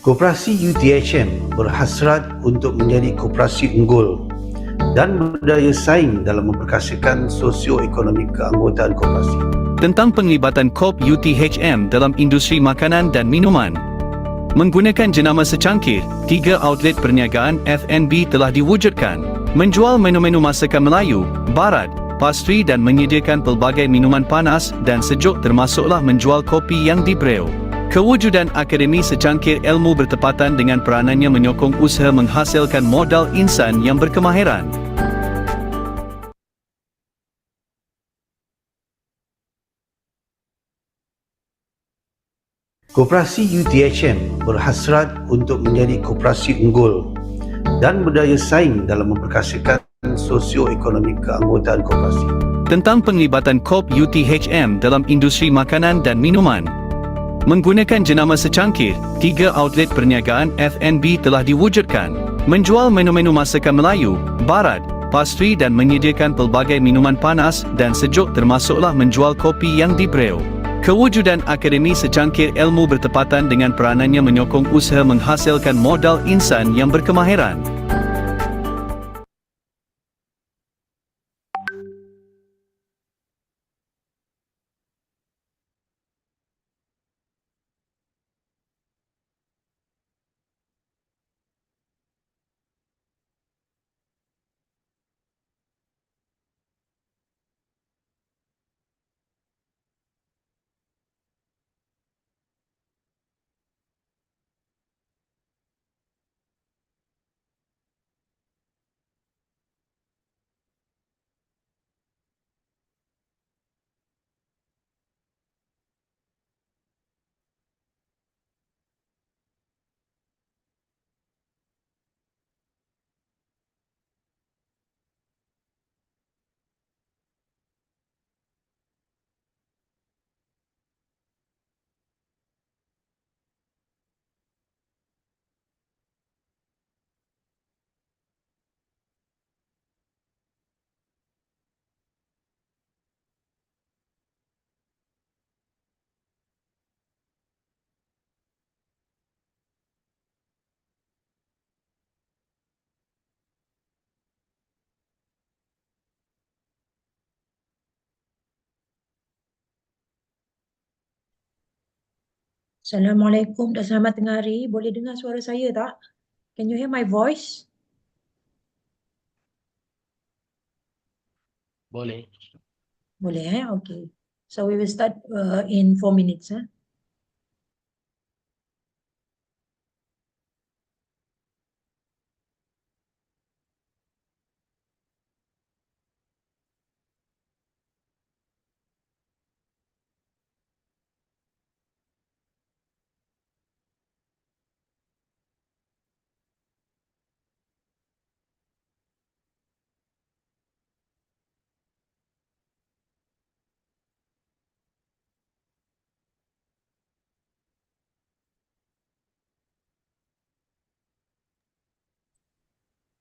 Koperasi UTHM berhasrat untuk menjadi koperasi unggul dan berdaya saing dalam memperkasakan sosioekonomi keanggotaan koperasi. Tentang penglibatan KOP UTHM dalam industri makanan dan minuman. Menggunakan jenama secangkir, 3 outlet perniagaan F&B telah diwujudkan. Menjual menu-menu masakan Melayu, Barat, pastri dan menyediakan pelbagai minuman panas dan sejuk termasuklah menjual kopi yang dibreu. Kewujudan Akademi Secangkir Ilmu bertepatan dengan peranannya menyokong usaha menghasilkan modal insan yang berkemahiran. Koperasi UTHM berhasrat untuk menjadi koperasi unggul dan berdaya saing dalam memperkasakan sosioekonomi keanggotaan koperasi. Tentang penglibatan KOP UTHM dalam industri makanan dan minuman. Menggunakan jenama secangkir, 3 outlet perniagaan F&B telah diwujudkan. Menjual menu-menu masakan Melayu, Barat, pastri dan menyediakan pelbagai minuman panas dan sejuk termasuklah menjual kopi yang dibreu. Kewujudan Akademi Secangkir Ilmu bertepatan dengan peranannya menyokong usaha menghasilkan modal insan yang berkemahiran. Assalamualaikum dan selamat tengah hari. Boleh dengar suara saya tak? Can you hear my voice? Boleh. Boleh Okay. So we will start in 4 minutes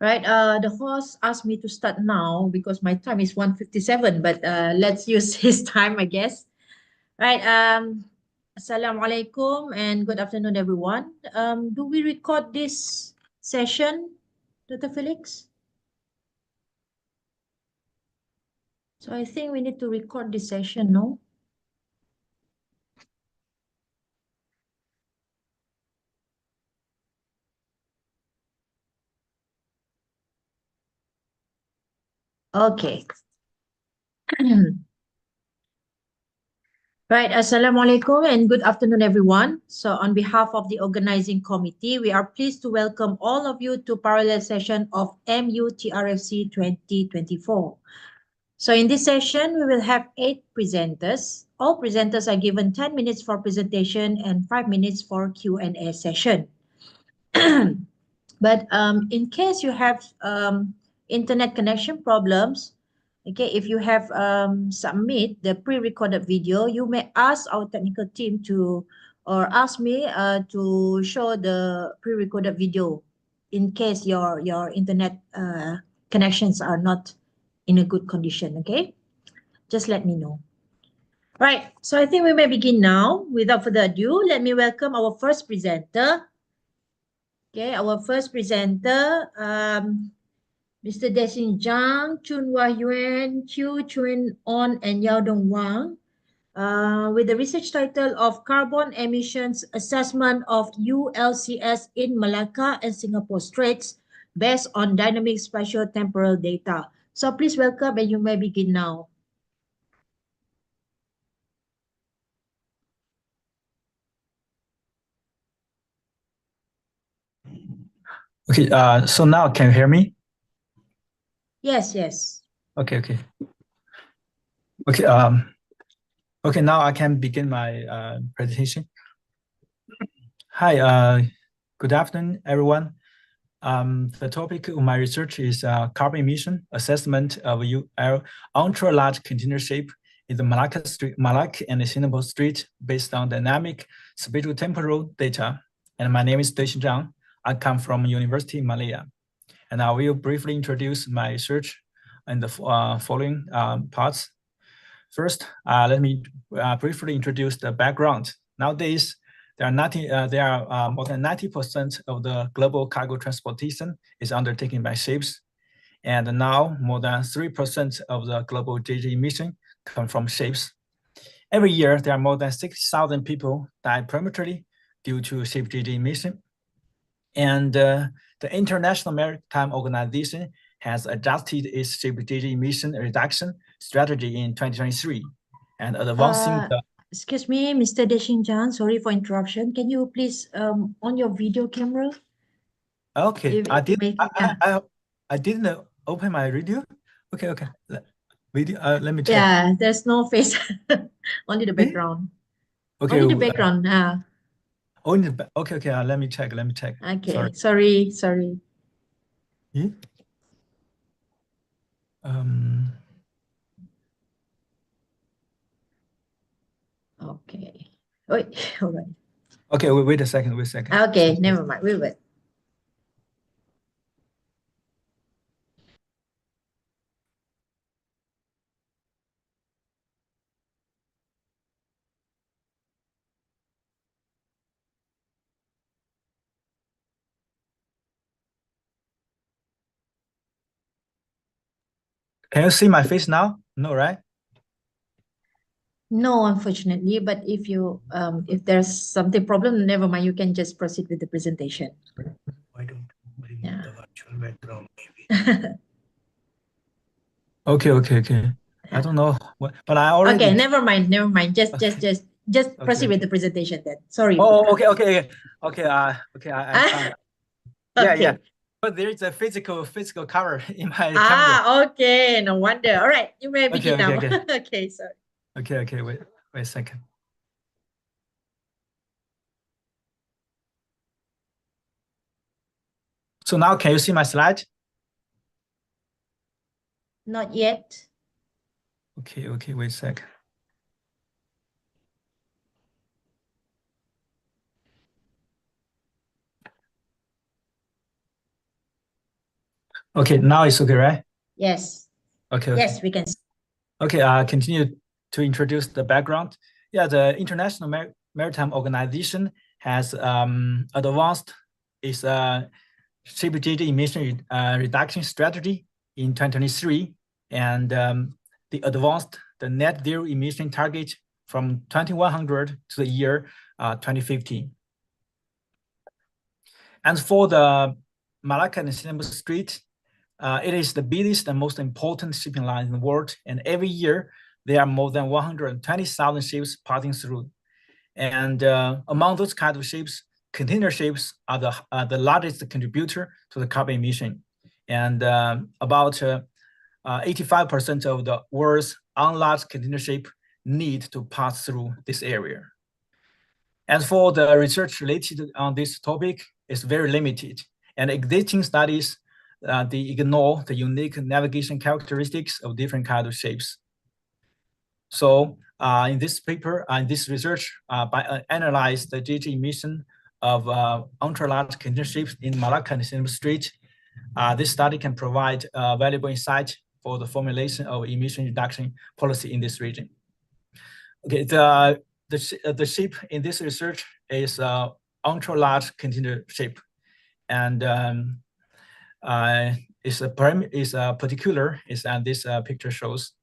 Right, the host asked me to start now because my time is 1:57, but let's use his time, I guess. Right, Assalamualaikum and good afternoon, everyone. Do we record this session, Dr. Felix? So I think we need to record this session, no? Okay. Right, Assalamualaikum and good afternoon, everyone. So on behalf of the organizing committee, we are pleased to welcome all of you to parallel session of MUTRFC 2024. So in this session, we will have 8 presenters. All presenters are given 10 minutes for presentation and 5 minutes for Q&A session. But in case you have internet connection problems, okay, if you have submit the pre-recorded video, you may ask our technical team to, or ask me to show the pre-recorded video in case your internet connections are not in a good condition, okay? Just let me know. Right, so I think we may begin now. Without further ado, let me welcome our first presenter, Okay, our first presenter, Mr. Desin Zhang, Chun Wah Yuan, Qiu Chuen On, and Yao Dong Wang, with the research title of Carbon Emissions Assessment of ULCS in Malacca and Singapore Straits based on dynamic spatial-temporal data. So please welcome, and you may begin now. Okay, so now can you hear me? Yes, yes. Okay. Okay, now I can begin my presentation. Hi, good afternoon, everyone. The topic of my research is carbon emission assessment of ultra-large container shape in the Malacca and Singapore Strait based on dynamic spatial temporal data. And my name is Desin Zhang. I come from University of Malaya. And I will briefly introduce my research in the following parts. First, let me briefly introduce the background. Nowadays, there are more than 90% of the global cargo transportation is undertaken by ships. And now more than 3% of the global GHG emission come from ships. Every year, there are more than 60,000 people die prematurely due to ship GHG emission. And the International Maritime Organization has adjusted its ship GHG emission reduction strategy in 2023 and advancing Excuse me, Mr. Desin Zhang, sorry for interruption. Can you please on your video camera? Okay, I didn't open my video. Okay. Video. Let me check. Yeah, there's no face, only the background. Okay. Only the background. Okay. Let me check. Okay. Sorry. Sorry. Yeah? Okay. Wait. All right. Okay. Wait a second. Okay. Never mind. We'll wait. Can you see my face now? No, right? No, unfortunately, but if you if there's something problem, never mind. You can just proceed with the presentation. Why don't you remove the virtual background maybe? Okay. I don't know what, but I already. Okay, never mind. Just proceed with the presentation then. Sorry. Okay. I found. Okay. Yeah. But there is a physical cover in my camera. Okay. No wonder. All right, you may begin now. Okay. Okay, sorry. Okay. Wait a second. So now, can you see my slide? Not yet. Okay. Wait a sec. Okay, now it's okay, right? Yes. Okay. Yes, we can see. Okay, continue to introduce the background. Yeah, the International Maritime Organization has advanced its ship GHG emission reduction strategy in 2023, and they advanced the net zero emission target from 2100 to the year 2050. And for the Malacca and Singapore Strait, it is the busiest and most important shipping line in the world, and every year there are more than 120,000 ships passing through. And among those kind of ships, container ships are the largest contributor to the carbon emission, and about 85% of the world's large container ship need to pass through this area. As for the research related on this topic, it's very limited, and existing studies they ignore the unique navigation characteristics of different kind of shapes. So in this paper, in this research, by analyze the GHG emission of ultra-large container ships in Malacca and Singapore Strait, this study can provide valuable insight for the formulation of emission reduction policy in this region. Okay, the ship in this research is ultra-large container ship, and this picture shows.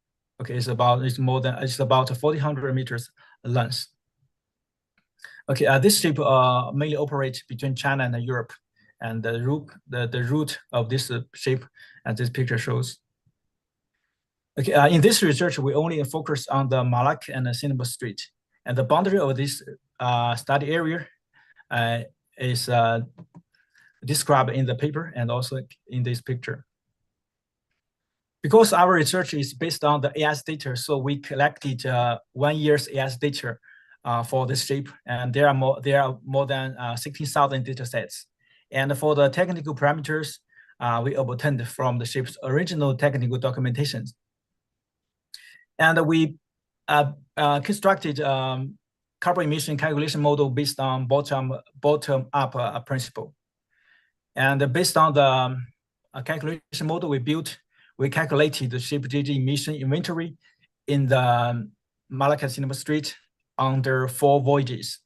Okay, it's about 400 meters length. Okay, this ship mainly operates between China and Europe, and the route of this ship, as this picture shows. Okay, in this research, we only focus on the Malacca and the Singapore Strait, and the boundary of this study area is described in the paper and also in this picture. Because our research is based on the AS data, so we collected 1 year's AS data for this ship, and there are more than 16,000 data sets. And for the technical parameters, we obtained from the ship's original technical documentation. And we constructed carbon emission calculation model based on bottom-up principle. And based on the calculation model we built, we calculated the ship GHG emission inventory in the Malacca-Singapore Strait under 4 voyages.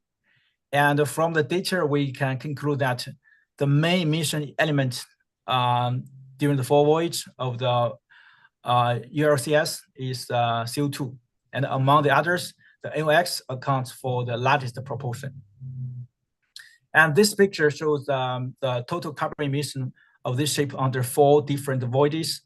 And from the data, we can conclude that the main emission element during the 4 voyages of the ULCS is CO2. And among the others, the NOx accounts for the largest proportion. And this picture shows the total carbon emission of this ship under 4 different voyages.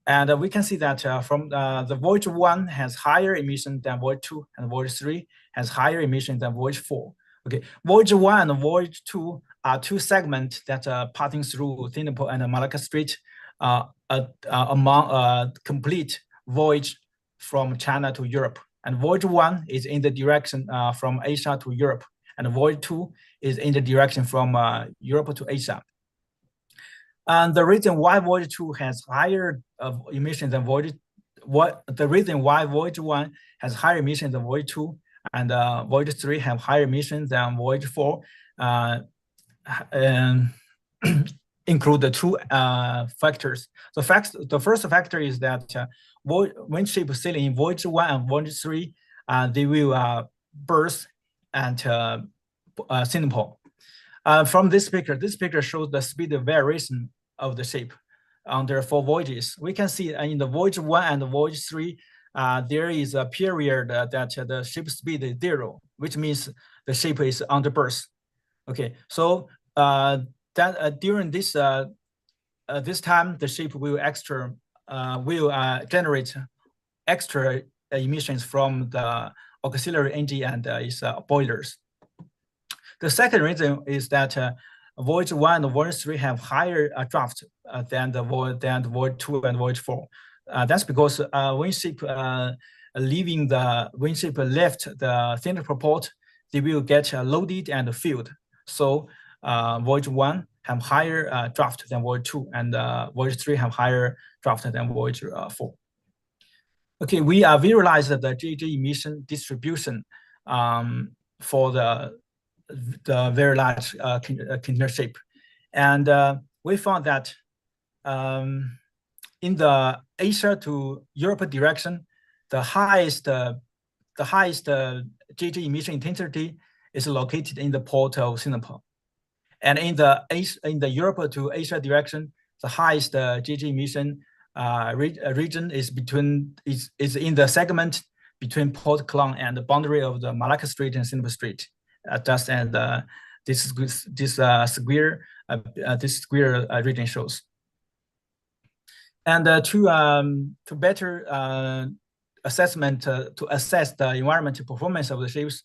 And we can see that from the voyage 1 has higher emission than voyage 2, and voyage 3 has higher emission than voyage 4. Okay, voyage 1 and voyage 2 are 2 segments that are passing through Singapore and Malacca Strait among a complete voyage from China to Europe. And voyage 1 is in the direction from Asia to Europe, and voyage 2 is in the direction from Europe to Asia. And the reason why voyage 2 has higher emissions than voyage, the reason why voyage 1 has higher emissions than voyage 2 and voyage 3 have higher emissions than voyage 4 include the 2 factors. The first factor is that when ships sailing in voyage 1 and voyage 3, they will berth at Singapore. From this picture shows the speed variation of the ship under 4 voyages. We can see in the voyage 1 and the voyage 3, there is a period that the ship speed is 0, which means the ship is under berth. Okay, so during this this time, the ship will generate extra emissions from the auxiliary engine and its boilers. The second reason is that voyage 1 and voyage 3 have higher draft than the voyage 2 and voyage 4. That's because when ship left the Singapore port, they will get loaded and filled. So voyage 1 have higher draft than voyage 2, and voyage 3 have higher draft than voyage 4. Okay, we visualized the GHG emission distribution for the very large container ship, and we found that in the Asia to Europe direction, the highest GHG emission intensity is located in the port of Singapore, and in the Europe to Asia direction, the highest GHG emission region is in the segment between Port Klang and the boundary of the Malacca Strait and Singapore Strait. Just as this square region shows. And to better assess the environmental performance of the ships,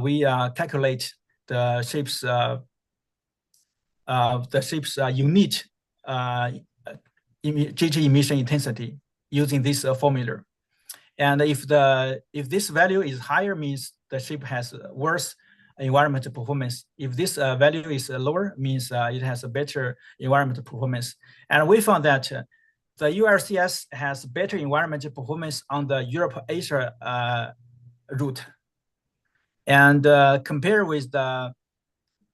we calculate the ship's unit GHG emission intensity using this formula. And if this value is higher, means the ship has worse environmental performance. If this value is lower, means it has a better environmental performance. And we found that the ULCS has better environmental performance on the Europe-Asia route. And compared with the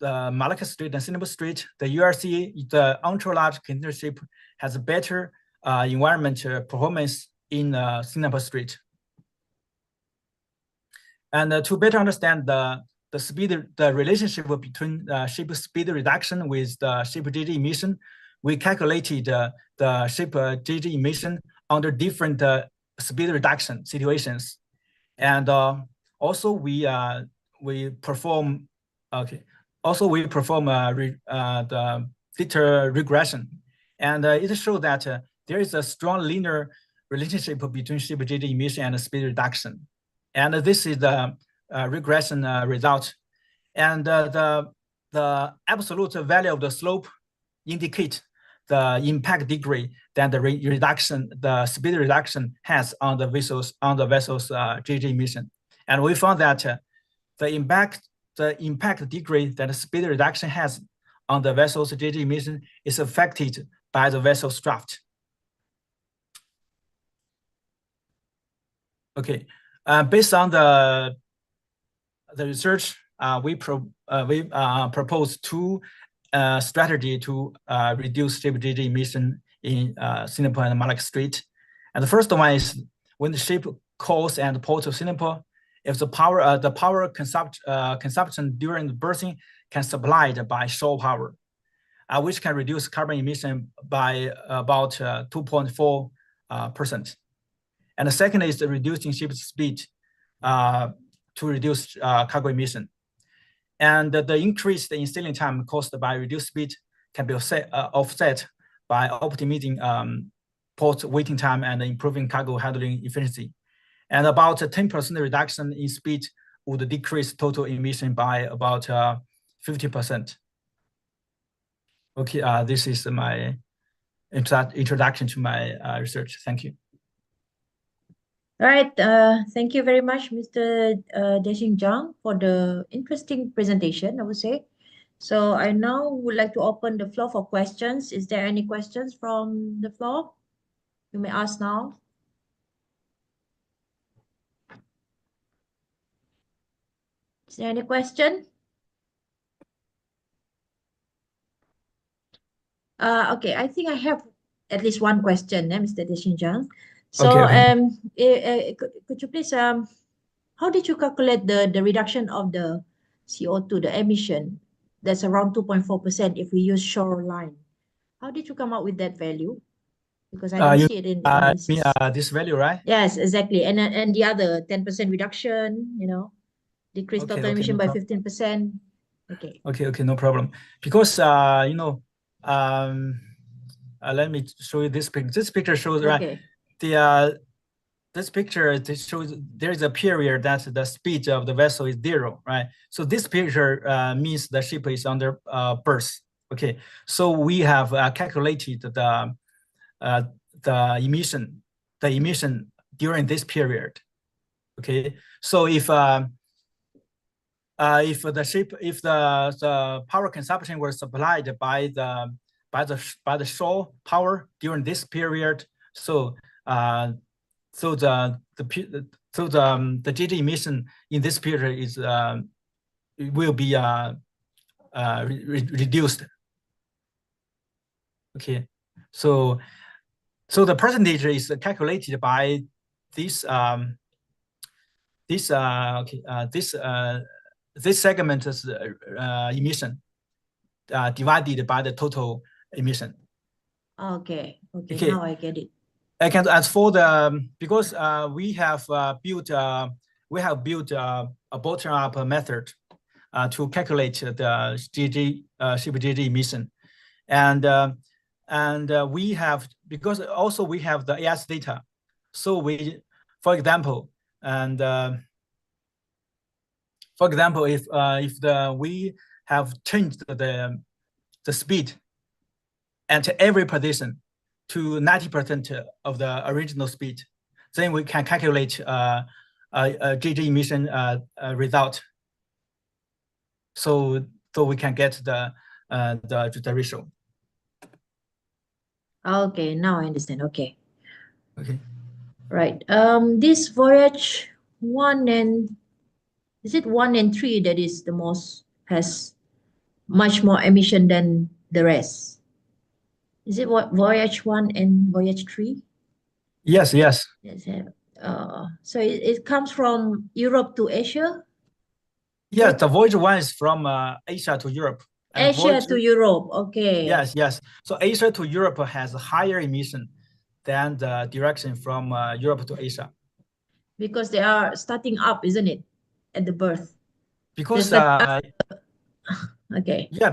Malacca Strait and Singapore Strait, the ULCS, the ultra-large container ship, has a better environmental performance in Singapore Strait. And to better understand the the relationship between ship speed reduction with the ship GG emission. We calculated the ship GG emission under different speed reduction situations, and also we perform the data regression, and it showed that there is a strong linear relationship between ship GG emission and speed reduction, and this is the regression result, and the absolute value of the slope indicate the impact degree that the speed reduction has on the vessel's GG emission, and we found that the impact degree that the speed reduction has on the vessel's GG emission is affected by the vessel's draft. Okay, based on the research, we propose two strategy to reduce ship GG emission in Singapore and Malacca Strait. And the first one is when the ship calls and ports of Singapore, if the power consumption during the berthing can supplied by shore power, which can reduce carbon emission by about 2.4%. And the second is the reducing ship speed to reduce cargo emission. And the increase in sailing time caused by reduced speed can be offset by optimizing port waiting time and improving cargo handling efficiency. And about a 10% reduction in speed would decrease total emission by about 50%. Okay, this is my introduction to my research. Thank you. All right, thank you very much, Mr. Deshing Zhang, for the interesting presentation, I would say. So I now would like to open the floor for questions. Is there any questions from the floor? You may ask now. Is there any question? Okay, I think I have at least one question, Mr. Deshing Zhang. So, okay. Could you please, how did you calculate the reduction of the CO2, the emission? That's around 2.4% if we use shoreline. How did you come up with that value? Because I don't see it in this value, right? Yes, exactly. And the other 10% reduction, decrease total emission by 15%. Okay, no problem. Because let me show you this picture. This picture shows right. This picture shows there is a period that the speed of the vessel is 0, right? So this picture means the ship is under berth. Okay, so we have calculated the emission during this period. Okay, so if the power consumption was supplied by the shore power during this period, so the GG emission in this period is will be reduced. Okay, so the percentage is calculated by this segment's emission divided by the total emission. Okay, now I get it. As for because we have built a bottom-up method to calculate the ship GG emission, and we have, because also we have the AS data. So we, for example, if we have changed the speed at every position to 90% of the original speed, then we can calculate a GG emission result. So we can get the ratio. Okay, now I understand. Okay. Right. This voyage 1 and is it 1 and 3 that is the most, has much more emission than the rest? Is it what voyage 1 and voyage 3? Yes. So it comes from Europe to Asia? Yes, the voyage 1 is from Asia to Europe. And Asia voyage, to Europe. Okay. yes. So Asia to Europe has higher emission than the direction from Europe to Asia. Because they are starting up, isn't it? At the birth. Because Okay. yeah,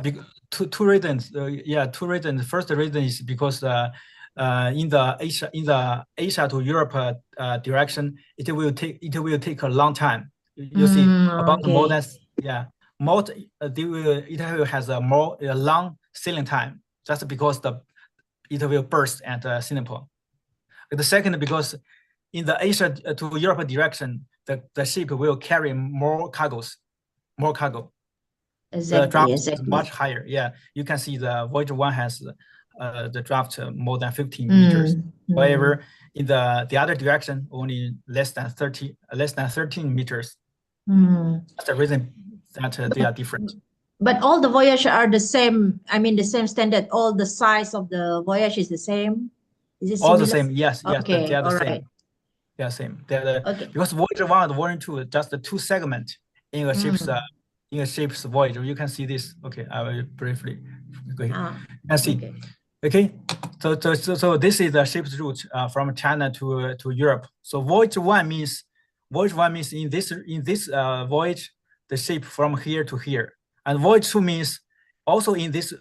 two reasons. Two reasons. First reason is because in the Asia to Europe direction, it will take a long time. You see, about more than it will has a long sailing time, just because it will burst at Singapore. The second, because in the Asia to Europe direction, the ship will carry more cargo. The draft is much higher. Yeah, you can see the voyage 1 has the draft more than 15 meters. However, in the other direction, only less than 13 meters. That's the reason that they are different. But all the voyage are the same. I mean, the same standard. All the size of the voyage is the same. Is it all similar? the same? Yes. Okay. They are the all same. right. They are same. They're Okay. Because voyage 1 and voyage 2 just the two segment in a ship's voyage. You can see this. Okay, I will briefly go ahead and see. Okay. So this is the ship's route from China to Europe. So voyage 1 means in this voyage the ship from here to here, and voyage 2 means also in this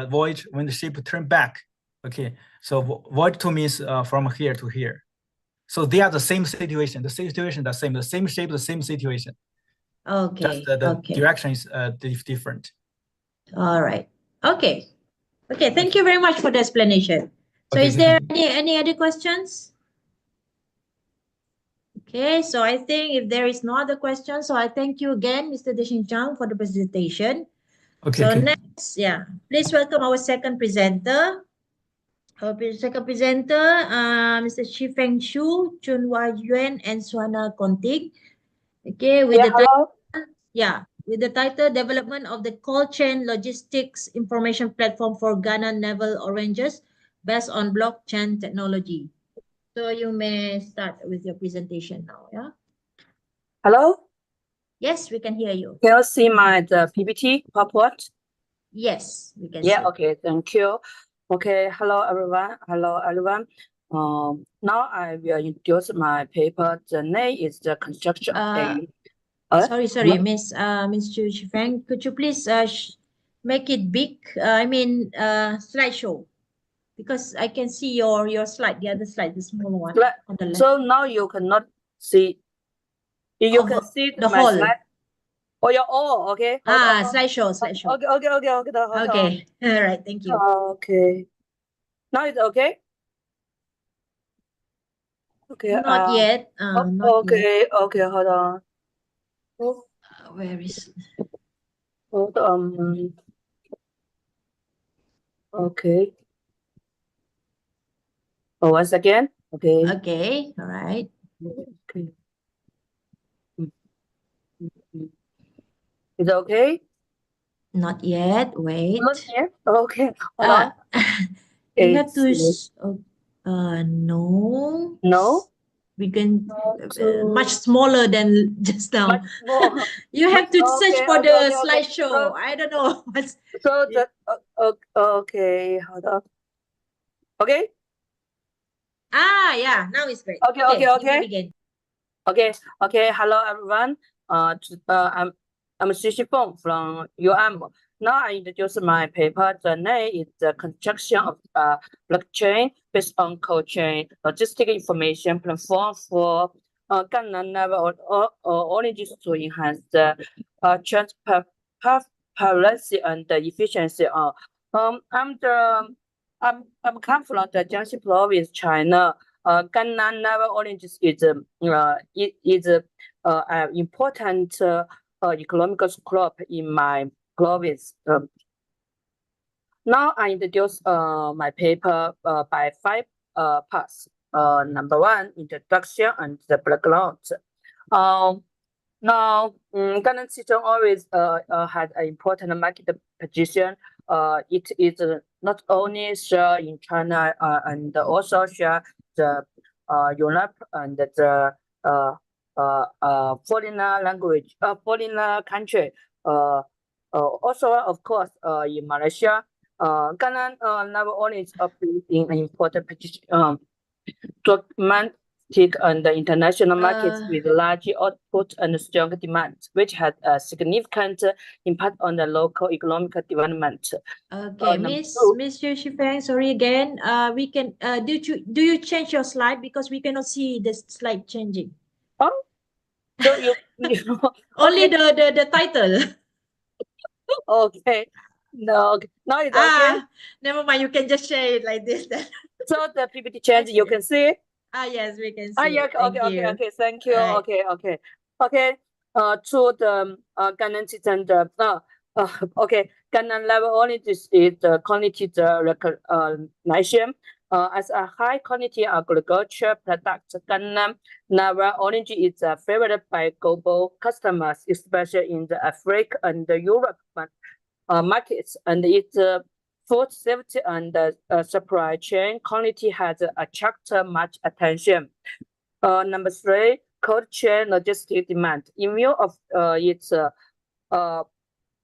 voyage when the ship turn back. Okay, so voyage 2 means from here to here. So they are the same situation. The situation the same. The same shape, the same situation. Okay. Just the direction is different. All right. Okay. Okay. Thank you very much for the explanation. So is there any other questions? Okay. So I think if there is no other questions, so I thank you again, Mr. Deshin Chang, for the presentation. Okay. So next, please welcome our second presenter. Our second presenter, Mr. Shifeng Xu, Chun Hua Yuan, and Suana Konting. Okay, with the title Development of the Cold Chain Logistics Information Platform for Ghana Naval Oranges based on blockchain technology. So you may start with your presentation now. Yeah. Hello. Yes, we can hear you. Can you see the PPT PowerPoint? Yes, we can see. Okay. Thank you. Okay. Hello, everyone. Now I will introduce my paper. The name is the construction. Sorry, Miss Chu Shifeng. Could you please make it big? Slideshow, because I can see your slide, the other slide, the smaller one on the left. So now you cannot see. You can see the my whole slide. Okay. Slideshow. Okay. Okay. All right. Thank you. Okay. Now it's okay. Okay. Not yet. Okay. Hold on. Where is? Hold on. Okay. Once again. Okay. Okay. All right. Okay. Is it okay? Not yet. Wait. Not yet. Okay. Hold on. You have to. No. No. We can much smaller than just now. You have to search for the slideshow. I don't know. So that okay. Hold on. Okay. Yeah. Now it's great. Okay. Begin. Okay. Hello, everyone. I'm Xu Feng from UM. Now I introduce my paper. The name is the construction of blockchain based on cold chain logistic information platform for Ghana Naval Oranges to enhance the transparency and the efficiency. I'm come from the Jiangxi province, China. Ghana Naval Oranges is an important economical crop in my province. Now I introduce my paper by 5 parts. Number 1, introduction and the background. Now, Ghana system always had an important market position. It is not only share in China and also share the Europe and the foreigner language, foreigner country. Also, of course, in Malaysia, Ghana not only is in an important position, domestic and international markets with large output and strong demand, which had a significant impact on the local economic development. Okay, Miss Shifeng, sorry again. We can do you change your slide because we cannot see the slide changing. Oh, so you Only okay. the title. Okay. No, now it's okay. Never mind. You can just share it like this then. So the PPT change, you can see. Yes, we can see. Yeah, Thank okay, you. okay, thank you. Right. Okay. To the Gannan and okay, Gannan level orange is the quality recognition. As a high quality agriculture product, Gannan level orange is favored by global customers, especially in the Africa and the Europe markets, and its food safety and supply chain quality has attracted much attention. Number 3, cold chain logistic demand. In view of its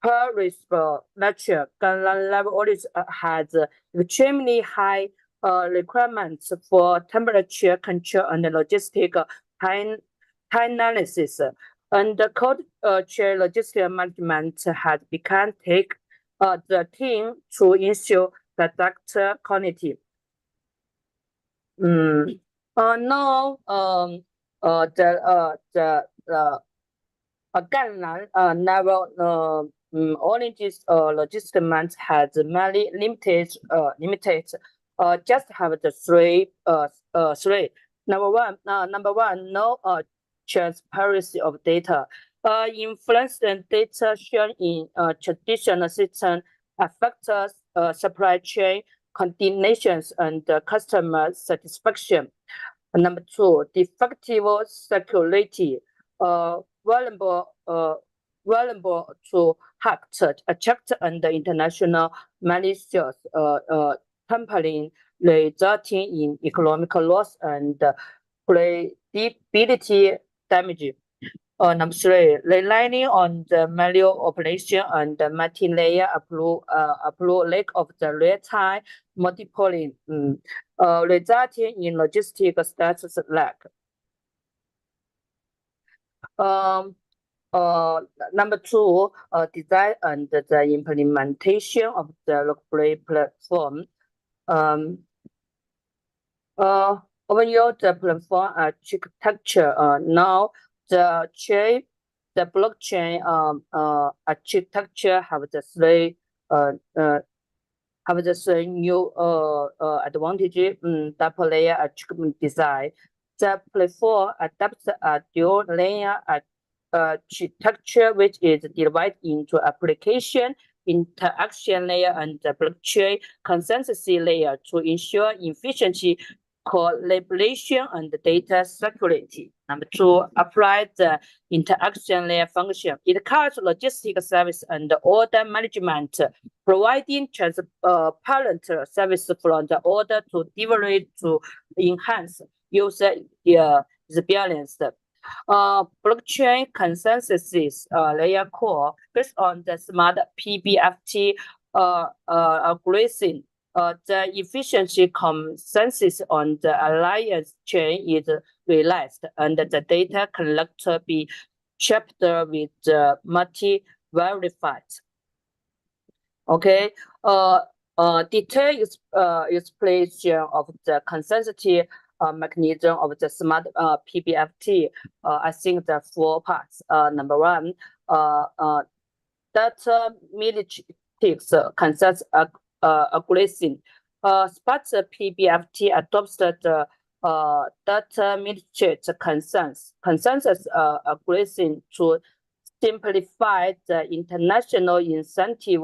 perishable nature, Gannan level orange has extremely high requirements for temperature control and logistic time analysis. And the cold chain logistic management has become the team to ensure product quality. Now, Gannan level oranges logistics has many limited. Just have the three. Number one, no transparency of data. Influence and data shown in traditional system affect supply chain coordinations and customer satisfaction. Number 2, defective security, vulnerable to hacked, attacked, and international malicious tampering, resulting in economic loss and credibility damage. Number 3, relying on the manual operation and the multi-layer approval lack of the real-time multipoling, resulting in logistic status lag. Number 2, design and the implementation of the local platform. Overall, the platform architecture now the blockchain architecture have the three new advantage. Double layer achievement design. The platform adapts a dual layer architecture, which is divided into application, interaction layer, and the blockchain consensus layer to ensure efficiency, collaboration, and data security. Number 2, apply the interaction layer function. It covers logistic service and order management, providing transparent service from the order to delivery to enhance user experience. Blockchain consensus layer core based on the smart PBFT algorithm. The efficiency consensus on the alliance chain is realized, and the data collector be checked with multi-verified. Okay. Detailed explanation of the consensus mechanism of the smart PBFT. I think there are 4 parts. Number 1, data metrics consensus algorithm. Smart PBFT adopts the data metrics consensus algorithm to simplify the international incentive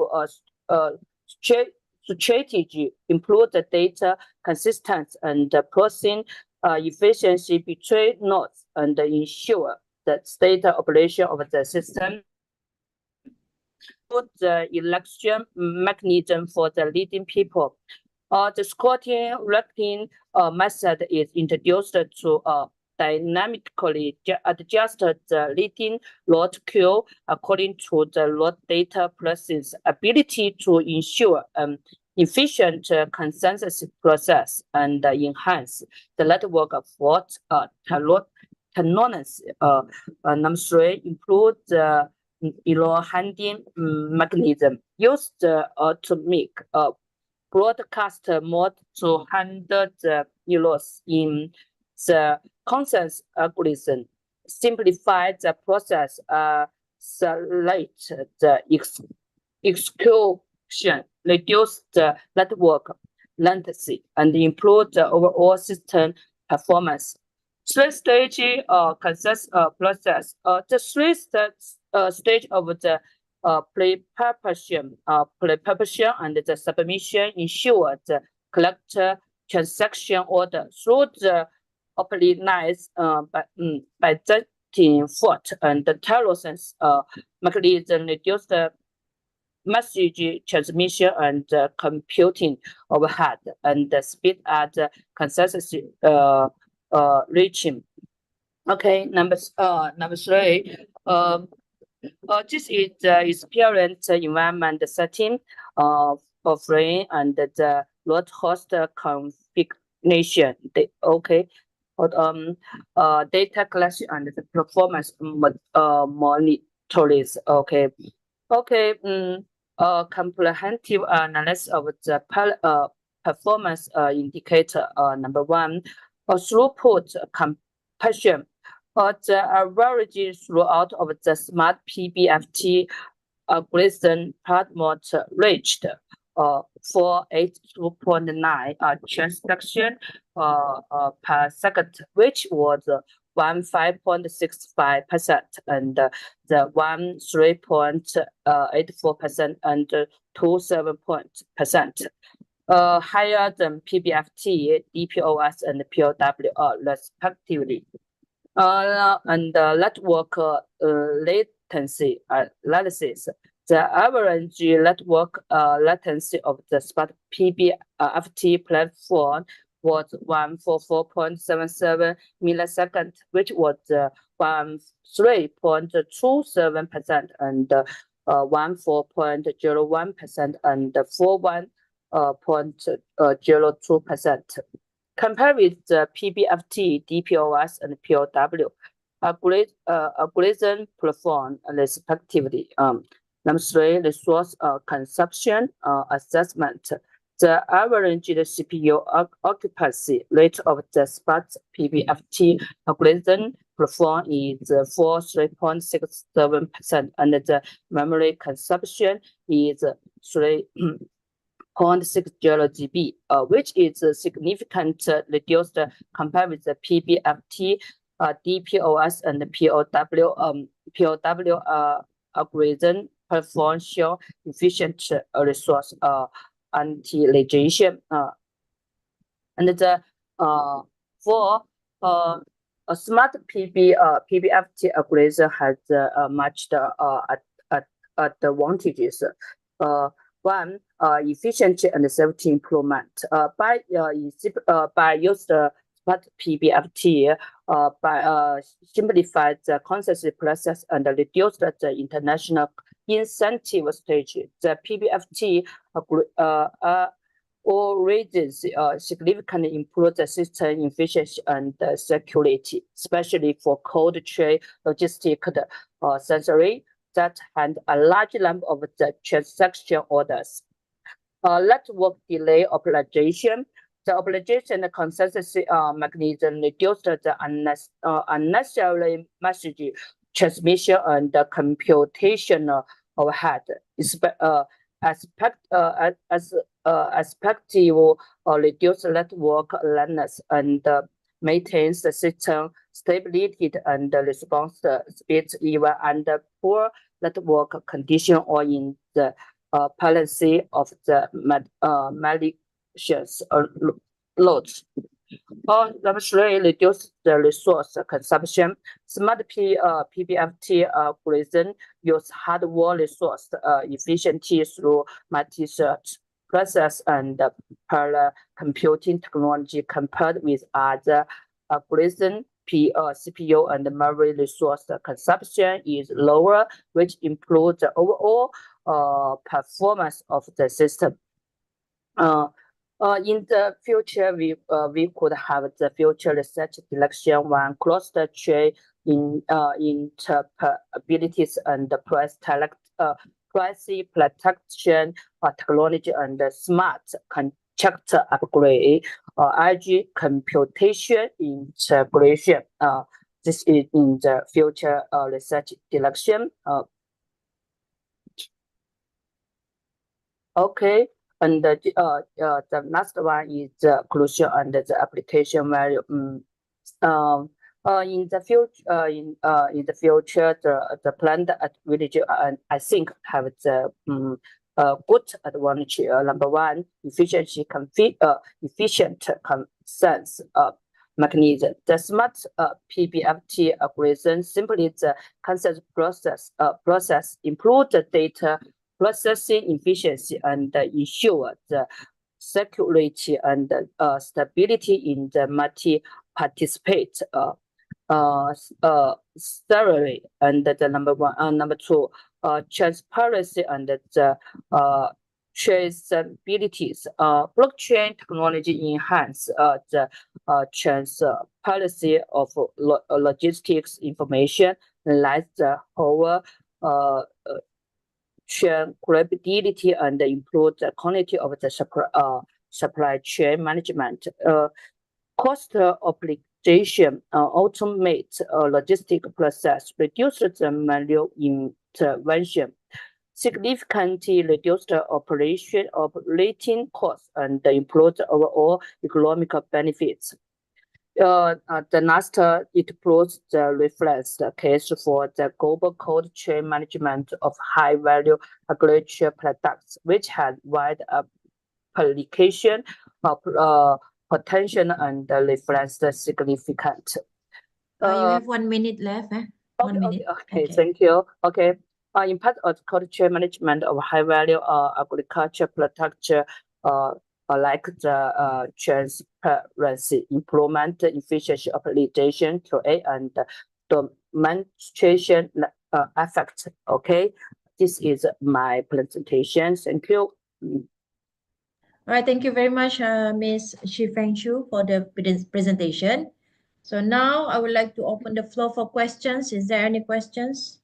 strategy, improve the data consistency and processing efficiency between nodes, and ensure the state operation of the system. The election mechanism for the leading people. The scoring ranking method is introduced to dynamically adjust the leading load queue according to the load data process ability to ensure efficient consensus process and enhance the network fault tolerance. Number 3, improve the error handling mechanism used to make broadcast mode to handle the errors in the consensus algorithm, simplify the process, accelerate the execution, reduce the network latency, and improve the overall system performance. Three-stage consensus process. The stage of the preparation and the submission ensure the correct transaction order through the optimized by the fault and the tolerance mechanism reduce the message transmission and computing overhead and the speed at the consensus reaching. Okay, number 3. This is the experience environment setting offering and the load host configuration. Data collection and the performance monitors. Comprehensive analysis of the performance indicator. Number 1, throughput compression. The average throughout of the smart PBFT algorithm part reached 482.9 transaction per second, which was 15.65% and the 13.84% and 27% higher than PBFT, DPoS, and POW respectively. And network latency analysis. The average network latency of the smart PBFT platform was 144.77 milliseconds, which was 13.27% and 14.01% and 41.02%. Compared with the PBFT, DPoS, and POW, algorithm perform respectively. Number 3, resource consumption assessment. The average CPU occupancy rate of the smart PBFT algorithm perform is 43.67%, and the memory consumption is 3.60 GB, which is significantly reduced compared with the PBFT, DPoS, and the POW algorithm perform show efficient resource utilization. And the for a smart PBFT algorithm has much advantages. 1, efficiency and safety improvement. By use the smart PBFT, by simplify the consensus process and reduce the international incentive stage, the PBFT already significantly improve the system efficiency and security, especially for cold chain logistic sensory that handle a large number of the transaction orders. Network delay optimization. The optimization consensus mechanism reduced the unnecessary message transmission and computational overhead. Reduce network latency and maintains the system stability and response speed even under poor network condition or in the policy of the malicious loads. Number 3, reduce the resource consumption. Smart PBFT algorithm use hardware resource efficiency through multi-search process and parallel computing technology compared with other algorithm CPU and memory resource consumption is lower, which improves the overall performance of the system. In the future, we could have the future research direction one cluster chain in interoperabilities and price protection technology and smart contract upgrade, edge computation integration. This is in the future research direction. Okay. And the last one is the crucial and the application value. In the future, the planned village I think have the good advantage. Number one, efficient consensus mechanism. The smart PBFT algorithm simply the consensus process improve the data processing efficiency and ensure the security and stability in the multi-participate thoroughly. And the number two, transparency and the traceabilities. Blockchain technology enhance the transparency of logistics information, like the whole credibility and improve the quality of the supply chain management. Cost optimization, automate logistic process, reduce the manual intervention, significantly reduce the operating costs, and improve the overall economic benefits. The last, it proves the reflects the case for the global cold chain management of high-value agriculture products, which had wide application potential and reflects the significant. You have 1 minute left, eh? Okay, 1 minute. okay, thank you. Okay. Impact of cold chain management of high-value agriculture products. Like the transparency, improvement, efficiency optimization, QA, and demonstration effect. Okay, this is my presentation. Thank you. All right, thank you very much, Ms. Shifeng Shu, for the presentation. So now I would like to open the floor for questions. Is there any questions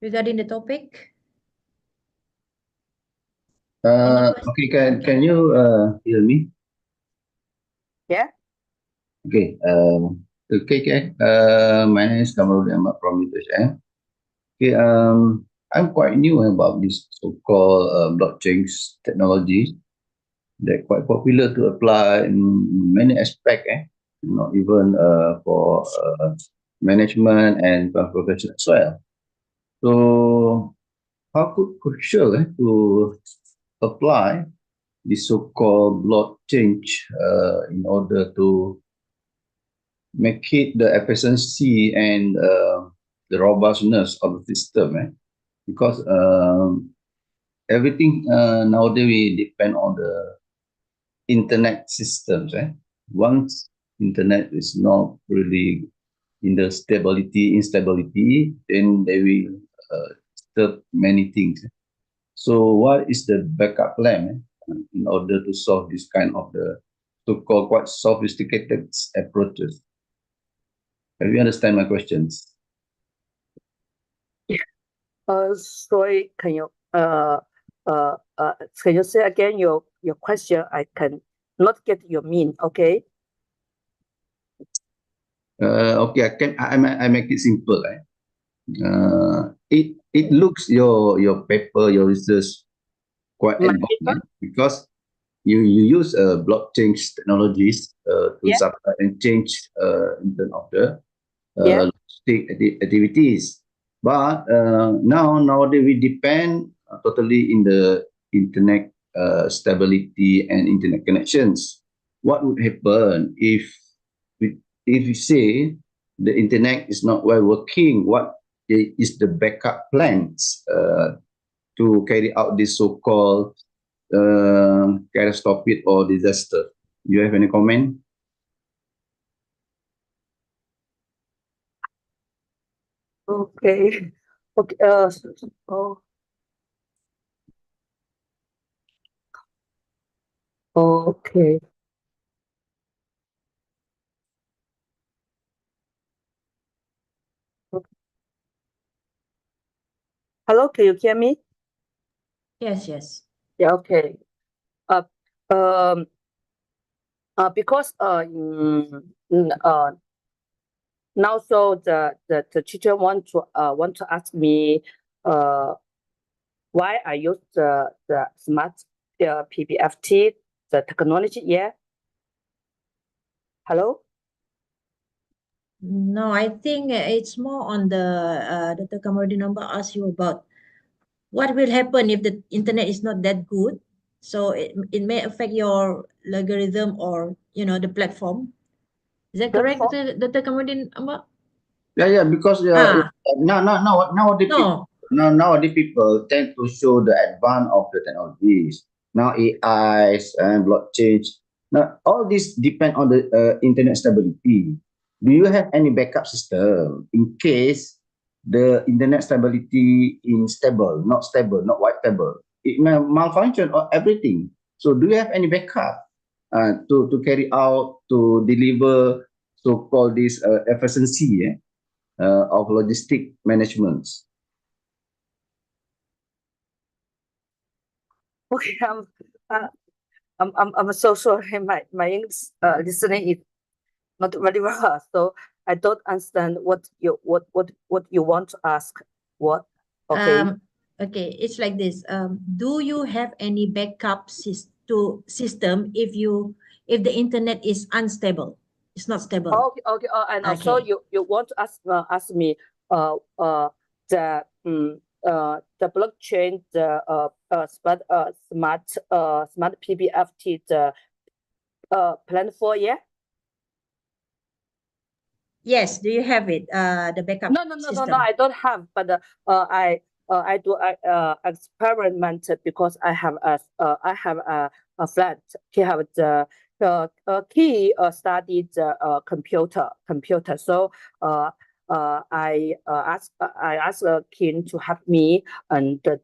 regarding the topic? Okay, can you hear me? Yeah. Okay. My name is Kamarudin Ahmad from MUTRFC. Okay. I'm quite new about this so-called blockchain technology. They're quite popular to apply in many aspects. Not even for management and profession as well. So, how crucial to apply the so-called blockchain in order to make it the efficiency and the robustness of the system, because everything nowadays we depend on the internet systems. Once internet is not really in the instability, then they will disturb many things. So what is the backup plan in order to solve this kind of the so-called quite sophisticated approaches? Have you understand my questions? Sorry, can you say again your question? I can not get your mean. Okay. Okay, I make it simple. It looks your paper, your research quite advanced, because you use blockchain technologies to supply and change in terms of the logistic activities. But nowadays we depend totally in the internet stability and internet connections. What would happen if you say the internet is not well working? What is the backup plans to carry out this so-called catastrophic or disaster? Do you have any comment? Okay. Okay. Oh. Okay. Hello, can you hear me? Yes, yes. Yeah. Okay. Uh. Um. Because now so the teacher want to ask me why I use the smart PBFT the technology. Yeah. Hello. No, I think it's more on the Kamarudin number asked you about what will happen if the internet is not that good. So it may affect your logarithm or the platform. Is that correct, Platform. Dr. Kamarudin Amba? Yeah, because Ah, nowadays no. nowadays people tend to show the advance of the technologies. Now AIs and blockchain. Now all this depend on the internet stability. Do you have any backup system in case the internet stability instable, not stable, not quite stable? It may malfunction or everything. So do you have any backup to carry out to deliver so-called this efficiency? Of logistic management. Okay. Uh, I'm so sorry. My English listening is not very well, so I don't understand what you want to ask. What? Okay. Okay, it's like this. Do you have any backup system if the internet is unstable? It's not stable. Okay. Okay. And also Okay. you want to ask me the the blockchain smart PBFT the plan for. Yeah. Yes, do you have it? The backup No, system. I don't have, but I do experiment because I have a friend. He have the he studied computer. So I ask Kim to help me and do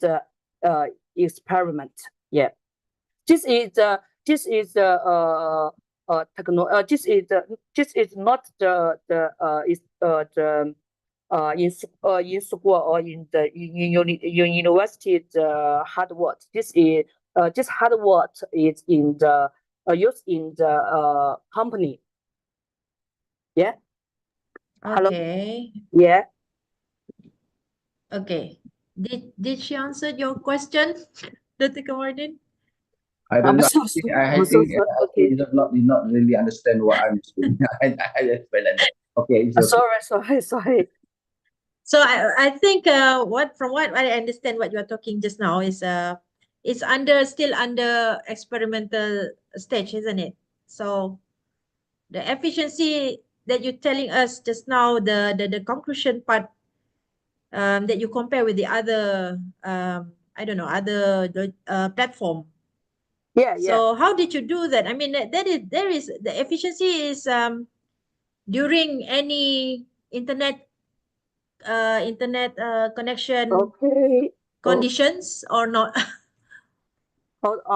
the experiment. Yeah. This is this is not in school or in the university the hard work. This hard work is in the used in the company. Yeah. Hello. Okay. Yeah. Okay. Did she answer your question, Dr. Kamarudin? I don't I'm know. so sorry. I I'm so think sorry. I Okay. did not really understand what I'm saying. I just felt like that. Okay, it's okay. Sorry. So I think from what I understand what you are talking just now is it's still under experimental stage, isn't it? So the efficiency that you're telling us just now, the conclusion part that you compare with the other I don't know, other platform. Yeah. So how did you do that? I mean there is the efficiency is during any internet connection Okay. conditions or not? Oh,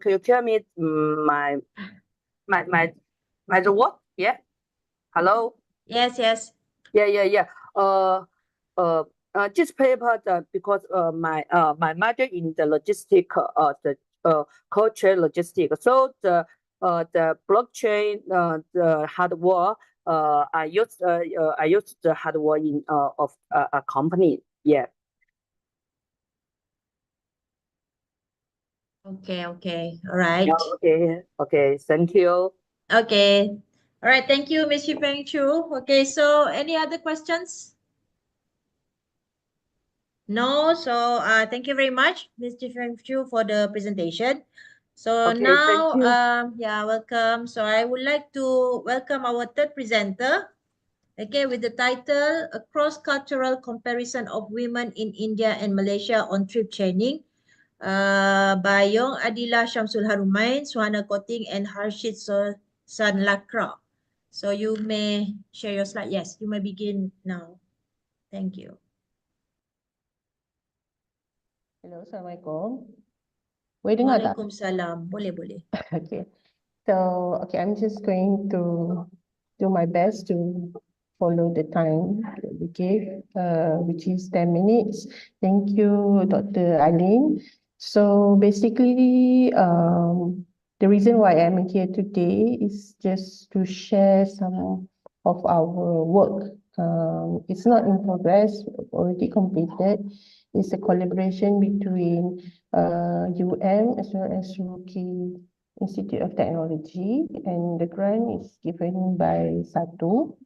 can you tell me my the what? Yeah. Hello. Yes. Yeah. Uh, uh, this paper because my major in the logistic the culture logistic. So the blockchain the hardware I use the hardware in of a company. Yeah. Okay. All right. Okay. Thank you. Okay. All right. Thank you, Ms. Feng Chu. Okay. So any other questions? No. So thank you very much, Mr. Feng Chu, for the presentation. So Okay. Thank now, you. yeah, welcome. So I would like to welcome our third presenter. Okay, with the title, A Cross-Cultural Comparison of Women in India and Malaysia on Trip Training. Bayong Adila Shamsul Harumain, Suhana Koting, and Harshit San Lakra. So you may share your slide. Yes, you may begin now. Thank you. Hello, Assalamualaikum. Boleh dengar tak? Waalaikumsalam. Boleh. Okay. So, I'm just going to do my best to follow the time that we gave, which is 10 minutes. Thank you, Dr. Aline. So basically, the reason why I'm here today is just to share some of our work. It's not in progress, already completed. It's a collaboration between as well as Rookie Institute of Technology, and the grant is given by Satu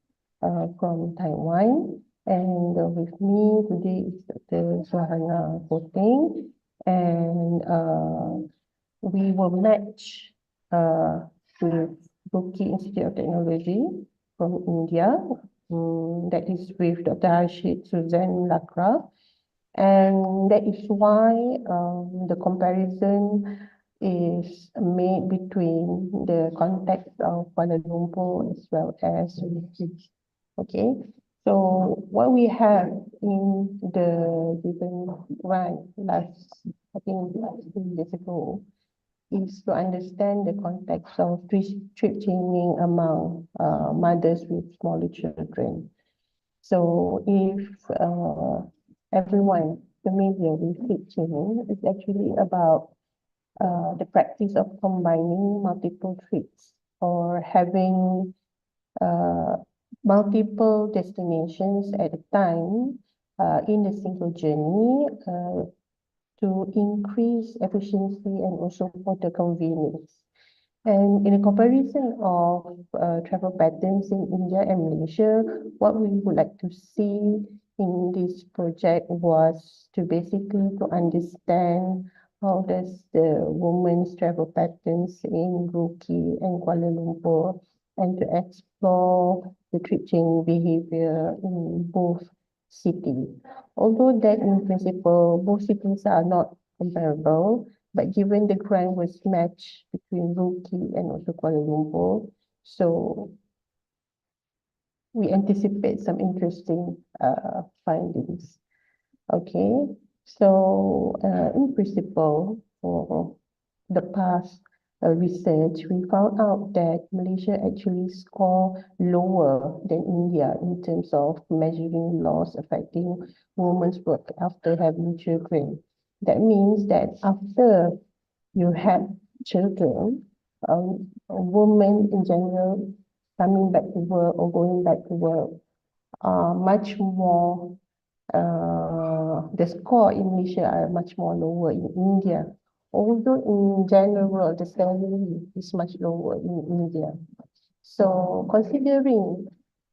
from Taiwan. And with me today is Dr. Suhana Koting, and we will match with Rookie Institute of Technology from India, that is with Dr. Harshit Suzanne Lakra. And that is why the comparison is made between the context of Kuala Lumpur as well as Rookie. Okay, so what we have in the given grant I think last 2 years ago, is to understand the context of trip chaining among mothers with smaller children. So if everyone familiar with trip chaining, it's actually about the practice of combining multiple trips or having multiple destinations at a time in a single journey to increase efficiency and also for the convenience. And in a comparison of travel patterns in India and Malaysia, what we would like to see in this project was to basically to understand how does the women's travel patterns in Rookie and Kuala Lumpur, and to explore the trip chaining behavior in both cities. Although that in principle, both cities are not comparable, but given the grant was matched between Rookie and also Kuala Lumpur, so we anticipate some interesting findings. Okay, so in principle, for the past research, we found out that Malaysia actually scored lower than India in terms of measuring loss affecting women's work after having children. That means that after you have children, women in general coming back to work or going back to work are much more, the score in Malaysia are much more lower in India. Although in general, the salary is much lower in India. So considering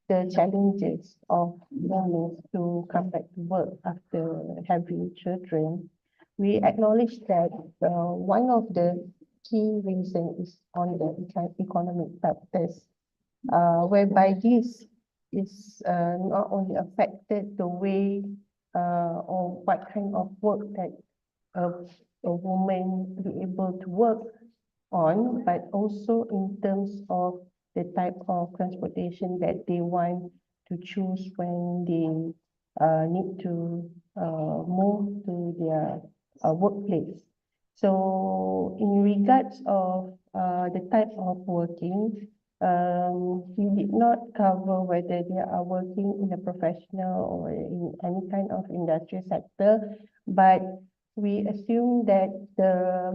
the challenges of women to come back to work after having children, we acknowledge that one of the key reasons is on the economic factors, whereby this is not only affected the way or what kind of work that a woman be able to work on, but also in terms of the type of transportation that they want to choose when they need to move to their workplace. So in regards of the type of working, we did not cover whether they are working in a professional or in any kind of industrial sector, but we assume that the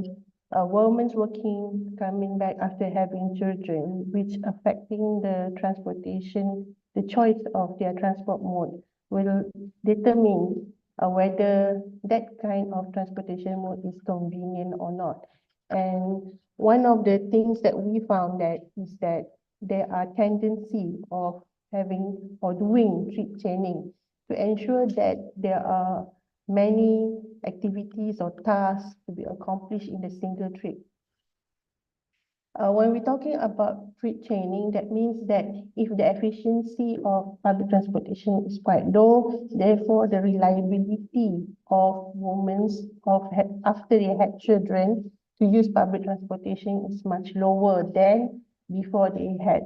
women's working coming back after having children, which affecting the transportation, the choice of their transport mode will determine whether that kind of transportation mode is convenient or not. And one of the things that we found that is that there are tendency of having or doing trip chaining to ensure that there are many activities or tasks to be accomplished in a single trip. When we're talking about treat training, that means that if the efficiency of public transportation is quite low, therefore the reliability of after they had children to use public transportation is much lower than before they had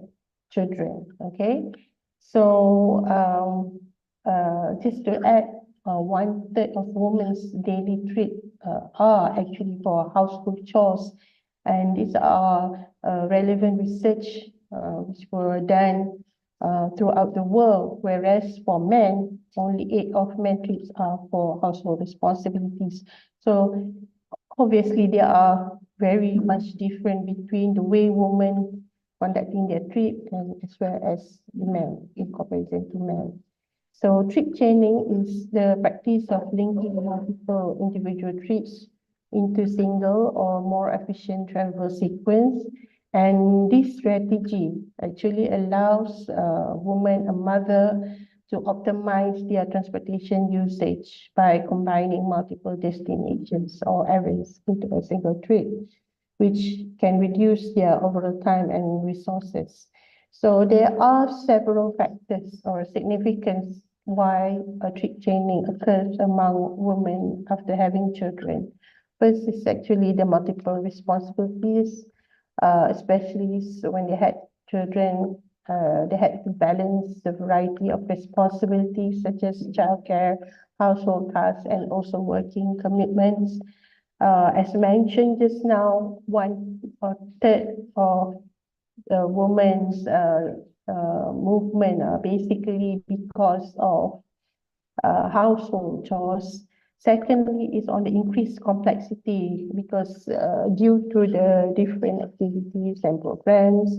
children. Okay, so just to add, 1/3 of women's daily trip are actually for household chores. And these are relevant research which were done throughout the world, whereas for men, only 8 of men trips are for household responsibilities. So obviously there are very much different between the way women conducting their trip and as well as the men in comparison to men. So trip chaining is the practice of linking multiple individual trips into single or more efficient travel sequence. And this strategy actually allows a woman, a mother, to optimize their transportation usage by combining multiple destinations or errands into a single trip, which can reduce their overall time and resources. So there are several factors or significance why a trip chaining occurs among women after having children. First is actually the multiple responsibilities, especially when they had children, they had to balance the variety of responsibilities such as childcare, household tasks, and also working commitments. As mentioned just now, 1/3 of the women's movement are basically because of household chores. Secondly, is on the increased complexity because due to the different activities and programs,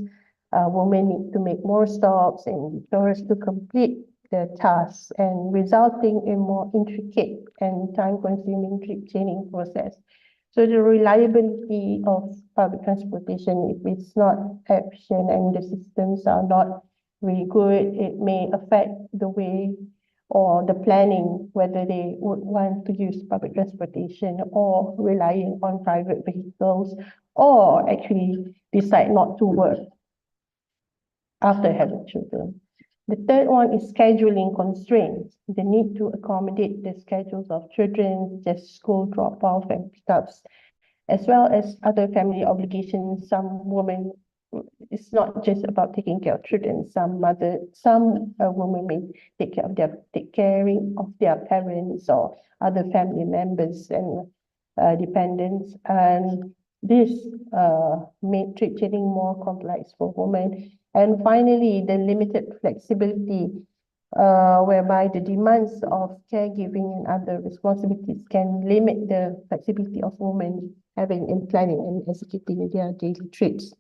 women need to make more stops and detours to complete the tasks, and resulting in more intricate and time-consuming trip chaining process. So the reliability of public transportation, if it's not efficient and the systems are not really good, it may affect the way or the planning, whether they would want to use public transportation or relying on private vehicles, or actually decide not to work after having children. The third one is scheduling constraints, the need to accommodate the schedules of children, just school drop-off and pickups, as well as other family obligations. Some women, it's not just about taking care of children. Some women may take caring of their parents or other family members and dependents, and this made trip chaining more complex for women. And finally, the limited flexibility, whereby the demands of caregiving and other responsibilities can limit the flexibility of women having in planning and executing their daily trips.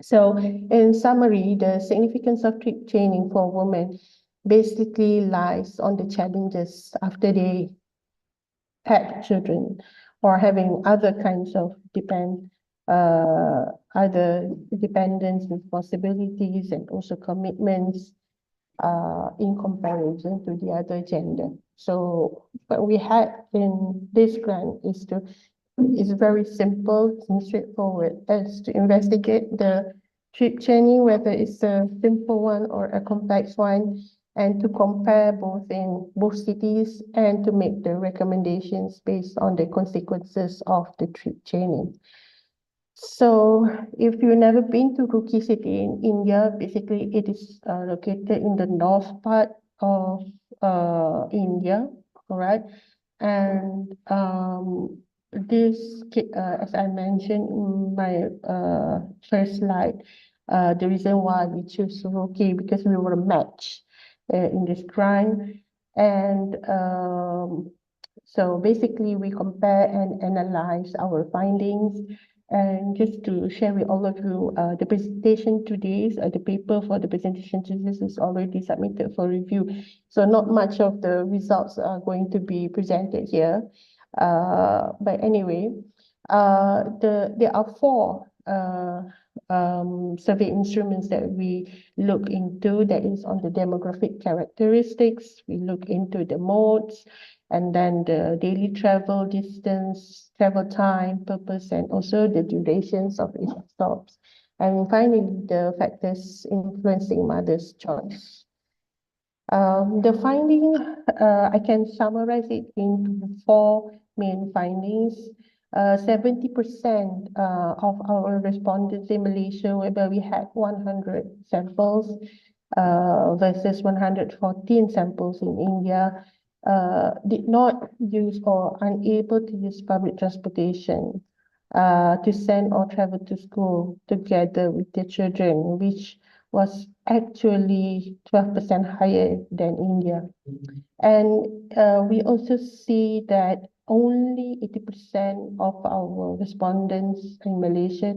So in summary, the significance of trip chaining for women basically lies on the challenges after they had children or having other kinds of other dependence, responsibilities, and also commitments in comparison to the other gender. So what we had in this grant is very simple and straightforward, as to investigate the trip chaining, whether it's a simple one or a complex one, and to compare both cities and to make the recommendations based on the consequences of the trip chaining. So if you've never been to Roorkee city in India, basically it is located in the north part of India, all right? And this, as I mentioned in my first slide, the reason why we choose Roorkee because we were matched in this grant. And so basically we compare and analyze our findings. And just to share with all of you, the presentation today, the paper for the presentation today is already submitted for review. So not much of the results are going to be presented here. But anyway, there are 4 survey instruments that we look into, that is on the demographic characteristics. We look into the modes, and then the daily travel distance, travel time, purpose, and also the durations of each stops. And finally, the factors influencing mother's choice. The finding, I can summarize it into 4 main findings. 70% of our respondents in Malaysia, whereby we had 100 samples versus 114 samples in India, did not use or unable to use public transportation to send or travel to school together with their children, which was actually 12% higher than India. And we also see that only 80% of our respondents in Malaysia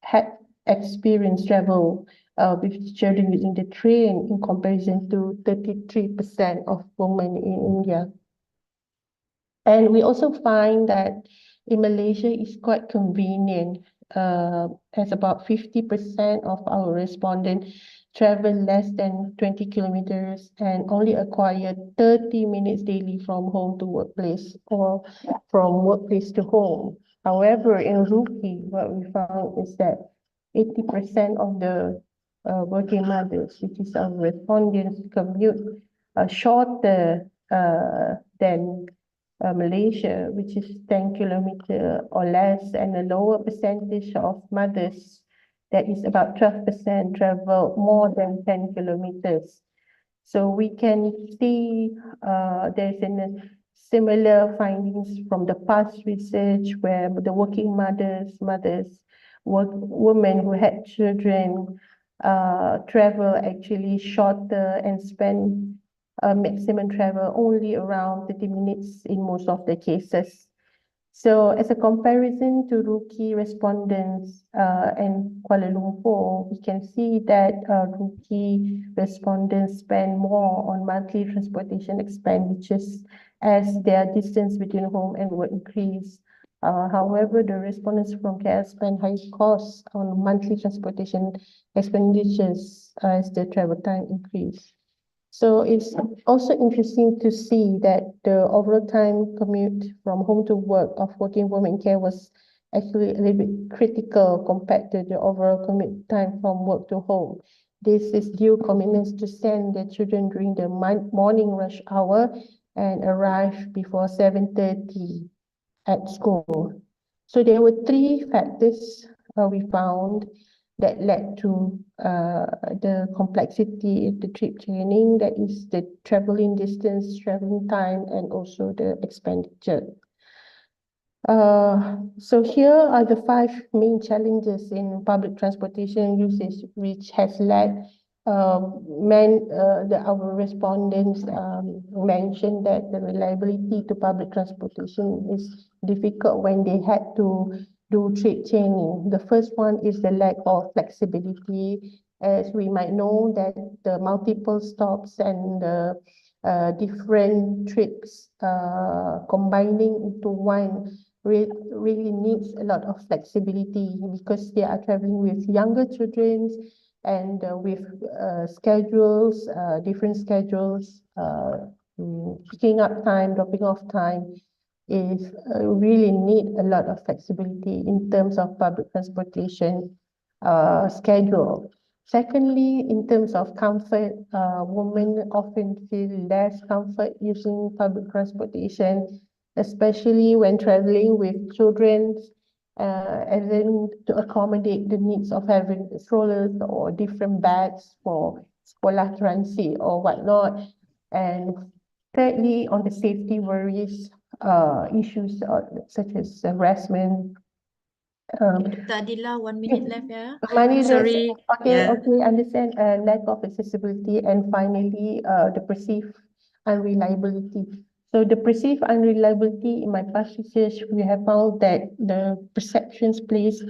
had experienced travel with children using the train, in comparison to 33% of women in India. And we also find that in Malaysia it's quite convenient, as about 50% of our respondents travel less than 20 kilometers and only acquire 30 minutes daily from home to workplace or from workplace to home. However, in Rookie, what we found is that 80% of the working mothers, which is our respondents, commute shorter than Malaysia, which is 10 kilometers or less, and a lower percentage of mothers, that is about 12%, travel more than 10 kilometers. So we can see there's a similar findings from the past research, where the working women who had children travel actually shorter and spend maximum travel only around 30 minutes in most of the cases. So as a comparison to Rookie respondents and Kuala Lumpur, we can see that Rookie respondents spend more on monthly transportation expenditures as their distance between home and work increase. However, the respondents from KL spend high costs on monthly transportation expenditures as the travel time increase. So it's also interesting to see that the overall time commute from home to work of working women in care was actually a little bit critical compared to the overall commute time from work to home. This is due commitments to send their children during the morning rush hour and arrive before 7:30 at school. So there were 3 factors we found that led to the complexity of the trip planning, that is the traveling distance, traveling time, and also the expenditure. So here are the 5 main challenges in public transportation usage, which has led our respondents mentioned that the reliability to public transportation is difficult when they had to do trade chaining. The first one is the lack of flexibility, as we might know that the multiple stops and the different trips combining into one really needs a lot of flexibility, because they are traveling with younger children and with schedules, different schedules, picking up time, dropping off time, is really need a lot of flexibility in terms of public transportation schedule. Secondly, in terms of comfort, women often feel less comfort using public transportation, especially when traveling with children, and then to accommodate the needs of having strollers or different bags for sekolah transit or whatnot. And thirdly, on the safety worries, issues such as harassment. Dr. Adila, 1 minute left, yeah? Sorry. Okay, Yeah. okay, understand. Lack of accessibility, and finally, the perceived unreliability. So the perceived unreliability, in my past research, we have found that the perceptions plays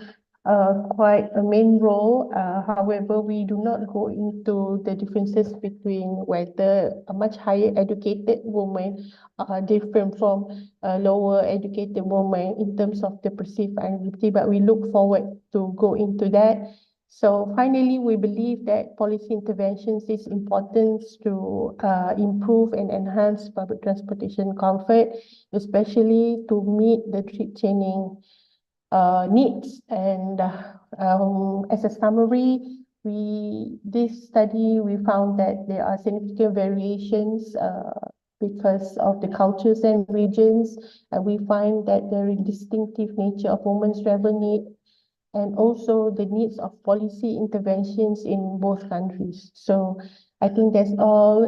quite a main role. However, we do not go into the differences between whether a much higher educated woman are different from a lower educated woman in terms of the perceived identity, but we look forward to go into that. So finally, we believe that policy interventions is important to improve and enhance public transportation comfort, especially to meet the trip chaining needs. And as a summary, this study, we found that there are significant variations because of the cultures and regions. And we find that there is distinctive nature of women's travel need and also the needs of policy interventions in both countries. So I think that's all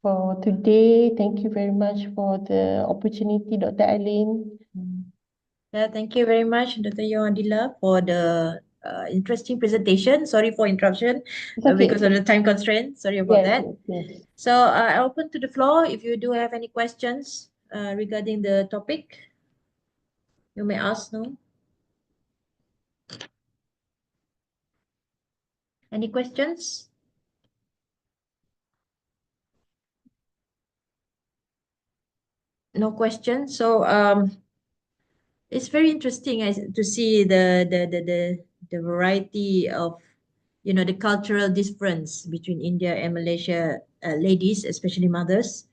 for today. Thank you very much for the opportunity, Dr. Eileen. Yeah, thank you very much, Dr. Yohandila, for the interesting presentation. Sorry for interruption It's okay. because of the time constraint. Sorry about Yes, that. yes. So I open to the floor. If you do have any questions regarding the topic, you may ask now. Any questions? No questions. So it's very interesting to see the variety of, you know, the cultural difference between India and Malaysia ladies, especially mothers.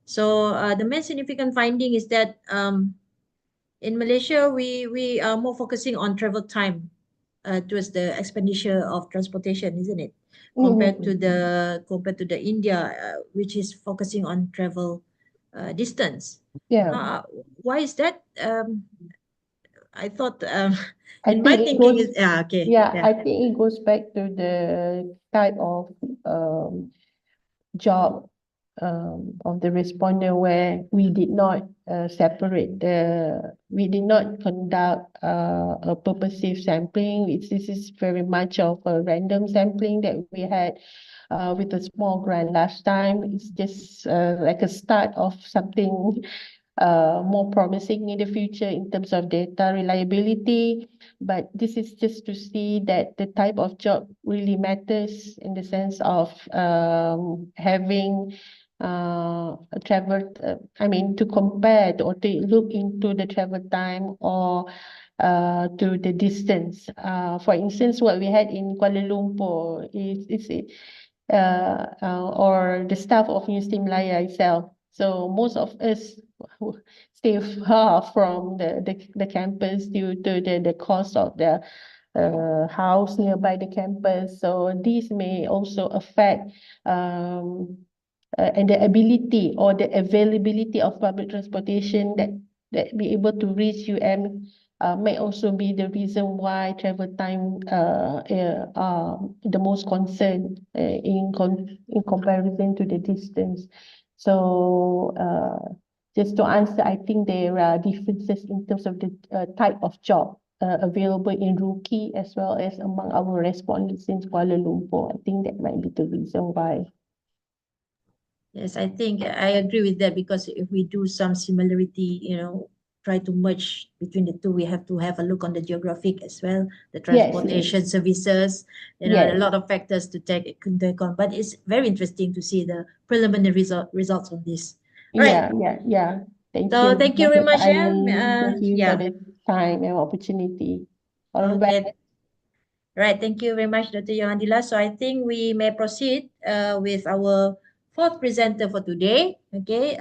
So the main significant finding is that in Malaysia, we are more focusing on travel time towards the expenditure of transportation, isn't it? Compared to the India, which is focusing on travel distance. Yeah. Why is that? I thought I in my think it thinking goes, is okay. yeah, I think it goes back to the type of job of the responder where we did not we did not conduct a purposive sampling. This is very much of a random sampling that we had with a small grant last time. It's just like a start of something more promising in the future in terms of data reliability. But this is just to see that the type of job really matters in the sense of having travel, to compare or to look into the travel time or to the distance. For instance, what we had in Kuala Lumpur or the staff of University Malaya itself. So most of us who stay far from the campus due to the cost of the house nearby the campus. So these may also affect and the ability or the availability of public transportation that be able to reach may also be the reason why travel time the most concern in comparison to the distance. So just to answer, I think there are differences in terms of the type of job available in Rookie as well as among our respondents in Kuala Lumpur. I think that might be the reason why. Yes, I think I agree with that, because if we do some similarity, you know, try to merge between the two, we have to have a look on the geographic as well, the transportation services, you know, a lot of factors to take into account. But it's very interesting to see the preliminary results on this. Right. Yeah. Thank So you. thank you very much. Thank you for Yeah. the time and opportunity. All the Okay. best. Right. Thank you very much, Dr. Yohandila. So I think we may proceed with our fourth presenter for today. Okay.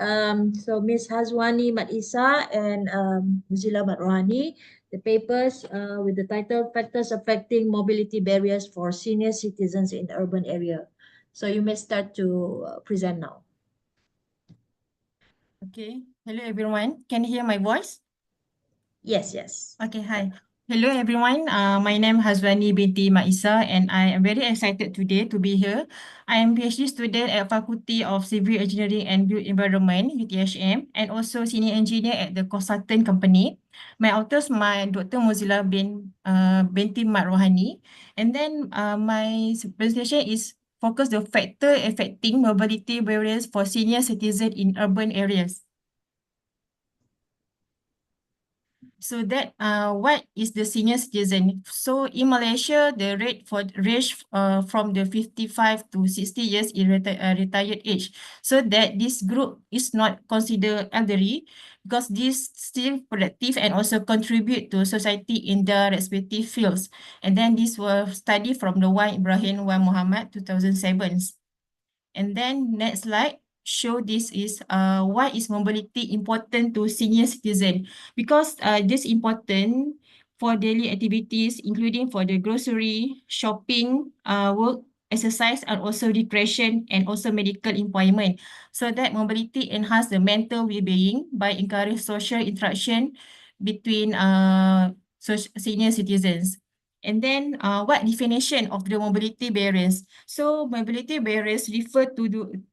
So Ms. Hazwani Mat Isa and Muzila Mat Rohani, the papers with the title Factors Affecting Mobility Barriers for Senior Citizens in Urban Area. So you may start to present now. Okay. Hello, everyone. Can you hear my voice? Yes. Okay, hi. Hello, everyone. My name is Hazwani binti Maisa, and I am very excited today to be here. I am PhD student at Faculty of Civil Engineering and Built Environment, UTHM, and also senior engineer at the consultant company. My authors, my Dr. Muzila binti Mat Rohani. And then my presentation is focus the factor affecting mobility barriers for senior citizens in urban areas. So that what is the senior citizen? So in Malaysia, the rate for range from the 55 to 60 years in retired age. So that this group is not considered elderly because this still productive and also contribute to society in their respective fields. And then this was study from the Wan Ibrahim Wan Muhammad 2007. And then next slide show this is why is mobility important to senior citizen, because this important for daily activities including for the grocery, shopping, work, exercise, and also recreation and also medical employment. So that mobility enhance the mental well-being by encourage social interaction between senior citizens. And then what definition of the mobility barriers? So mobility barriers refer to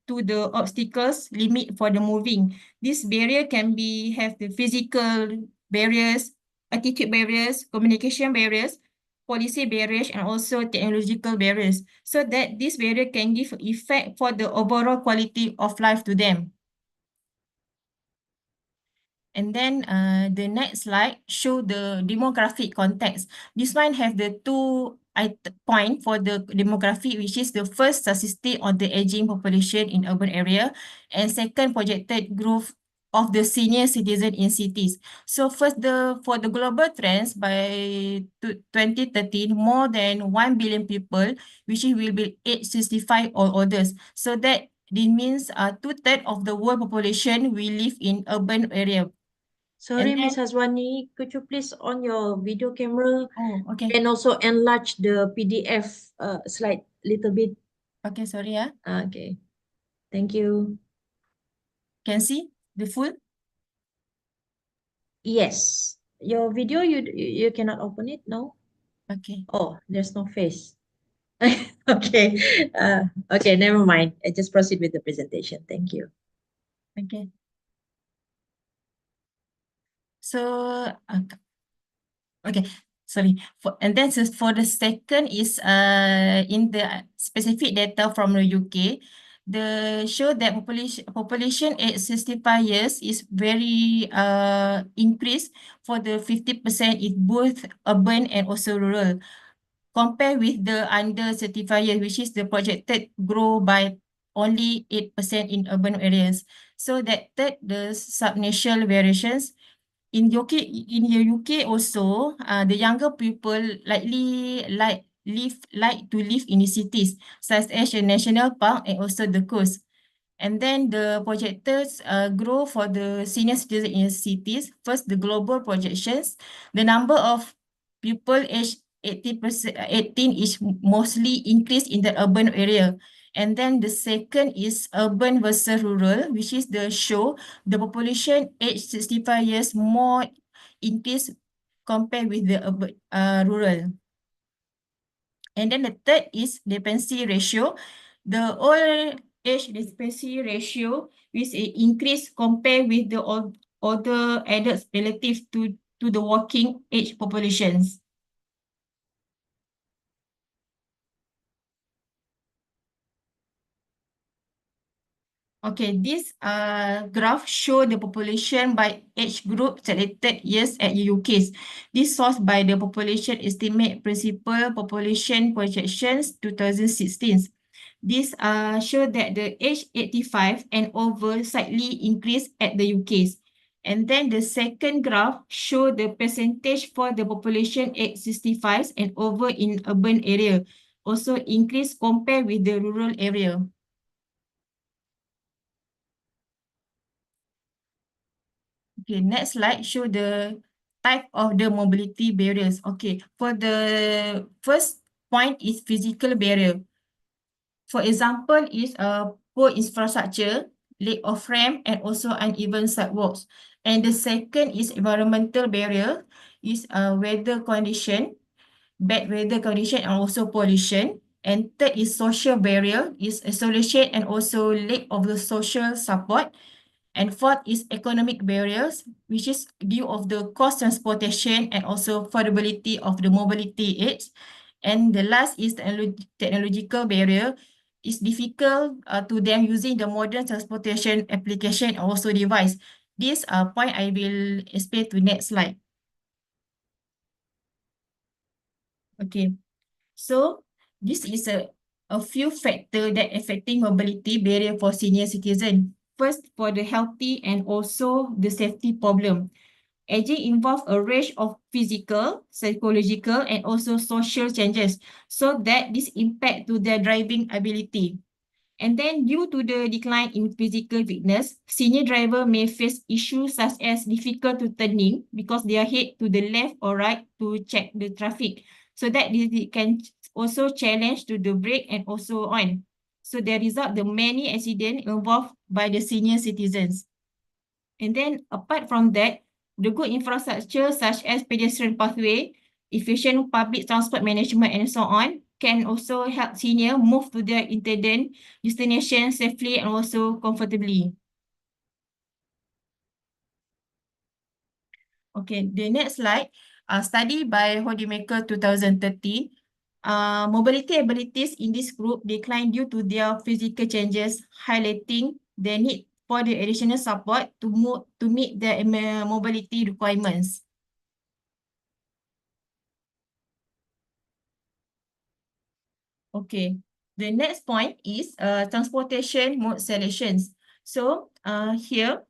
the obstacles limit for the moving. This barrier can be have the physical barriers, attitude barriers, communication barriers, policy barriers, and also technological barriers. So that this barrier can give effect for the overall quality of life to them. And then the next slide show the demographic context. This one have the two point for the demographic, which is the first statistic on the aging population in urban area, and second projected growth of the senior citizen in cities. So first, for the global trends by 2013, more than 1 billion people, which will be age 65 or older. So that this means 2/3 of the world population will live in urban area. Sorry, And Miss Hazwani, could you please on your video camera Oh, okay. and also enlarge the PDF slide little bit? Okay, sorry ya. Okay, thank you. Can see the full? Yes, your video you cannot open it, no? Okay. Oh, there's no face. Okay, okay, never mind. I just proceed with the presentation. Thank you. Okay. So, okay, sorry. And then for the second is in the specific data from the UK, the show that population at 65 years is very increased for the 50% in both urban and also rural. Compare with the under 35 years, which is the projected grow by only 8% in urban areas. So that third, the subnational variations. In the UK also, the younger people likely like to live in the cities, such as the national park and also the coast. And then the projected grow for the senior citizens in cities. First, the global projections. The number of people aged 18 is mostly increased in the urban area. And then the second is urban versus rural, which is the show the population aged 65 years more increase compared with the urban, rural. And then the third is dependency ratio. The old age dependency ratio is increase compared with the older adults relative to the working age populations. Okay, this graph show the population by age group selected years at UK's. This sourced by the population estimate principal population projections 2016. This show that the age 85 and over slightly increased at the UK's. And then the second graph show the percentage for the population age 65 and over in urban area, also increased compared with the rural area. Okay, next slide show the type of the mobility barriers. Okay, for the first point is physical barrier. For example, is poor infrastructure, lack of ramp, and also uneven sidewalks. And the second is environmental barrier, is weather condition, bad weather condition, and also pollution. And third is social barrier, is isolation and also lack of the social support. And fourth is economic barriers, which is due of the cost transportation and also affordability of the mobility aids. And the last is technological barrier. It's difficult to them using the modern transportation application and also device. This point I will explain to next slide. Okay, so this is a few factors that affecting mobility barrier for senior citizen. First, for the healthy and also the safety problem. Aging involves a range of physical, psychological, and also social changes, so that this impact to their driving ability. And then due to the decline in physical fitness, senior driver may face issues such as difficult to turning because they are head to the left or right to check the traffic. So that it can also challenge to the brake and also on. So there result the many accidents involved by the senior citizens. And then apart from that, the good infrastructure such as pedestrian pathway, efficient public transport management and so on can also help senior move to their intended destination safely and also comfortably. Okay, the next slide, study by Hodemaker 2013. Mobility abilities in this group decline due to their physical changes, highlighting the need for the additional support to meet their mobility requirements. Okay, the next point is transportation mode selections. So here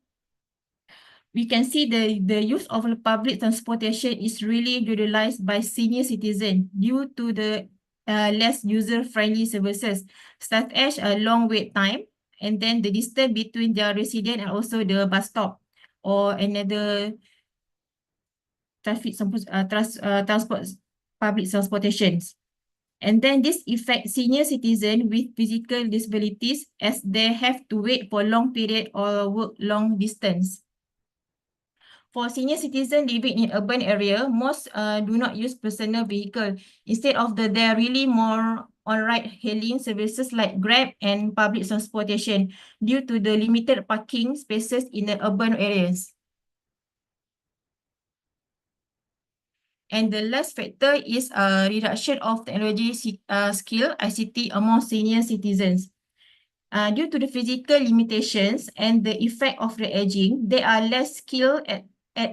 we can see the use of public transportation is really utilized by senior citizens due to the less user-friendly services, such as a long wait time, and then the distance between their resident and also the bus stop or another transport public transportations. And then this affects senior citizens with physical disabilities as they have to wait for long period or work long distance. For senior citizens living in urban area, most do not use personal vehicle. Instead of they're really more on ride-hailing services like Grab and public transportation due to the limited parking spaces in the urban areas. And the last factor is reduction of technology skill, ICT, among senior citizens. Due to the physical limitations and the effect of the aging, they are less skilled at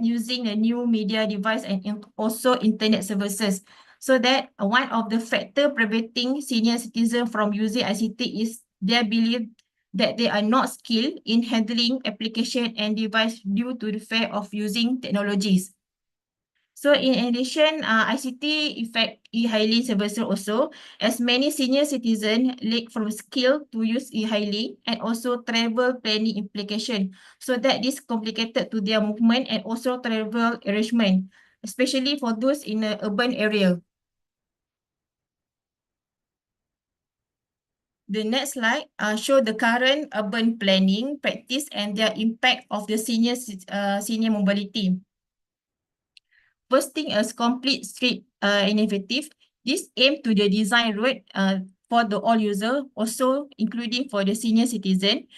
using the new media device and also internet services. So that one of the factor preventing senior citizens from using ICT is their belief that they are not skilled in handling application and device due to the fear of using technologies. So in addition, ICT affect e-hailing services also, as many senior citizens lack from skill to use e-hailing and also travel planning implication, so that this complicated to their movement and also travel arrangement, especially for those in the urban area. The next slide show the current urban planning practice and their impact of the senior mobility. First thing is complete street innovative. This aim to the design road for the all user, also including for the senior citizen,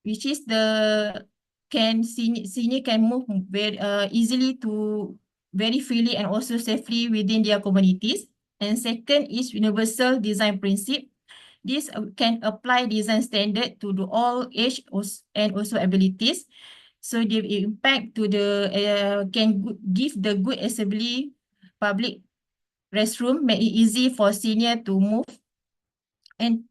which is the senior can move very easily to very freely and also safely within their communities. And second is universal design principle. This can apply design standard to the all age and also abilities. So the impact to the can give the good assembly public restroom, make it easy for senior to move. And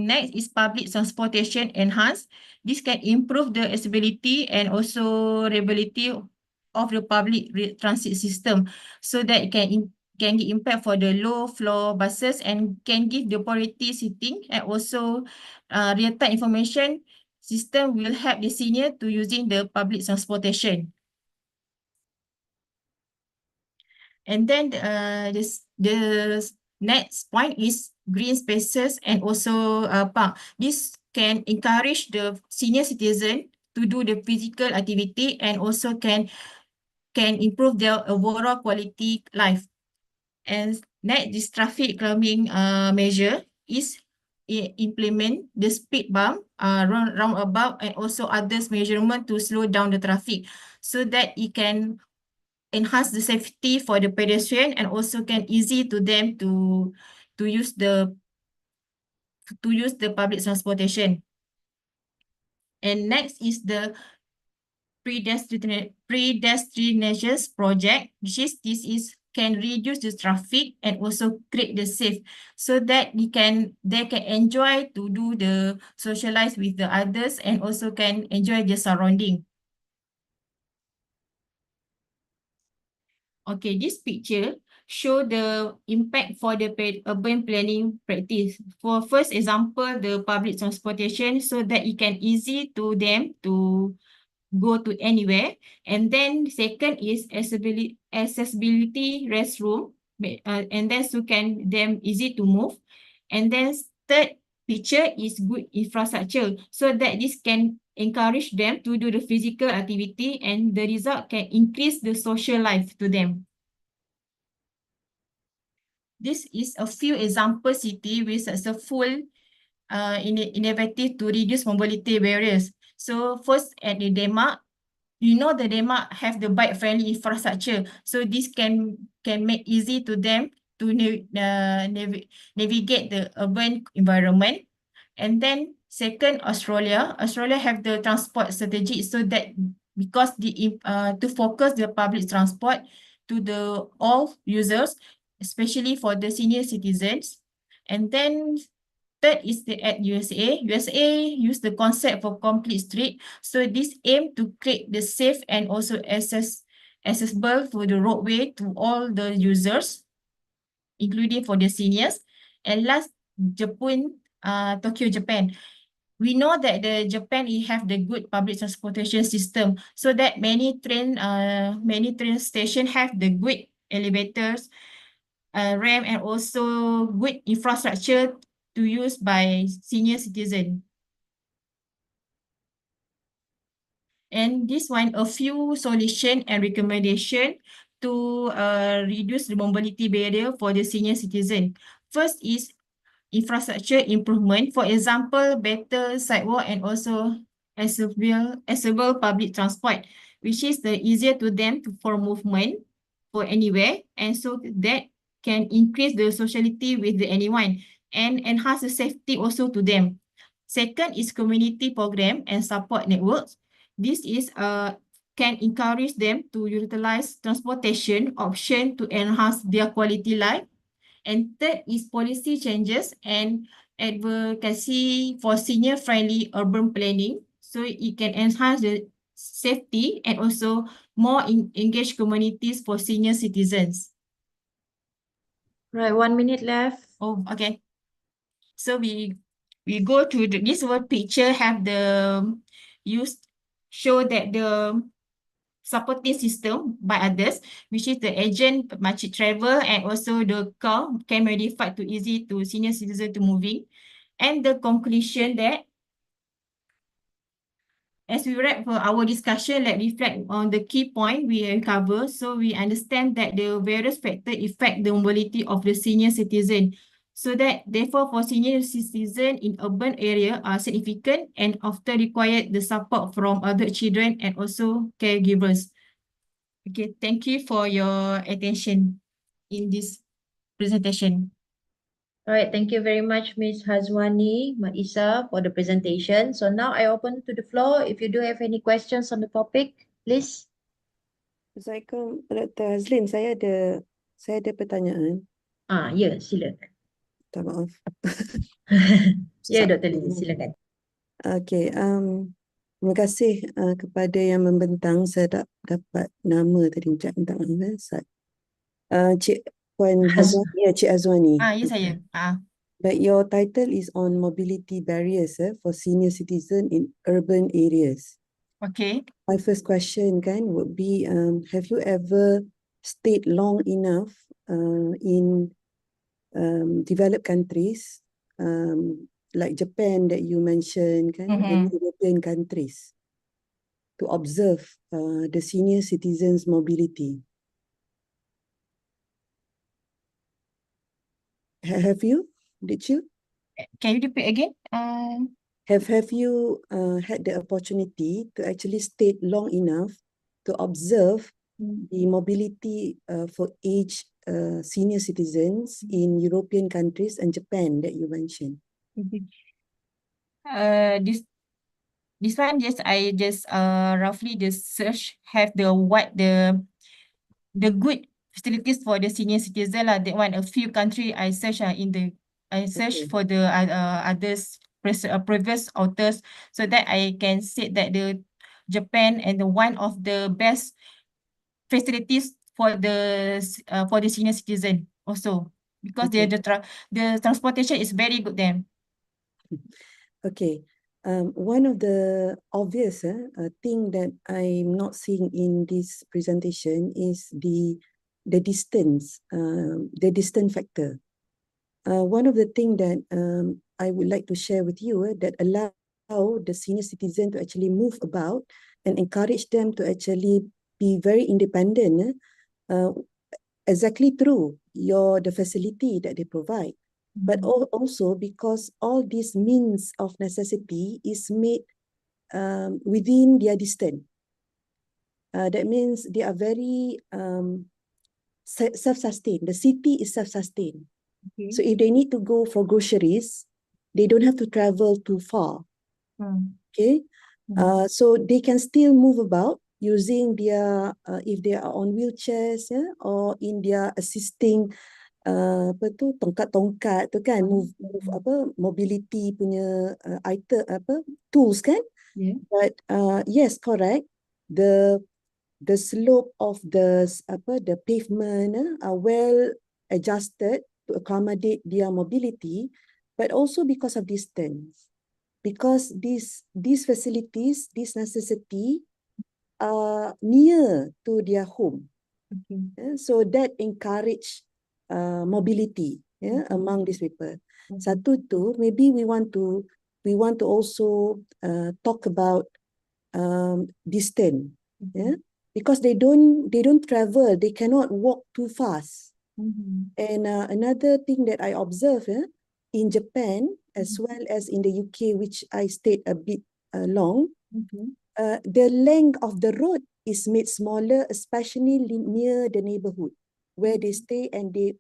next is public transportation enhanced. This can improve the accessibility and also reliability of the public transit system, so that it can get impact for the low floor buses and can give the priority seating and also real-time information system will help the senior to using the public transportation. And then the next point is green spaces and also park. This can encourage the senior citizen to do the physical activity and also can improve their overall quality life. And next, this traffic calming measure is implement the speed bump, roundabout, and also others measurement to slow down the traffic, so that it can enhance the safety for the pedestrian and also can easy to them to use the public transportation. And next is the predestination project, which is this is can reduce the traffic and also create the safe so that they can enjoy to do the socialize with the others and also can enjoy their surrounding. Okay, this picture show the impact for the urban planning practice. For first example, the public transportation so that it can easy to them to go to anywhere. And then second is accessibility restroom, and then so can them easy to move. And then third picture is good infrastructure so that this can encourage them to do the physical activity and the result can increase the social life to them. This is a few example city with successful innovative to reduce mobility barriers. So first at the Denmark, you know the Denmark have the bike-friendly infrastructure. So this can make easy to them to navigate the urban environment. And then second, Australia have the transport strategy so that because to focus the public transport to the all users, especially for the senior citizens. And then third is at USA. USA use the concept for complete street. So this aim to create the safe and also accessible for the roadway to all the users, including for the seniors. And last, Japan, Tokyo, Japan. We know that the Japan have the good public transportation system, so that many train station have the good elevators, ramp, and also good infrastructure to use by senior citizen. And this one, a few solution and recommendation to reduce the mobility barrier for the senior citizen. First is infrastructure improvement. For example, better sidewalk and also accessible public transport, which is the easier to them for movement for anywhere, and so that can increase the sociality with the anyone and enhance the safety also to them. Second is community program and support networks. This is can encourage them to utilize transportation option to enhance their quality life. And third is policy changes and advocacy for senior-friendly urban planning. So it can enhance the safety and also more engaged communities for senior citizens. Right, 1 minute left. Oh, okay. So we go to this one picture have the show that the supporting system by others, which is the agent, market travel, and also the car can modify to easy to senior citizen to moving. And the conclusion that as we wrap for our discussion, let reflect on the key point we cover. So we understand that the various factors affect the mobility of the senior citizen. So that therefore for senior citizen in urban area are significant and often require the support from other children and also caregivers. Okay, thank you for your attention in this presentation. All right, thank you very much, Ms. Hazwani Maisa, for the presentation. So now I open to the floor. If you do have any questions on the topic, please. Assalamualaikum, Dr. Hazlin. Saya ada pertanyaan. Ya, silakan. Tak maaf. Ya, Dr. Lily, silakan. Okey, terima kasih kepada yang membentang. Saya tak dapat nama tadi. Minta maaf. Cik Puan Hazwani. Ya, Cik Hazwani. Ya, saya. But your title is on mobility barriers for senior citizen in urban areas. Okay. My first question would be, have you ever stayed long enough in developed countries like Japan that you mentioned, and European countries to observe the senior citizens' mobility? Have you? Did you? Can you repeat again? Have you had the opportunity to actually stay long enough to observe the mobility for aged senior citizens in European countries and Japan that you mentioned? This one, yes, I just roughly just search have the good facilities for the senior citizen lah. That one, a few country I search I search for the others previous authors, so that I can say that the Japan and the one of the best facilities for the senior citizen also, because Okay. the transportation is very good there. Okay. One of the obvious thing that I'm not seeing in this presentation is the distance factor. One of the thing that I would like to share with you that allow the senior citizen to actually move about and encourage them to actually be very independent, exactly through the facility that they provide. But also because all these means of necessity is made within their distance. That means they are very self-sustained. The city is self-sustained. Okay. So if they need to go for groceries, they don't have to travel too far. Okay. So they can still move about using their, if they are on wheelchairs, or in their assisting apa tu tongkat-tongkat tu kan, move apa mobility punya item apa tools kan. Yeah. But yes, correct, the slope of the pavement are well adjusted to accommodate their mobility, but also because of distance, because these facilities, this necessity are near to their home. Okay. So that encourage mobility among these people. Satu tu, maybe we want to also talk about distance, because they don't travel, they cannot walk too fast. And another thing that I observe in Japan as well as in the UK, which I stayed a bit long, the length of the road is made smaller, especially near the neighborhood where they stay and they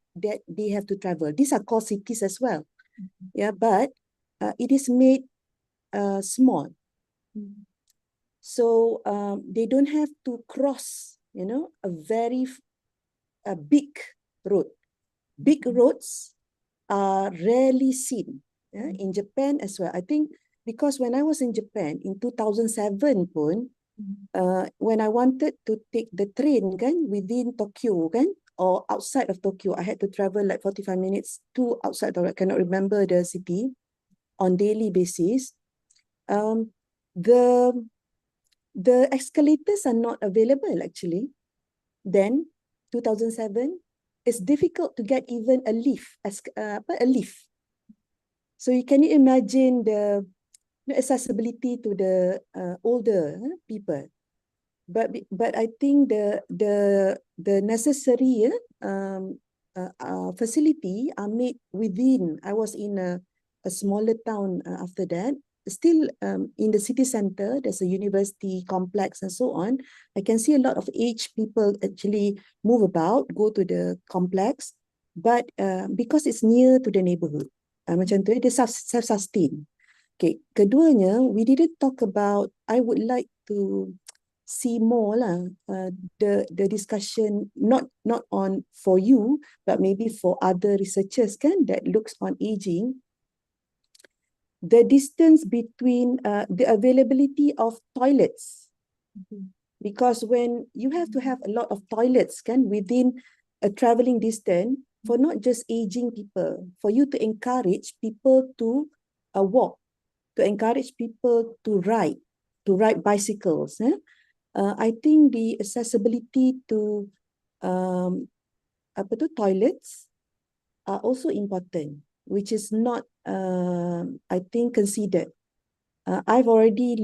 have to travel. These are called cities as well. Yeah, but it is made small. So they don't have to cross, a very big road. Big roads are rarely seen in Japan as well. I think because when I was in Japan in 2007 pun, when I wanted to take the train kan, within Tokyo kan, or outside of Tokyo, I had to travel like 45 minutes to outside, or I cannot remember the city, on daily basis. The escalators are not available actually. Then 2007, it's difficult to get even a lift, a lift. So you can imagine the accessibility to the older people. But I think the necessary facility are made within. I was in a smaller town after that. Still in the city center, there's a university complex and so on. I can see a lot of aged people actually move about, go to the complex, but because it's near to the neighborhood, macam tu, they self-sustain. Okay, keduanya, we didn't talk about, I would like to see more the discussion, not on for you, but maybe for other researchers kan, that looks on aging. The distance between the availability of toilets, because when you have to have a lot of toilets can within a traveling distance, for not just aging people, for you to encourage people to walk, to encourage people to ride bicycles. I think the accessibility to toilets are also important, which is not I think considered. I've already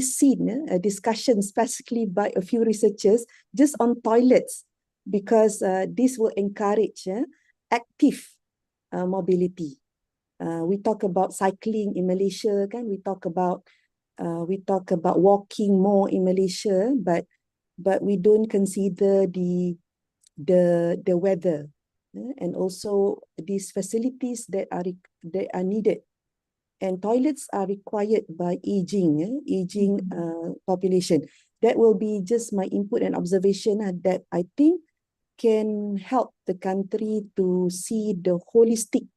seen a discussion specifically by a few researchers just on toilets, because this will encourage active mobility. We talk about cycling in Malaysia, kan? We talk about walking more in Malaysia, but we don't consider the weather and also these facilities that are needed. And toilets are required by aging population. That will be just my input and observation that I think can help the country to see the holistic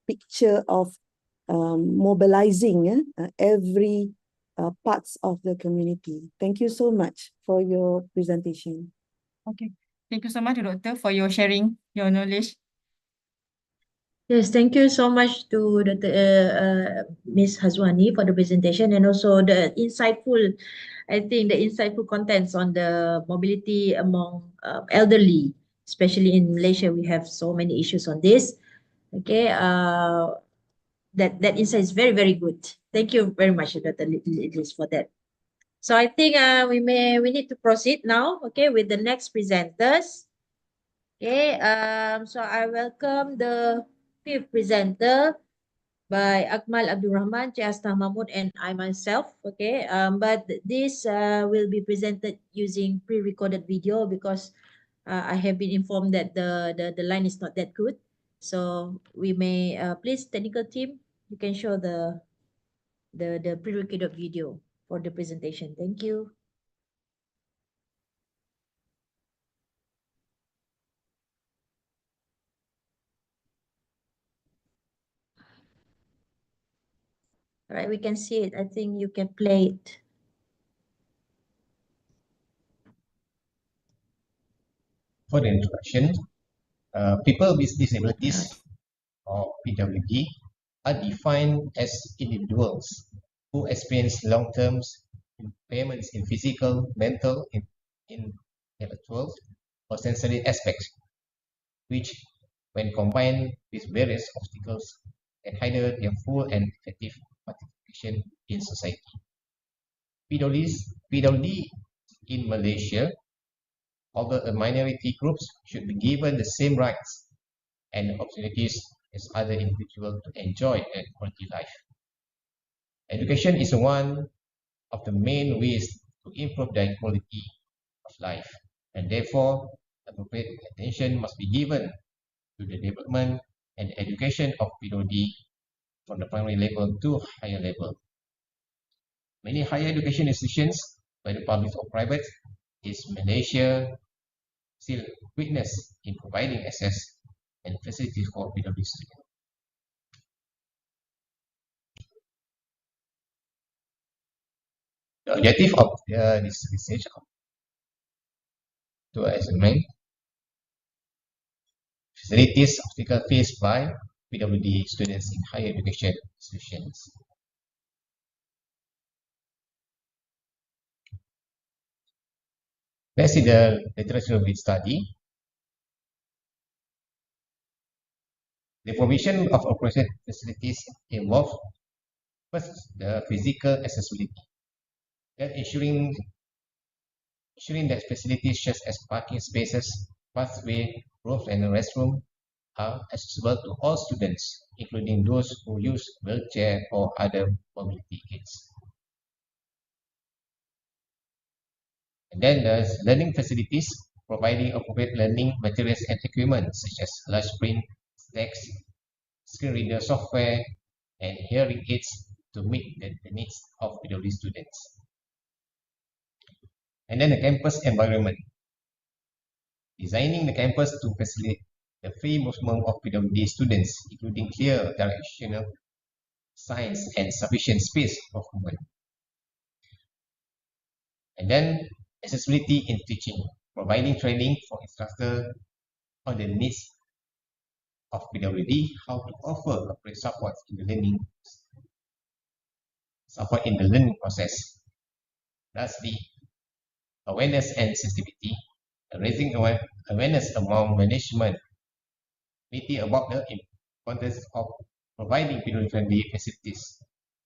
picture of mobilizing every parts of the community. Thank you so much for your presentation. Okay. Thank you so much, Doctor, for your sharing your knowledge. Yes, thank you so much to Ms. Hazwani for the presentation and also the insightful, I think the insightful contents on the mobility among elderly, especially in Malaysia. We have so many issues on this. Okay, that insight is very, very good. Thank you very much, Dr. Idris, for that. So I think we need to proceed now, okay, with the next presenters. Okay, so I welcome the fifth presenter by Akmal Abdul Rahman, Chiasta Mahmud, and I myself. Okay, but this will be presented using pre-recorded video because I have been informed that the line is not that good. So we may please technical team, you can show the pre-recorded video for the presentation. Thank you. All right, we can see it. I think you can play it. For the introduction, people with disabilities or PWD are defined as individuals who experience long-term impairments in physical, mental, intellectual, or sensory aspects, which, when combined with various obstacles, can hinder their full and effective participation in society. PWD in Malaysia, although a minority groups, should be given the same rights and opportunities as other individuals to enjoy a quality life. Education is one of the main ways to improve their quality of life, and therefore appropriate attention must be given to the development and education of PWD from the primary level to higher level. Many higher education institutions, whether public or private, is Malaysia still weakness in providing access and facilities for PWD students. The objective of this research to examine facilities obstacles faced by PWD students in higher education institutions. Let's see the literature we study. The provision of appropriate facilities involve first the physical accessibility, then ensuring that facilities such as parking spaces, pathway, rooms, and restroom are accessible to all students, including those who use wheelchair or other mobility aids. And then there's learning facilities, providing appropriate learning materials and equipment such as large print, text, screen reader software, and hearing aids to meet the needs of PWD students. And then the campus environment. Designing the campus to facilitate the free movement of PWD students, including clear directional signs and sufficient space for movement. And then accessibility in teaching, providing training for instructors on the needs of PWD, how to offer appropriate support in the learning process. Lastly, awareness and sensitivity, raising awareness among management meeting about the importance of providing PWD-friendly facilities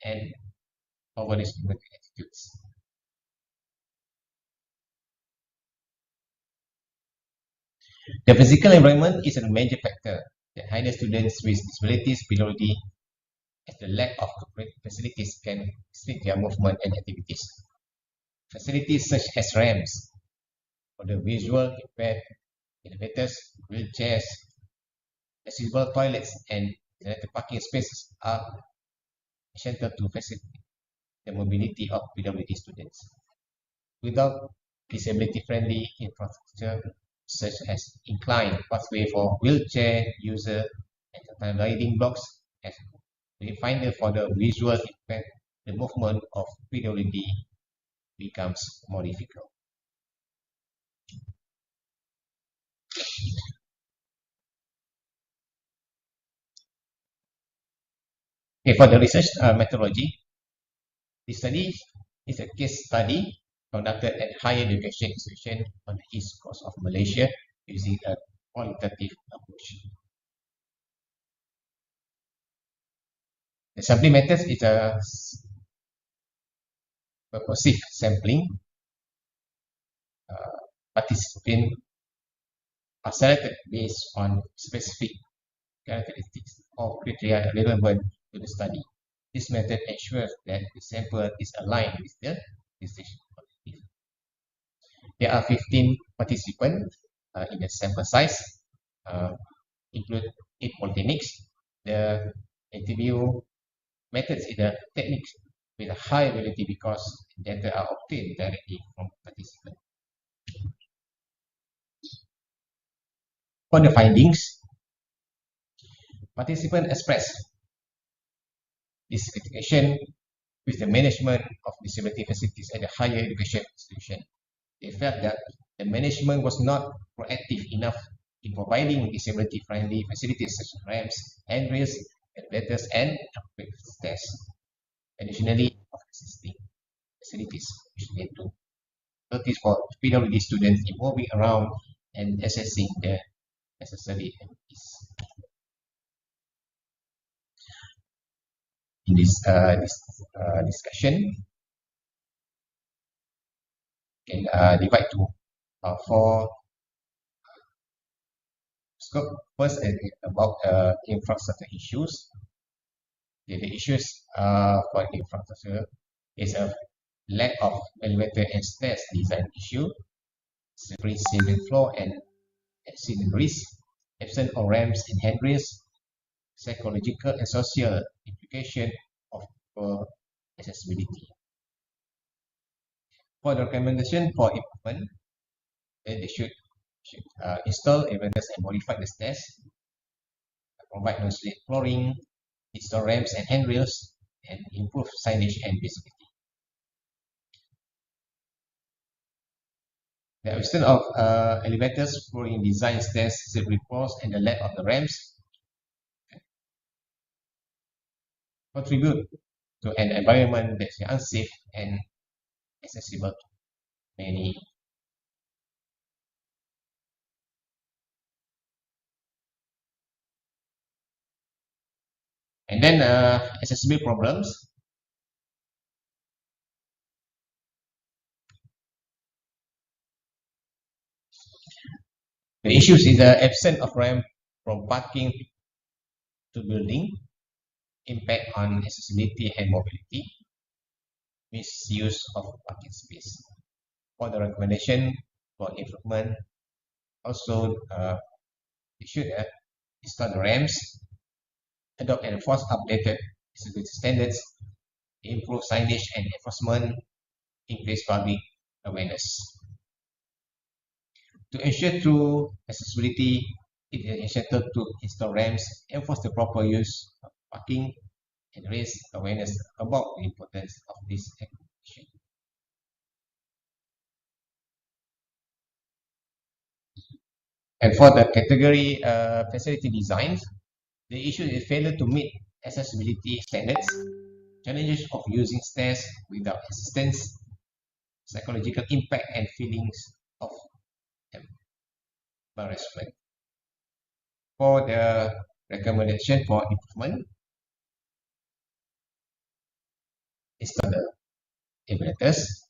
and organizational attitudes. The physical environment is a major factor that hinders students with disabilities PWD, as the lack of appropriate facilities can restrict their movement and activities. Facilities such as ramps for the visual impaired, elevators, wheelchairs, accessible toilets, and designated parking spaces are essential to facilitate the mobility of PWD students. Without disability-friendly infrastructure, such as inclined pathway for wheelchair user and sometimes riding blocks as finder for the visual effect. The movement of PWD becomes more difficult. Okay, for the research methodology, this study is a case study conducted at higher education institution on the east coast of Malaysia using a qualitative approach. The sampling method is a purposive sampling. Participants are selected based on specific characteristics or criteria relevant to the study. This method ensures that the sample is aligned with the research objective. There are 15 participants in the sample size, include 8 polytechnics. The interview methods is a technique with a high ability because data are obtained directly from participants. For the findings, participants expressed dissatisfaction with the management of disability facilities at the higher education institution. They felt that the management was not proactive enough in providing disability-friendly facilities such as ramps, handrails, elevators, and upgrade stairs. Additionally, of existing facilities, which led to difficulties for PWD students in moving around and accessing the necessary amenities. In this discussion, can divide to 4 scope. First, about infrastructure issues. The issues for infrastructure is a lack of elevator and stairs design issue, slippery cement floor and accident risk, absence of ramps and handrails, psychological and social implication of accessibility. For the recommendation for improvement, they should install elevators and modify the stairs, provide no-slip flooring, install ramps and handrails, and improve signage and visibility. The absence of elevators, flooring design, stairs, slippery floors, and the lack of the ramps contribute to an environment that is unsafe and accessible to many. And then accessibility problems. The issues is the absence of ramp from parking to building, impact on accessibility and mobility, misuse of parking space. For the recommendation for improvement, also they should install the ramps, adopt and enforce updated accessibility standards, improve signage and enforcement, increase public awareness. To ensure true accessibility, it is essential to install ramps, enforce the proper use of parking, and raise awareness about the importance of this activity. And for the category facility designs, the issue is failure to meet accessibility standards, challenges of using stairs without assistance, psychological impact and feelings of embarrassment. For the recommendation for improvement, install the elevators.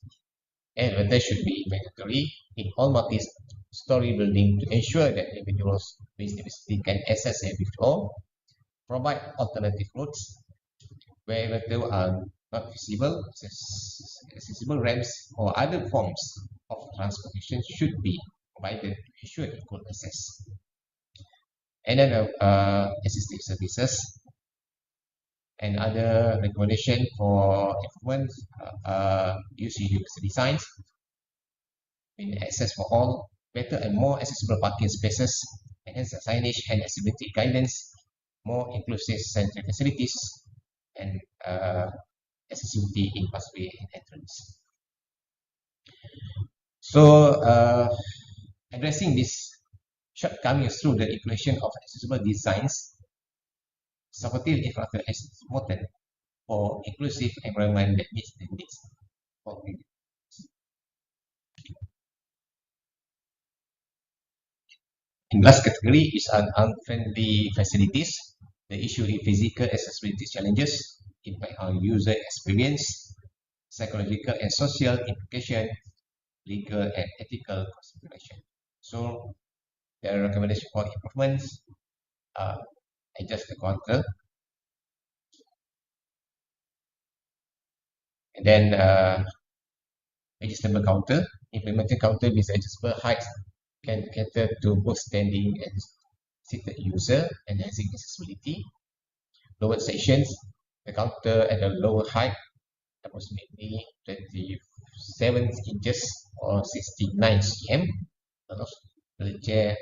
Elevators should be mandatory in all multi-story buildings to ensure that individuals with disability can access every floor. Provide alternative routes where elevators are not visible. Accessible ramps or other forms of transportation should be provided to ensure equal access. And then assistive services and other recommendation for improvement use universal designs in access for all, better and more accessible parking spaces, enhance signage and accessibility guidance, more inclusive sanitary facilities, and accessibility in busway and entrance. So, addressing this shortcomings through the inclusion of accessible designs, supportive infrastructure is important for inclusive environment that meets the needs of people. In last category is unfriendly facilities. The issue is physical accessibility challenges, impact on user experience, psychological and social implication, legal and ethical consideration. So there are recommendations for improvements, adjust the counter, and then adjustable counter, implementing counter with adjustable height can cater to both standing and seated user, enhancing accessibility. Lower sections, the counter at a lower height, approximately 27 inches or 69 cm, allows the chair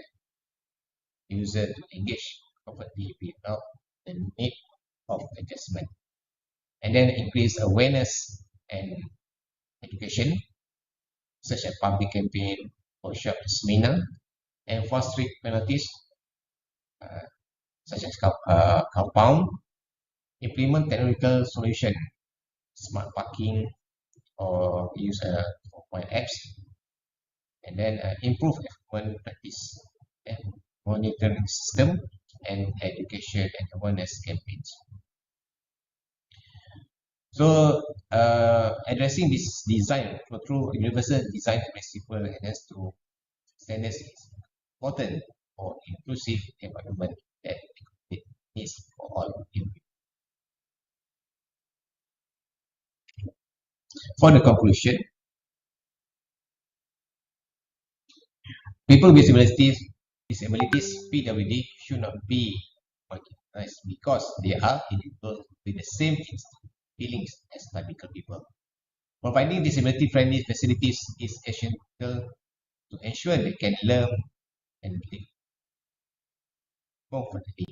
user to engage comfortably without the need of adjustment. And then increase awareness and education, such as public campaign, workshop, seminar, and for strict penalties, such as compound, implement technical solution, smart parking, or use mobile apps, and then improve effort practice and monitoring system and education and awareness campaigns. So addressing this design through universal design principle adherence to standards is important for inclusive environment that it needs for all people. For the conclusion, people with disabilities (PWD) should not be marginalized because they are individuals with the same feelings as typical people. Providing disability-friendly facilities is essential to ensure they can learn and live comfortably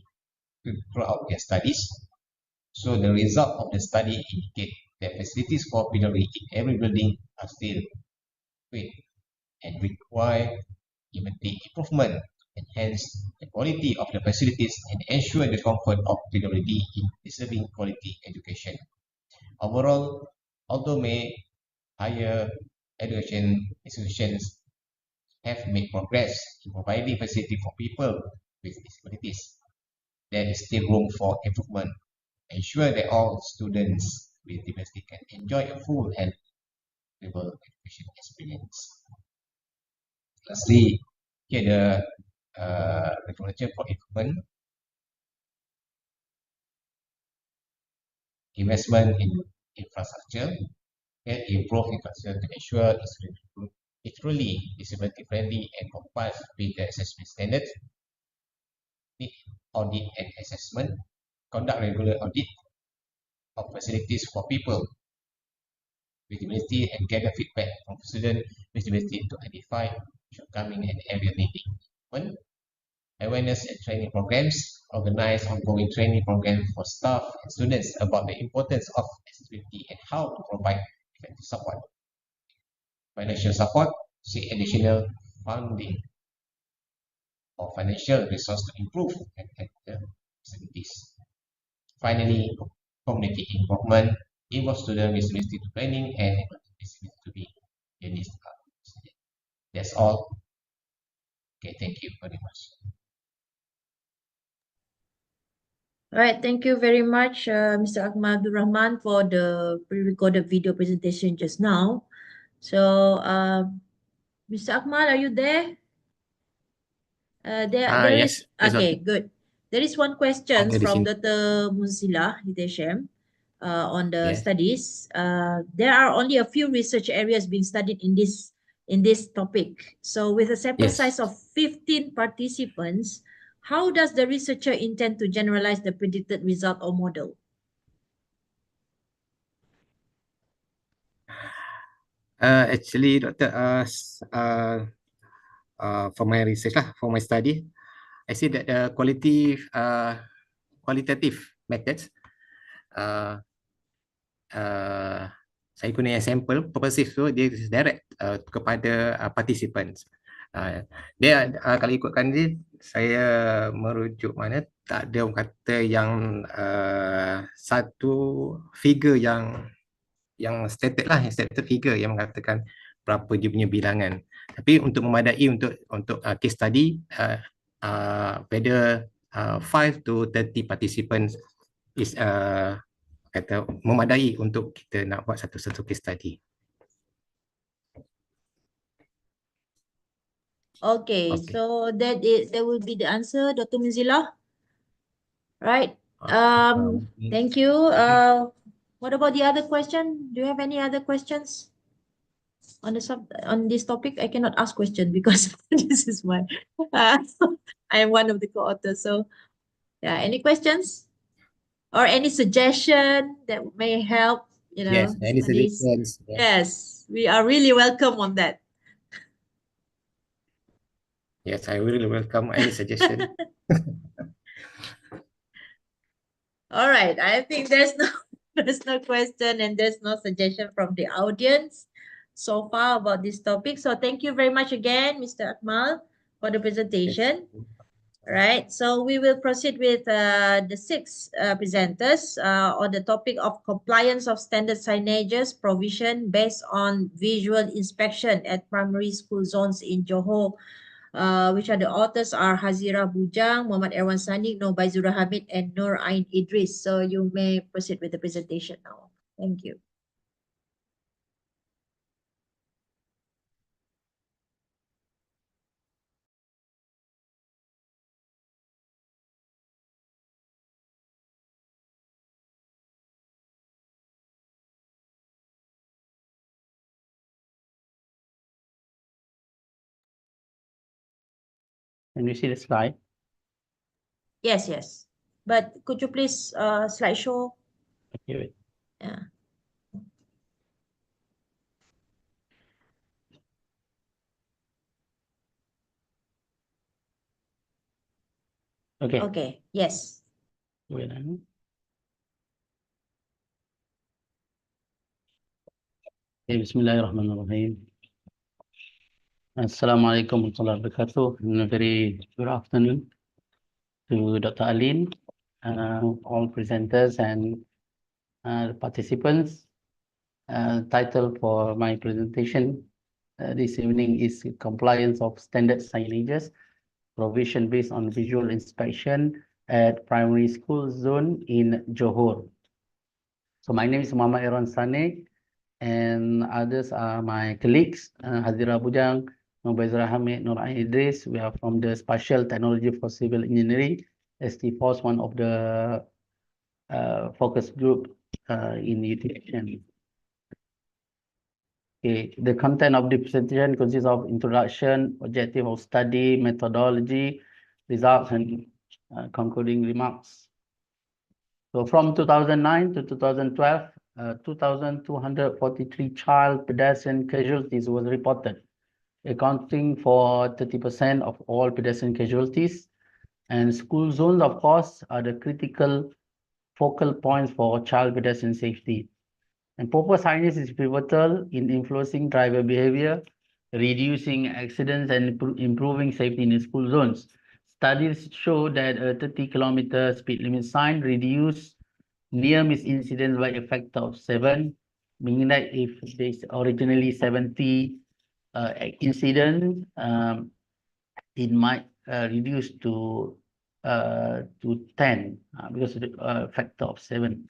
throughout their studies. So the result of the study indicate that facilities for PWD in every building are still great and require immediate improvement, enhance the quality of the facilities and ensure the comfort of PWD in deserving quality education. Overall, although higher education institutions have made progress in providing facility for people with disabilities, there is still room for improvement. Ensure that all students with disability can enjoy a full and stable education experience. Lastly, here the recommendation for improvement: investment in infrastructure, and improve infrastructure to ensure it's truly disability friendly and complies with the assessment standards. Audit and assessment, conduct regular audit of facilities for people with disability and gather feedback from students with disability to identify shortcomings and area needing improvement. Awareness and training programs, organize ongoing training programs for staff and students about the importance of accessibility and how to provide effective support. Financial support, seek additional funding or financial resource to improve and the facilities. Finally, community involvement, involve students with disability to training and disability to be units. That's all. Okay, thank you very much. All right, thank you very much, Mr. Akmal Abdul Rahman, for the pre-recorded video presentation just now. So, Mr. Akmal, are you there? There Yes, is yes, okay, okay. good. There is one question Okay, di from sini. Dr. Munzila Hideshem on the Yes. studies. There are only a few research areas being studied in this topic. So, with a sample Yes. size of 15 participants, how does the researcher intend to generalize the predicted result or model? Actually, Doctor, for my research lah, for my study, I see that qualitative methods, saya guna example purposive tu dia direct kepada participants. Kalau ikutkan dia, saya merujuk mana tak ada orang kata yang satu figure yang stated lah, yang stated figure yang mengatakan berapa dia punya bilangan. Tapi untuk memadai untuk case study, whether 5 to 30 participants is kata memadai untuk kita nak buat satu case study. Okay, so that will be the answer, Dr. Muzila. Right. Thank you. What about the other question? Do you have any other questions on this topic? I cannot ask question because this is my I am one of the co-authors. So yeah, any questions or any suggestion that may help, Yes, any studies? suggestions? Yes, we are really welcome on that. Yes, I really welcome any suggestion. All right, I think there's no question and there's no suggestion from the audience so far about this topic. So thank you very much again, Mr. Akmal, for the presentation. All right, so we will proceed with the 6 presenters on the topic of compliance of standard signages provision based on visual inspection at primary school zones in Johor, which are the authors are Hazira Bujang, Muhammad Erwan Sanik, Nur Baizura Hamid, and Nur Ain Idris. So you may proceed with the presentation now. Thank you. Can you see the slide? Yes, yes. But could you please slideshow? Okay, wait. Yeah. Okay. Okay, yes. Wait a minute. Okay, Bismillahirrahmanirrahim. Assalamualaikum warahmatullahi wabarakatuh. And a very good afternoon to Dr. Alin, all presenters and participants. Title for my presentation this evening is Compliance of Standard Signages, Provision Based on Visual Inspection at Primary School Zone in Johor. So my name is Muhammad Erwan Sanik, and others are my colleagues, Hazira Bujang, Nur Baizura Hamid, Nur Ain Idris. We are from the Spatial Technology for Civil Engineering, ST Force, one of the focus group in UTHM. Okay, the content of the presentation consists of introduction, objective of study, methodology, results, and concluding remarks. So from 2009 to 2012, 2,243 child pedestrian casualties was reported, accounting for 30% of all pedestrian casualties. And school zones, of course, are the critical focal points for child pedestrian safety. And proper signage is pivotal in influencing driver behavior, reducing accidents, and improving safety in school zones. Studies show that a 30-kilometer speed limit sign reduces near-miss incidents by a factor of 7, meaning that if there's originally 70 incidents, it might reduce to 10 because of the factor of 7.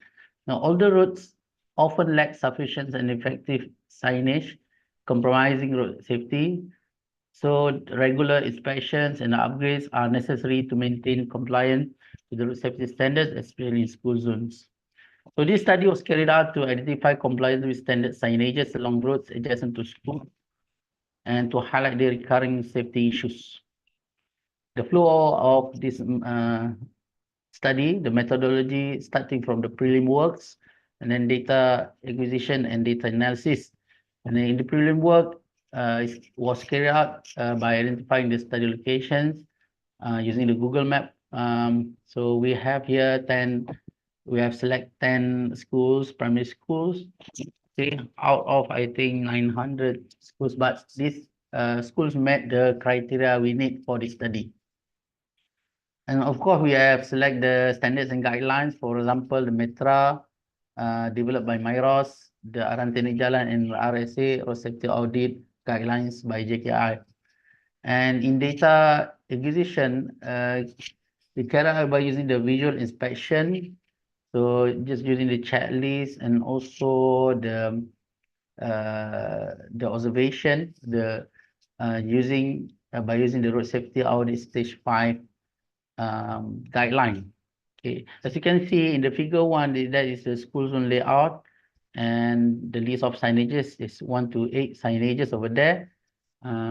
Now, older roads often lack sufficient and effective signage, compromising road safety. So regular inspections and upgrades are necessary to maintain compliance with the road safety standards, especially in school zones. So this study was carried out to identify compliance with standard signages along roads adjacent to schools and to highlight the recurring safety issues. The flow of this study, the methodology starting from the prelim works, and then data acquisition and data analysis. And then in the prelim work, was carried out by identifying the study locations using the Google Map. So we have here 10, we have select 10 schools, primary schools, okay, out of I think 900 schools, but these schools met the criteria we need for the study. And of course, we have select the standards and guidelines, for example, the METRA, developed by MIROS, the Arantene Jalan and RSA, Road Safety Audit guidelines by JKI. And in data acquisition, we carry out by using the visual inspection. So just using the checklist and also the observation, by using the road safety audit stage 5 guideline. Okay, as you can see in the figure 1, that is the school zone layout, and the list of signages is 1 to 8 signages over there.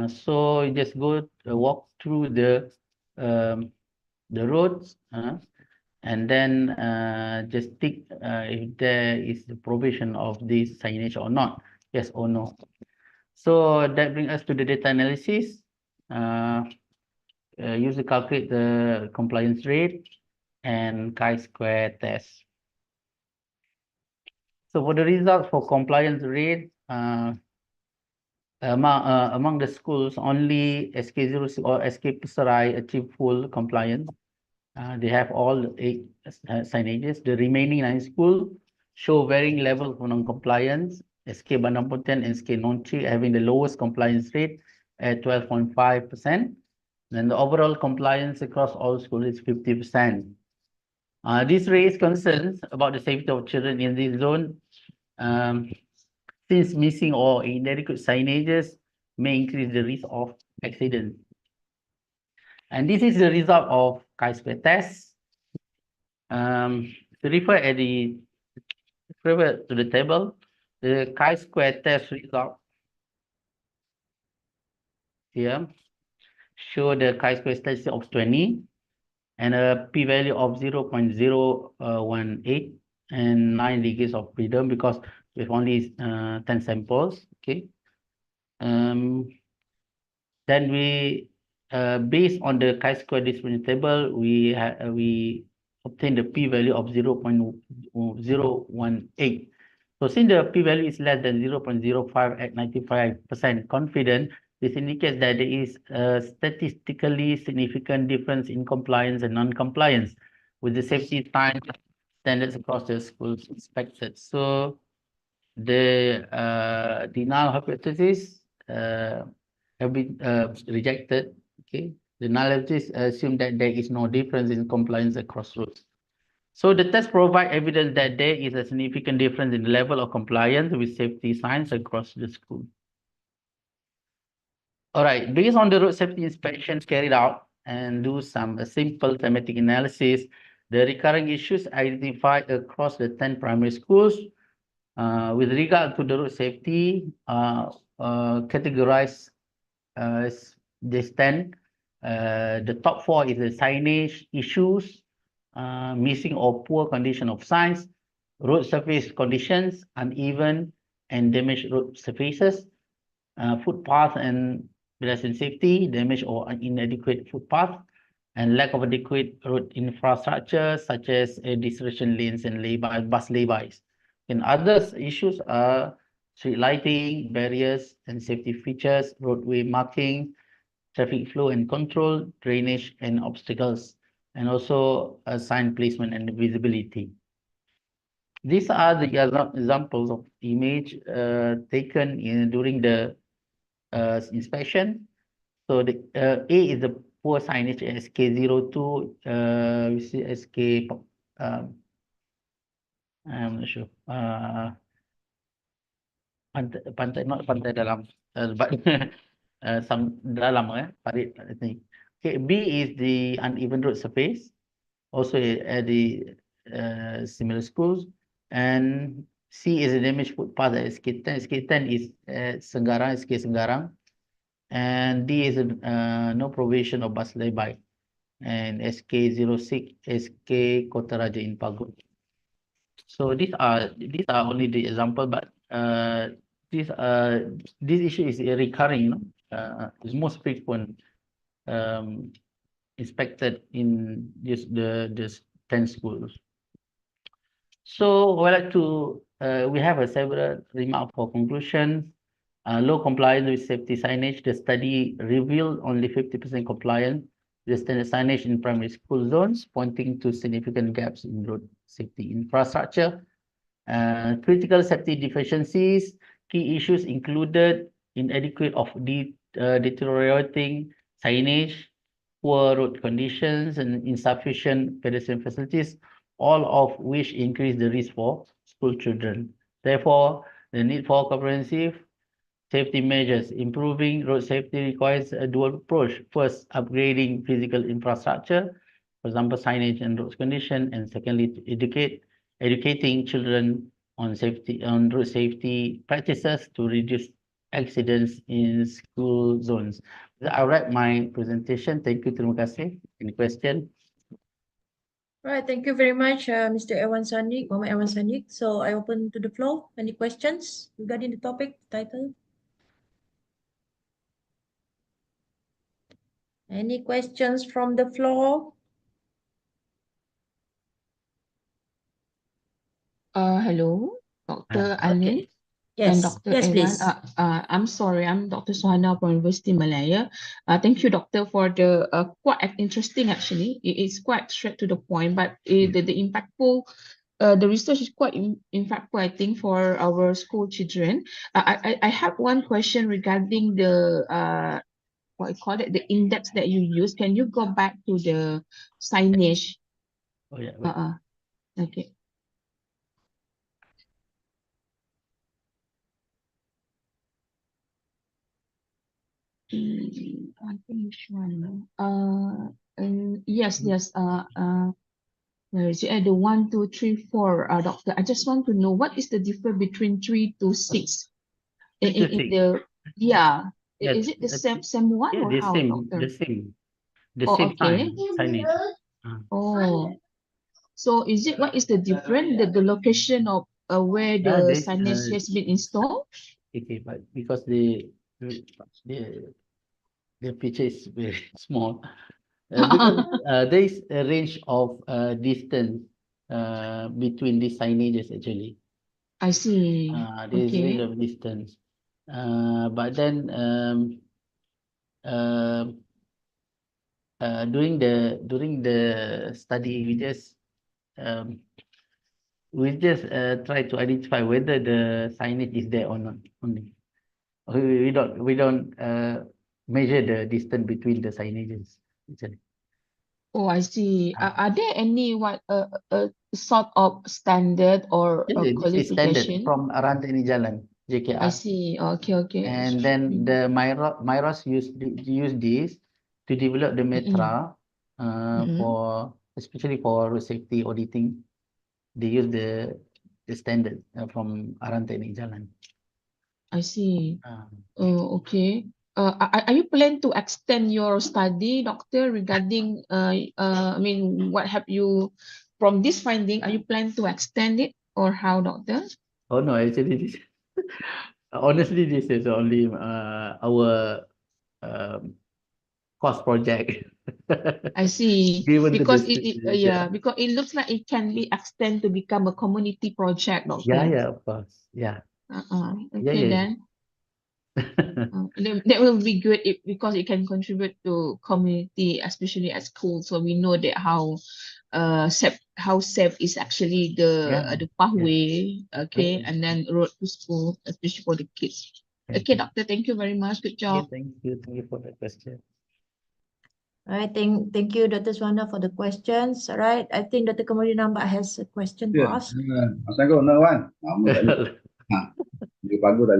So you just go walk through the roads, and then just tick if there is the provision of this signage or not, yes or no. So that brings us to the data analysis. Use to calculate the compliance rate and chi-square test. So for the results for compliance rate, among the schools, only SK06 or SK Peserai achieve full compliance. They have all 8 signages. The remaining 9 schools show varying levels of non-compliance. SK Bandar Pontian and SK Nonchi having the lowest compliance rate at 12.5%. And the overall compliance across all schools is 50%. This raises concerns about the safety of children in this zone, since missing or inadequate signages may increase the risk of accident. And this is the result of chi-square test. To refer to the table, the chi-square test result here show the chi-square test of 20 and a p-value of 0.018 and 9 degrees of freedom because with only 10 samples. Okay. Then we based on the chi-square distribution table, we obtain the p-value of 0.018. So since the p-value is less than 0.05 at 95% confident, this indicates that there is a statistically significant difference in compliance and non-compliance with the safety standards across the schools inspected. So the denial hypothesis have been rejected. Okay, the null hypothesis assume that there is no difference in compliance across routes. So the test provide evidence that there is a significant difference in the level of compliance with safety signs across the school. All right, based on the road safety inspections carried out and do some simple thematic analysis, the recurring issues identified across the 10 primary schools with regard to the road safety categorized as this 10. The top 4 is the signage issues, missing or poor condition of signs, road surface conditions, uneven and damaged road surfaces, footpath and pedestrian safety, damaged or inadequate footpath, and lack of adequate road infrastructure such as distribution lanes and bus laybys. And other issues are street lighting, barriers and safety features, roadway marking, traffic flow and control, drainage and obstacles, and also sign placement and visibility. These are the examples of image taken during the inspection. So the A is the poor signage SK02, we see SK, I'm not sure, pantai, not pantai dalam, but some dalam, parit, I think. Okay, B is the uneven road surface, also at the similar schools, and C is the damaged footpath at SK10. SK10 is Senggarang, SK Senggarang, and D is no provision of bus layby, and SK06, SK Kota Raja in Pagut. So these are only the example, but this issue is recurring, is most frequent inspected in this 10 schools. So I would like to, we have several remarks for conclusion. Low compliance with safety signage. The study revealed only 50% compliance with standard signage in primary school zones, pointing to significant gaps in road safety infrastructure. Critical safety deficiencies. Key issues included inadequate of deteriorating signage, poor road conditions, and insufficient pedestrian facilities, all of which increase the risk for school children. Therefore, the need for comprehensive safety measures. Improving road safety requires a dual approach. First, upgrading physical infrastructure, for example, signage and road condition, and secondly, educating children on road safety practices to reduce accidents in school zones. I'll wrap my presentation. Thank you. Terima kasih. Any question? Right, thank you very much, Mr. Ewan Sanik, Muhammad Ewan Sanik. So I open to the floor. Any questions regarding the topic, title? Any questions from the floor? Hello, Dr. Alin and Yes, Dr. yes, Ewan. please. I'm sorry, I'm Dr. Suhana from University Malaya. Thank you, Doctor, for the quite interesting actually. It is quite straight to the point, but the impactful, the research is quite impactful, I think, for our school children. I have one question regarding the what you call it, the index that you use. Can you go back to the signage? Oh yeah. Wait. Okay. I think which one? Yes. Where is it? The 1, 2, 3, 4, Doctor. I just want to know what is the difference between 3 to 6? In the Yes, is it the same one or the how, same, Doctor? the Oh, same okay. signage. Oh, so what is the difference? The location of where the signage has been installed? Okay, but because the picture is very small, because there is a range of distance between these signages actually. I see. There is range Okay. of distance, but then during the study we just try to identify whether the signage is there or not only. We don't measure the distance between the signages actually. Oh, I see. Are there any sort of standard or This is standard qualification? from Arante Ini Jalan, JKR. I see. Okay. And then the MIROS use this to develop the metra for especially for road safety auditing. They use the standard from Arante Ini Jalan. I see. Oh, okay. Are you plan to extend your study, Doctor, regarding I mean, what have you from this finding? Are you plan to extend it or how, Doctor? Oh no, actually this honestly this is only our course project. I see. Given Because the because it looks like it can be extended to become a community project, Doctor. Yeah, of course. Yeah. Okay, then. That will be good because it can contribute to community, especially at school. So we know that how safe is actually the pathway, okay, and then road to school, especially for the kids. Okay, Doctor, thank you very much. Good job. Thank you for the question. All right, thank you, Dr. Swana, for the questions. All right, I think Dr. Kamari Namba has a question to ask. Mas Anggo, no one. You bagus.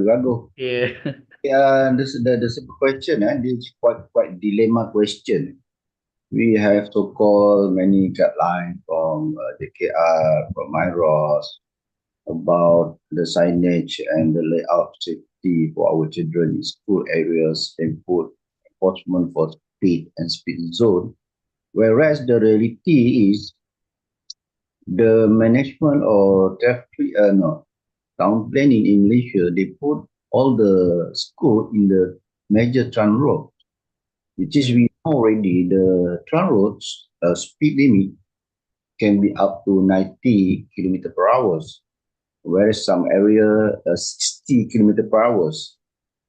Yeah. The simple question, this is quite dilemma question. We have to call many guidelines from the KR, from MIROS about the signage and the layout safety for our children in school areas and put enforcement for speed and speed zone. Whereas the reality is the management or town planning in Malaysia, they put all the school in the major trunk road, which is we know already the trunk roads speed limit can be up to 90 kilometer per hour, whereas some area 60 kilometer per hour.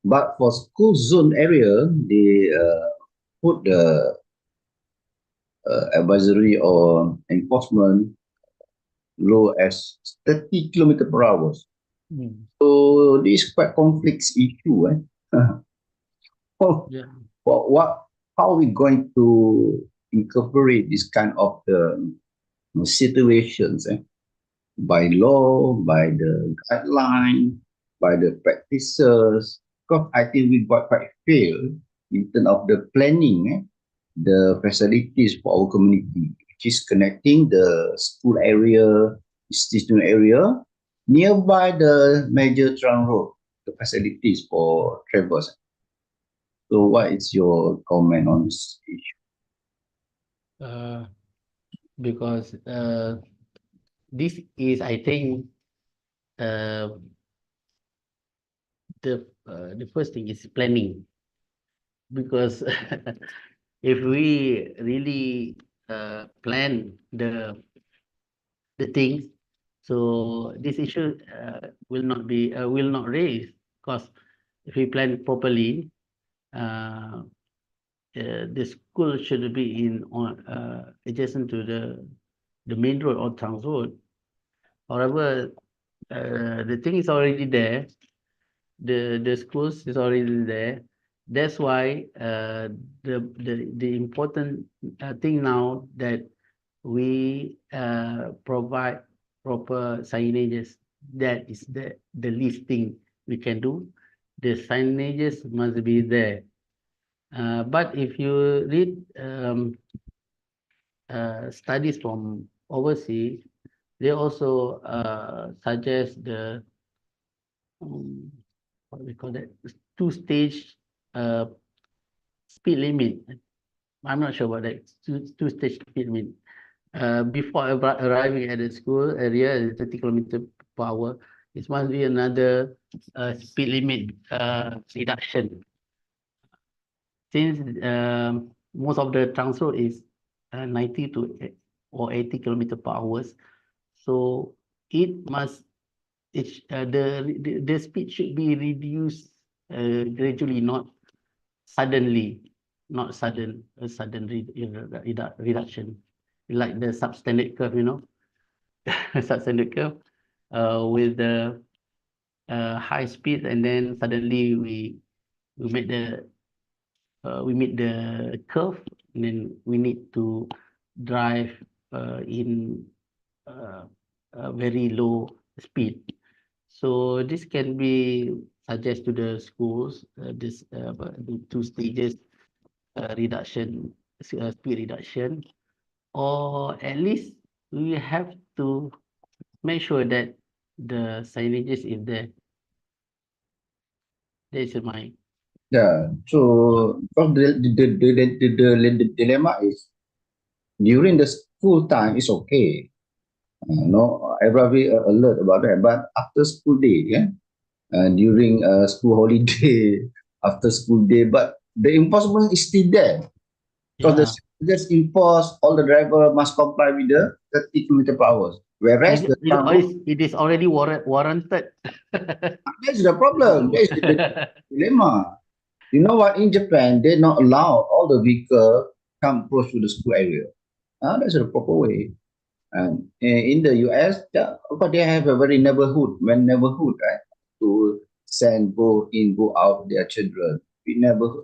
But for school zone area, they put the advisory or enforcement low as 30 kilometer per hour. So this quite complex issue. Yeah. How are we going to incorporate this kind of situations by law, by the guideline, by the practices? Because I think we got quite failed in terms of the planning, the facilities for our community, which is connecting the school area, institutional area, nearby the major trunk road, the facilities for travelers. So what is your comment on this issue? Because this is, I think, the first thing is planning. Because if we really plan the things, so this issue will not raise. Because if we plan properly, the school should be adjacent to the main road or trunk road. However, the thing is already there. The schools is already there. That's why the important thing now that we provide proper signages. That is the least thing we can do. The signages must be there. But if you read studies from overseas, they also suggest the what we call that, two-stage speed limit. I'm not sure about that. Two-stage speed limit. Before arriving at the school area at 30 kilometers per hour, it must be another speed limit reduction. Since most of the trunk road is 90 or 80 kilometers per hour, so the speed should be reduced gradually, not suddenly, a sudden reduction, like the substandard curve, substandard curve with the high speed, and then suddenly we meet the curve, and then we need to drive in a very low speed. So this can be suggest to the schools the two stages reduction, speed reduction, or at least we have to make sure that the signages is there. That's my. Yeah. So the dilemma is during the school time is okay. No, everybody alert about that. But after school day, during school holiday, after school day, but the enforcement is still there. Because just enforce all the driver must comply with the 30 kilometer per hour. Whereas it is already warranted. That's the problem. That's the dilemma. You know what? In Japan, they not allow all the vehicle come close to the school area. That's the proper way. And in the US, of course, they have a very neighborhood, right? To send, go in, go out their children. In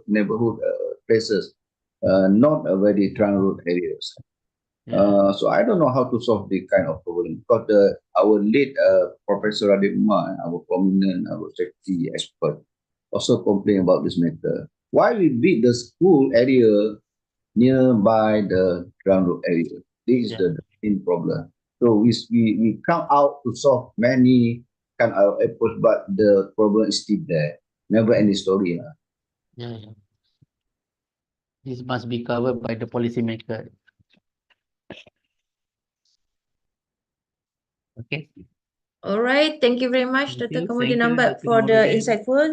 neighborhood places, not a very trunk road areas. So I don't know how to solve this kind of problem because our late Professor Radit Umar, our prominent, our safety expert, also complain about this matter. Why we build the school area nearby the ground road area? This is the main problem. So we come out to solve many kind of efforts, but the problem is still there. Never any story. Yeah. This must be covered by the policymaker. Okay. All right. Thank you very much, Thank Dr. you. Kamudin Thank you, Nambat, Deputy for the Moderator. insightful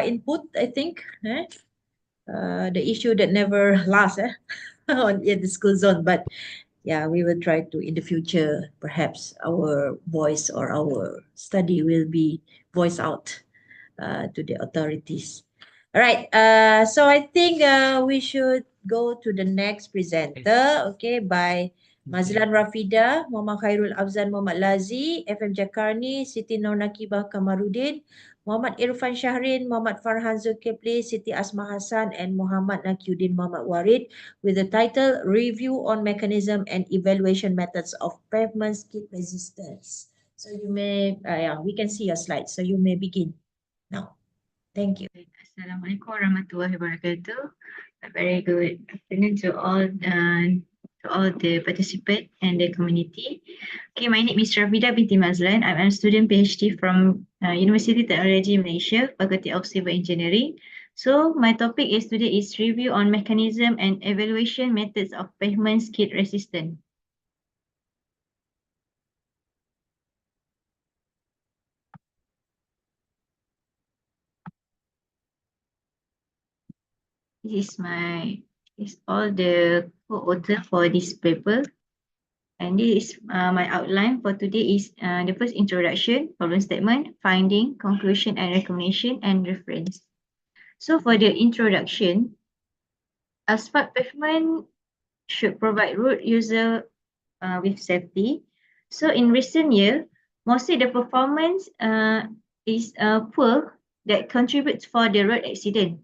input, I think. The issue that never lasts in the school zone. But yeah, we will try to, in the future, perhaps our voice or our study will be voiced out to the authorities. All right. So I think we should go to the next presenter, okay, by Mazlan Rafida, Muhammad Khairul Afzan Muhammad Lazi, FM Jakarni, Siti Nur Nakibah Kamarudin, Muhammad Irfan Shahrin, Muhammad Farhan Zulkifli, Siti Asma Hassan, and Muhammad Nakiuddin Muhammad Warid, with the title Review on Mechanism and Evaluation Methods of Pavement Skid Resistance. So you may, we can see your slides, so you may begin now. Thank you. Assalamualaikum warahmatullahi wabarakatuh. A very good afternoon to all the participants and the community. Okay, my name is Rafida binti Mazlan. I'm a student PhD from University Technology Malaysia, Faculty of Civil Engineering. So my topic is today is review on mechanism and evaluation methods of pavement skid resistance. This is all the co-author for this paper. And this is my outline for today is the first introduction, problem statement, finding, conclusion and recommendation, and reference. So for the introduction, asphalt pavement should provide road user with safety. So in recent years, mostly the performance is poor that contributes for the road accident.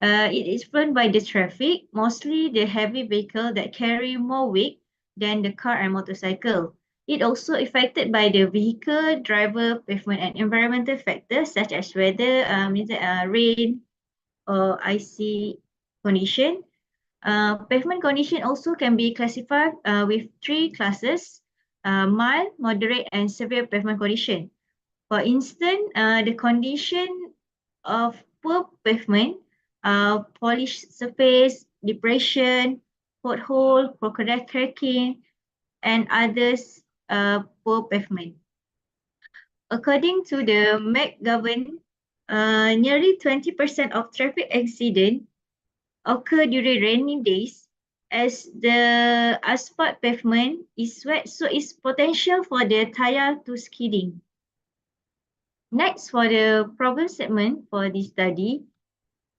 It is run by the traffic, mostly the heavy vehicle that carry more weight than the car and motorcycle. It also affected by the vehicle, driver, pavement, and environmental factors such as weather, rain, or icy condition. Pavement condition also can be classified with 3 classes, mild, moderate, and severe pavement condition. For instance, the condition of poor pavement, polished surface, depression, pothole, crocodile cracking, and others poor pavement. According to the McGovern, nearly 20% of traffic accidents occur during rainy days as the asphalt pavement is wet, so it's potential for the tire to skidding. Next, for the problem statement for this study,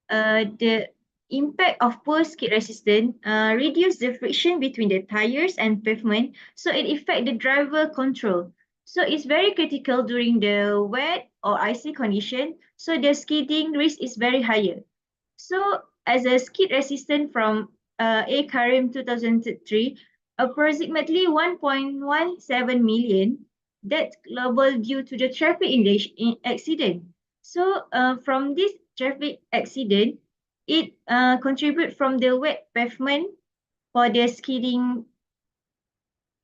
the impact of poor skid resistance reduce the friction between the tires and pavement, so it affects the driver control. So it's very critical during the wet or icy condition, so the skidding risk is very higher. So as a skid resistance from FKAAB 2003, approximately 1.17 million deaths global due to the traffic accident. So from this traffic accident, it contribute from the wet pavement for the skidding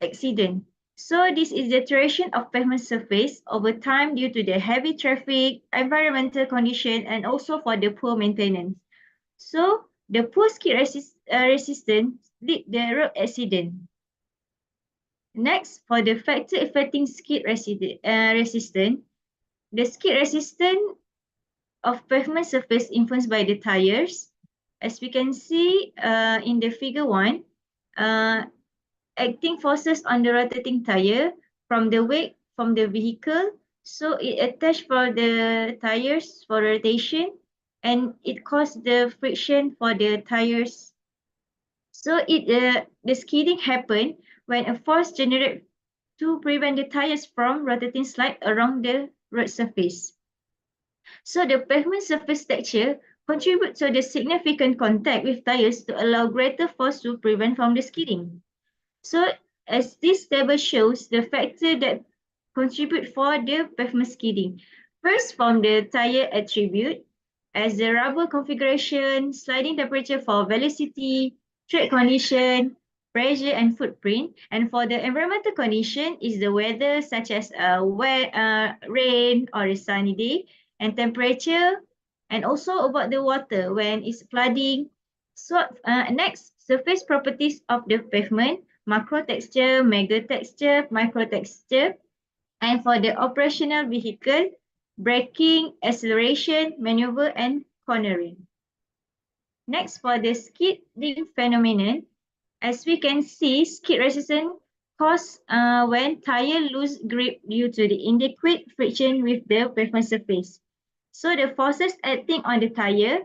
accident. So this is deterioration of pavement surface over time due to the heavy traffic, environmental condition, and also for the poor maintenance. So the poor skid resistance lead the road accident. Next, for the factor affecting skid resistance, the skid resistance of pavement surface influenced by the tires. As we can see in the figure 1, acting forces on the rotating tire from the weight from the vehicle. So it attached for the tires for rotation and it caused the friction for the tires. So the skidding happened when a force generated to prevent the tires from rotating slide around the road surface. So the pavement surface texture contributes to the significant contact with tires to allow greater force to prevent from the skidding. So as this table shows, the factor that contribute for the pavement skidding. First, from the tire attribute, as the rubber configuration, sliding temperature for velocity, tread condition, pressure and footprint. And for the environmental condition is the weather such as wet, rain or a sunny day, and temperature, and also about the water when it's flooding. So next, surface properties of the pavement, macro texture, mega texture, micro texture. And for the operational vehicle, braking, acceleration, maneuver, and cornering. Next, for the skidding phenomenon, as we can see, skid resistance causes when tire lose grip due to the inadequate friction with the pavement surface. So the forces acting on the tire,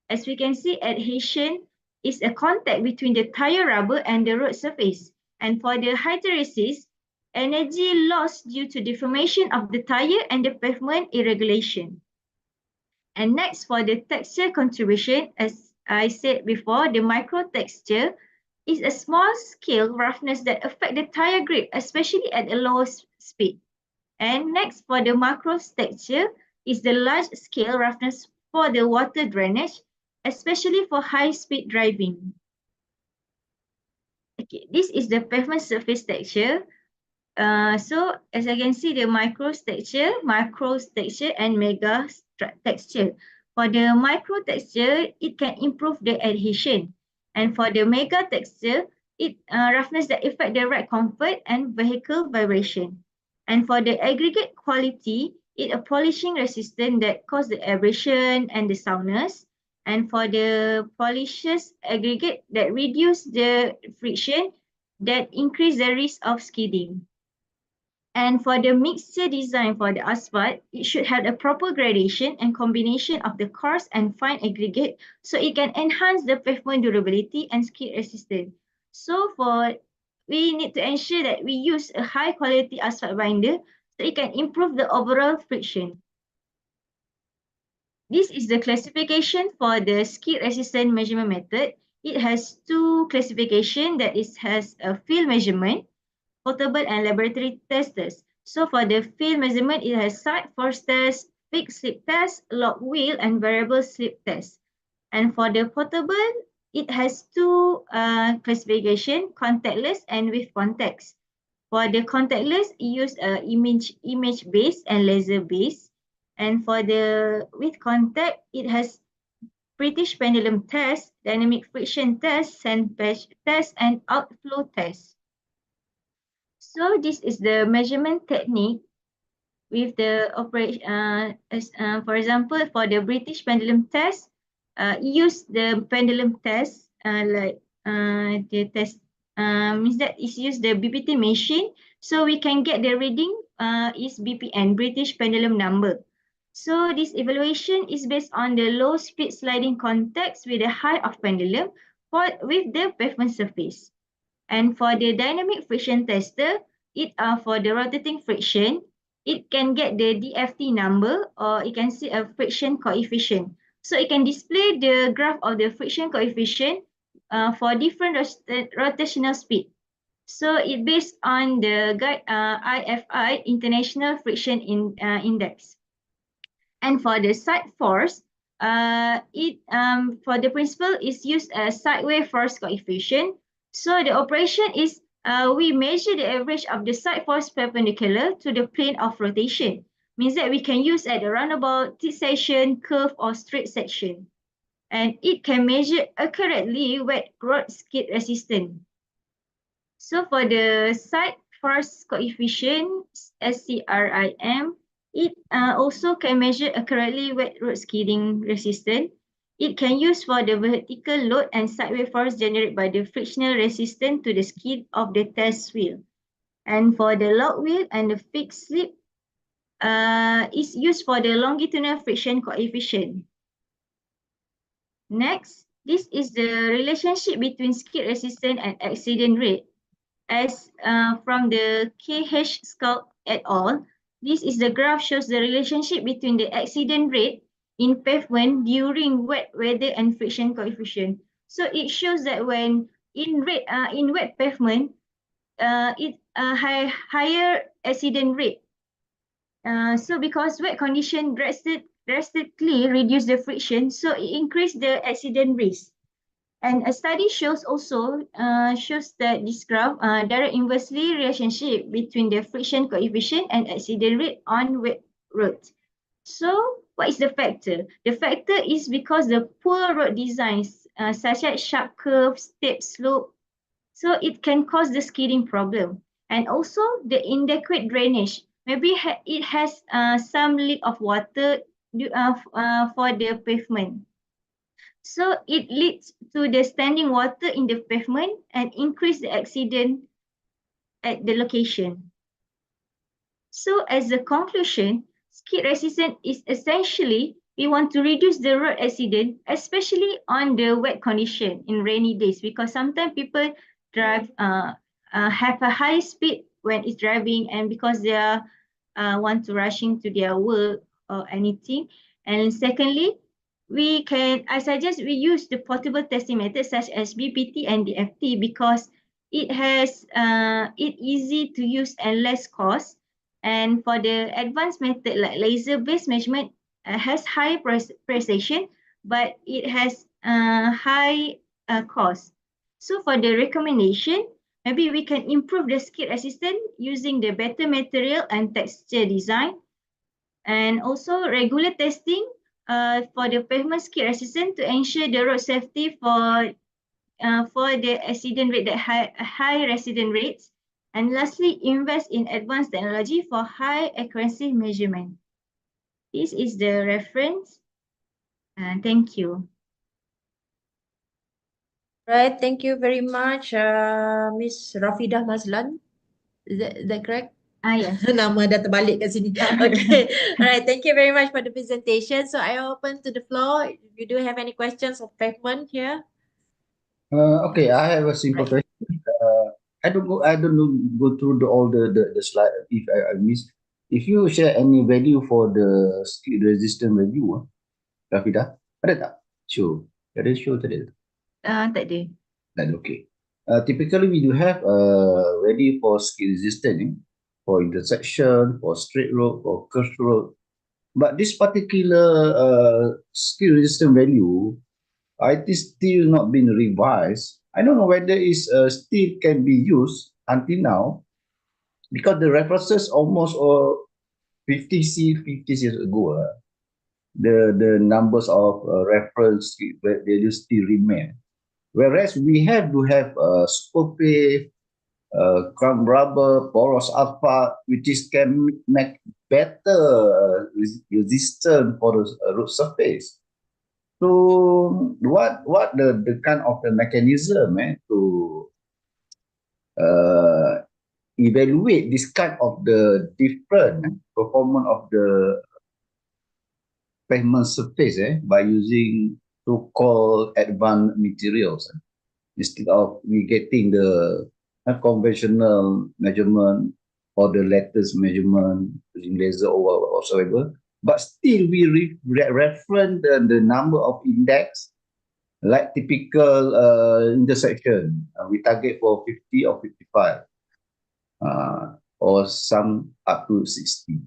as we can see, adhesion is a contact between the tire rubber and the road surface. And for the hysteresis, energy loss due to deformation of the tire and the pavement irregulation. And next, for the texture contribution, as I said before, the micro texture is a small scale roughness that affect the tire grip, especially at a lower speed. And next, for the macro texture is the large scale roughness for the water drainage, especially for high-speed driving. Okay, this is the pavement surface texture. So as I can see, the micro texture, and mega texture. For the micro texture, it can improve the adhesion. And for the mega texture, it roughness that affect the ride comfort and vehicle vibration. And for the aggregate quality, it a polishing resistant that cause the abrasion and the soundness. And for the polishes aggregate that reduce the friction that increase the risk of skidding. And for the mixture design for the asphalt, it should have a proper gradation and combination of the coarse and fine aggregate so it can enhance the pavement durability and skid resistance. So we need to ensure that we use a high quality asphalt binder so it can improve the overall friction. This is the classification for the skid resistance measurement method. It has two classifications, that is has a field measurement, portable and laboratory testers. So for the field measurement, it has side force test, fixed slip test, log wheel, and variable slip test. And for the portable, it has two classification, contactless and with contacts. For the contactless, it use image based and laser based. And for the with contact, it has British pendulum test, dynamic friction test, sand patch test, and outflow test. So this is the measurement technique with the operation. For example, for the British pendulum test, use the pendulum test the test means that is use the BPT machine, so we can get the reading is BPN, British pendulum number. So this evaluation is based on the low speed sliding contacts with the height of pendulum with the pavement surface. And for the dynamic friction tester, it for the rotating friction, it can get the DFT number, or it can see a friction coefficient. So it can display the graph of the friction coefficient for different rotational speed. So it based on the IFI, International Friction Index. And for the side force, for the principle is used as sideway force coefficient. So the operation is we measure the average of the side force perpendicular to the plane of rotation. Means that we can use at a roundabout, T-section, curve, or straight section. And it can measure accurately wet road skid resistance. So for the side force coefficient, SCRIM, it also can measure accurately wet road skidding resistance. It can use for the vertical load and sideway force generated by the frictional resistance to the skid of the test wheel. And for the log wheel and the fixed slip, is used for the longitudinal friction coefficient. Next, this is the relationship between skid resistance and accident rate. As from the KH Sculp et al., this is the graph shows the relationship between the accident rate in pavement during wet weather and friction coefficient. So it shows that when in wet pavement, it higher accident rate. So because wet condition drastically reduce the friction, so it increase the accident risk. And a study shows that this graph direct inversely relationship between the friction coefficient and accident rate on wet roads. So what is the factor? The factor is because the poor road designs such as sharp curves, steep slope, so it can cause the skidding problem. And also the inadequate drainage. maybe it has some leak of water for the pavement. So it leads to the standing water in the pavement and increase the accident at the location. So as a conclusion, skid resistance is essentially we want to reduce the road accident, especially on the wet condition in rainy days, because sometimes people drive have a high speed when it's driving, and because they are want to rushing to their work or anything. And secondly, I suggest we use the portable testing methods such as BPT and DFT because it has it easy to use and less cost. And for the advanced method like laser-based measurement has high precision, but it has high cost. So for the recommendation, maybe we can improve the skid resistance using the better material and texture design, and also regular testing for the pavement skid resistance to ensure the road safety for the accident rate that high accident rates. And lastly, invest in advanced technology for high accuracy measurement. This is the reference. Thank you. Right, thank you very much, Miss Rafidah Mazlan. Is that correct? Yes. Nama dah terbalik kat sini. Okay. All right. Thank you very much for the presentation. So I open to the floor. If you do have any questions of pavement here. Okay, I have a simple Right. question. I don't go through all the slide if I miss. If you share any value for the skid resistant value, Rafida, ada tak? Show. Ada show tadi. Tak ada. Okay. Typically we do have value for skid resistant for intersection, for straight road, for curved road. But this particular skid resistant value, it is still not been revised. I don't know whether it's still can be used until now, because the references almost 50 years ago. The numbers of reference values still remain. Whereas we have to have super pave, ground rubber, porous asphalt, which is can make better resistance for the road surface. So what the kind of the mechanism to evaluate this kind of the different performance of the pavement surface by using so-called advanced materials instead of we getting the conventional measurement or the latest measurement using laser or whatsoever, but still we reference the number of index like typical intersection. We target for 50 or 55 or some up to 60.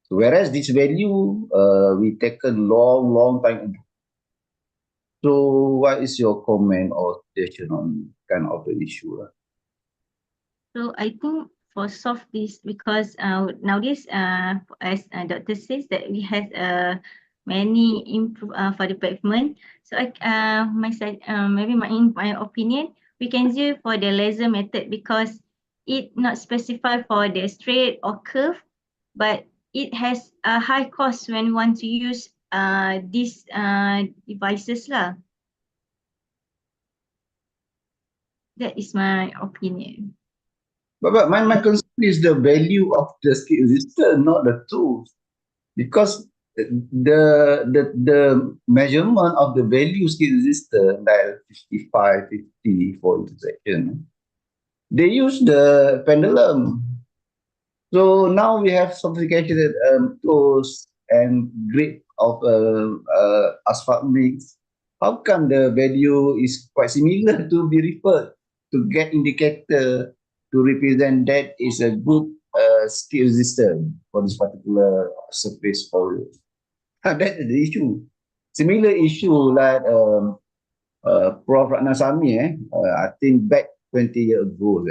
Whereas this value we taken long time ago. So what is your comment or suggestion on kind of the issue? So I think for solve this, because nowadays as doctor says that we have many improve for the pavement. So maybe in my opinion, we can do for the laser method because it not specified for the straight or curve, but it has a high cost when we want to use these devices lah. That is my opinion. But my concern is the value of the skid resistor, not the tools, because the measurement of the value skid resistor like 55, 50 for intersection, they use the pendulum. So now we have sophisticated tools and grade of asphalt mix. How come the value is quite similar to be referred to get indicator to represent that is a good skid resistance for this particular surface for you? That is the issue. Similar issue like Prof. Ratnasamy, I think back 20 years ago,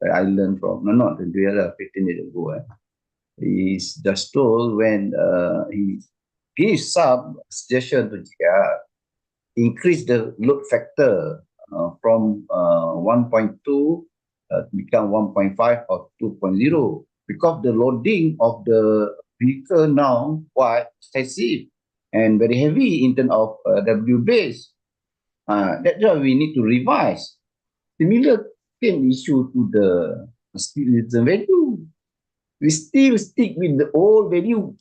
I learned from, no, not 20 years, 15 years ago. He's just told when he gives some suggestion to increase the load factor from 1.2 become 1.5 or 2.0, because the loading of the vehicle now quite excessive and very heavy in terms of W base. That's why we need to revise. Similar same issue to the citizen value. We still stick with the old value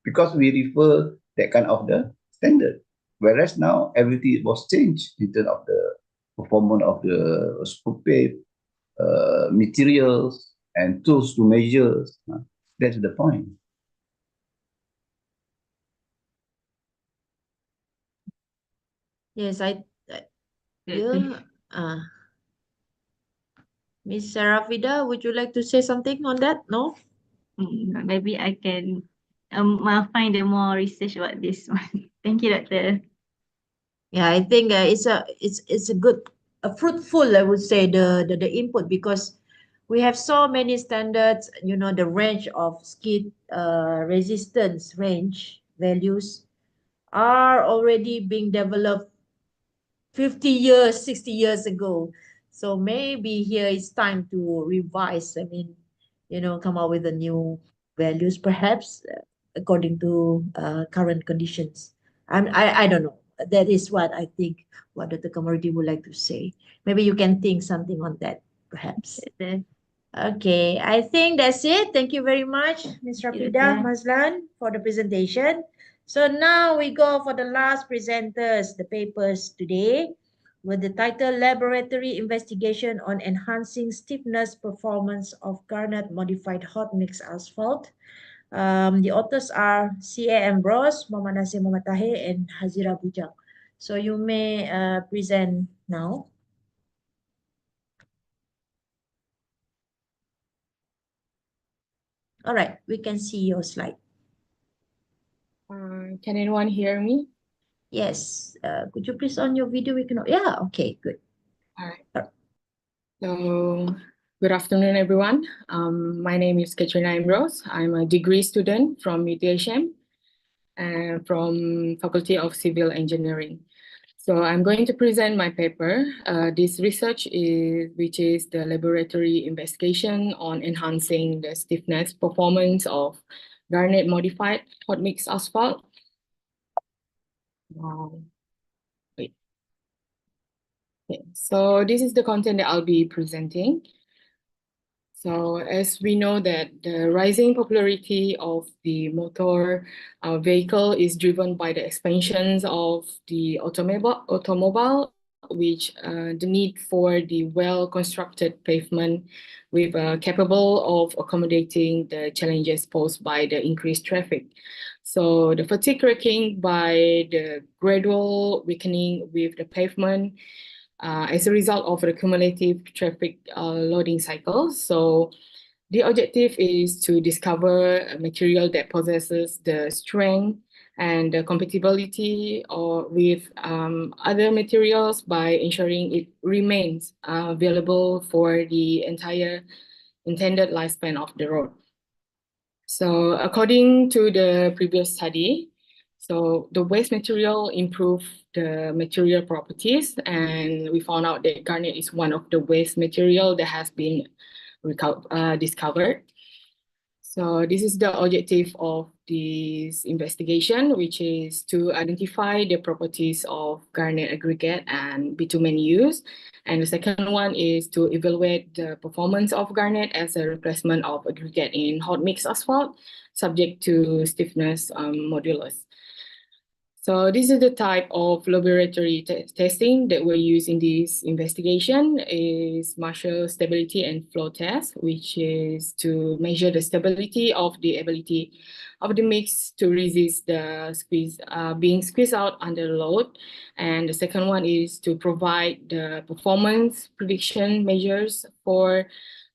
because we refer that kind of the standard. Whereas now everything was changed in terms of the performance of the scope, materials and tools to measure. That's the point. Yes, Okay. Miss Sarafida, would you like to say something on that? No? Maybe I can find more research about this one. Thank you, Doctor. Yeah, I think it's a good, fruitful, I would say, the input, because we have so many standards, you know, the range of skid resistance range values are already being developed 50 years, 60 years ago. So maybe here it's time to revise. I mean, you know, come up with the new values, perhaps according to current conditions. I don't know. That is what I think. What Dr. Kamarudin would like to say. Maybe you can think something on that, perhaps. Okay, I think that's it. Thank you very much, Ms. Rafida Mazlan, for the presentation. So now we go for the last presenters, the papers today, with the title Laboratory Investigation on Enhancing Stiffness Performance of Garnet Modified Hot Mix Asphalt. The authors are C.A. Ambrose, Muhammad Nasir Muhammad Tahir, and Hazira Bujang. So you may present now. All right, we can see your slide. Can anyone hear me? Yes. Could you please on your video? We can. Yeah. Okay. Good. All right. So, good afternoon, everyone. My name is Katrina Ambrose. I'm a degree student from MUTRFC and from Faculty of Civil Engineering. So I'm going to present my paper. This research which is the laboratory investigation on enhancing the stiffness performance of garnet modified hot mix asphalt. Wait. Okay, so this is the content that I'll be presenting. So as we know that the rising popularity of the motor vehicle is driven by the expansions of the automobile, which the need for the well-constructed pavement with capable of accommodating the challenges posed by the increased traffic. So the fatigue cracking by the gradual weakening with the pavement as a result of the cumulative traffic loading cycles. So the objective is to discover a material that possesses the strength and the compatibility with other materials by ensuring it remains available for the entire intended lifespan of the road. So according to the previous study, so the waste material improved the material properties, and we found out that garnet is one of the waste material that has been discovered. So this is the objective of this investigation, which is to identify the properties of garnet aggregate and bitumen use. And the second one is to evaluate the performance of garnet as a replacement of aggregate in hot mix asphalt, subject to stiffness modulus. So this is the type of laboratory testing that we use in this investigation is Marshall stability and flow test, which is to measure the stability of the ability of the mix to resist the squeeze, being squeezed out under load. And the second one is to provide the performance prediction measures for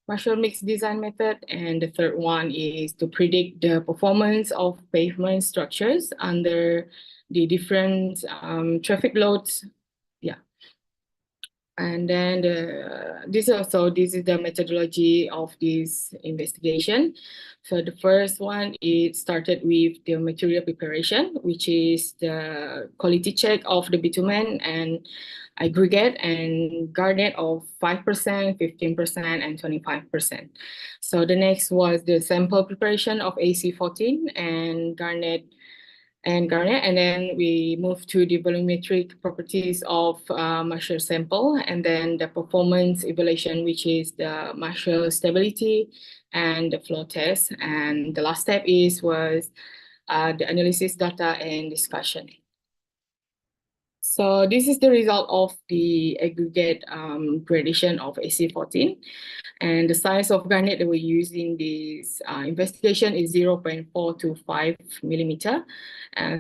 Marshall mix design method. And the third one is to predict the performance of pavement structures under the different traffic loads. Yeah. And then this is the methodology of this investigation. So the first one, it started with the material preparation, which is the quality check of the bitumen and aggregate and garnet of 5%, 15%, and 25%. So the next was the sample preparation of AC14 and garnet, and then we move to the volumetric properties of marshal sample, and then the performance evaluation, which is the marshal stability and the flow test. And the last step was the analysis data and discussion. So this is the result of the aggregate gradation of AC14. And the size of garnet that we use in this investigation is 0.4 to 5 millimeter.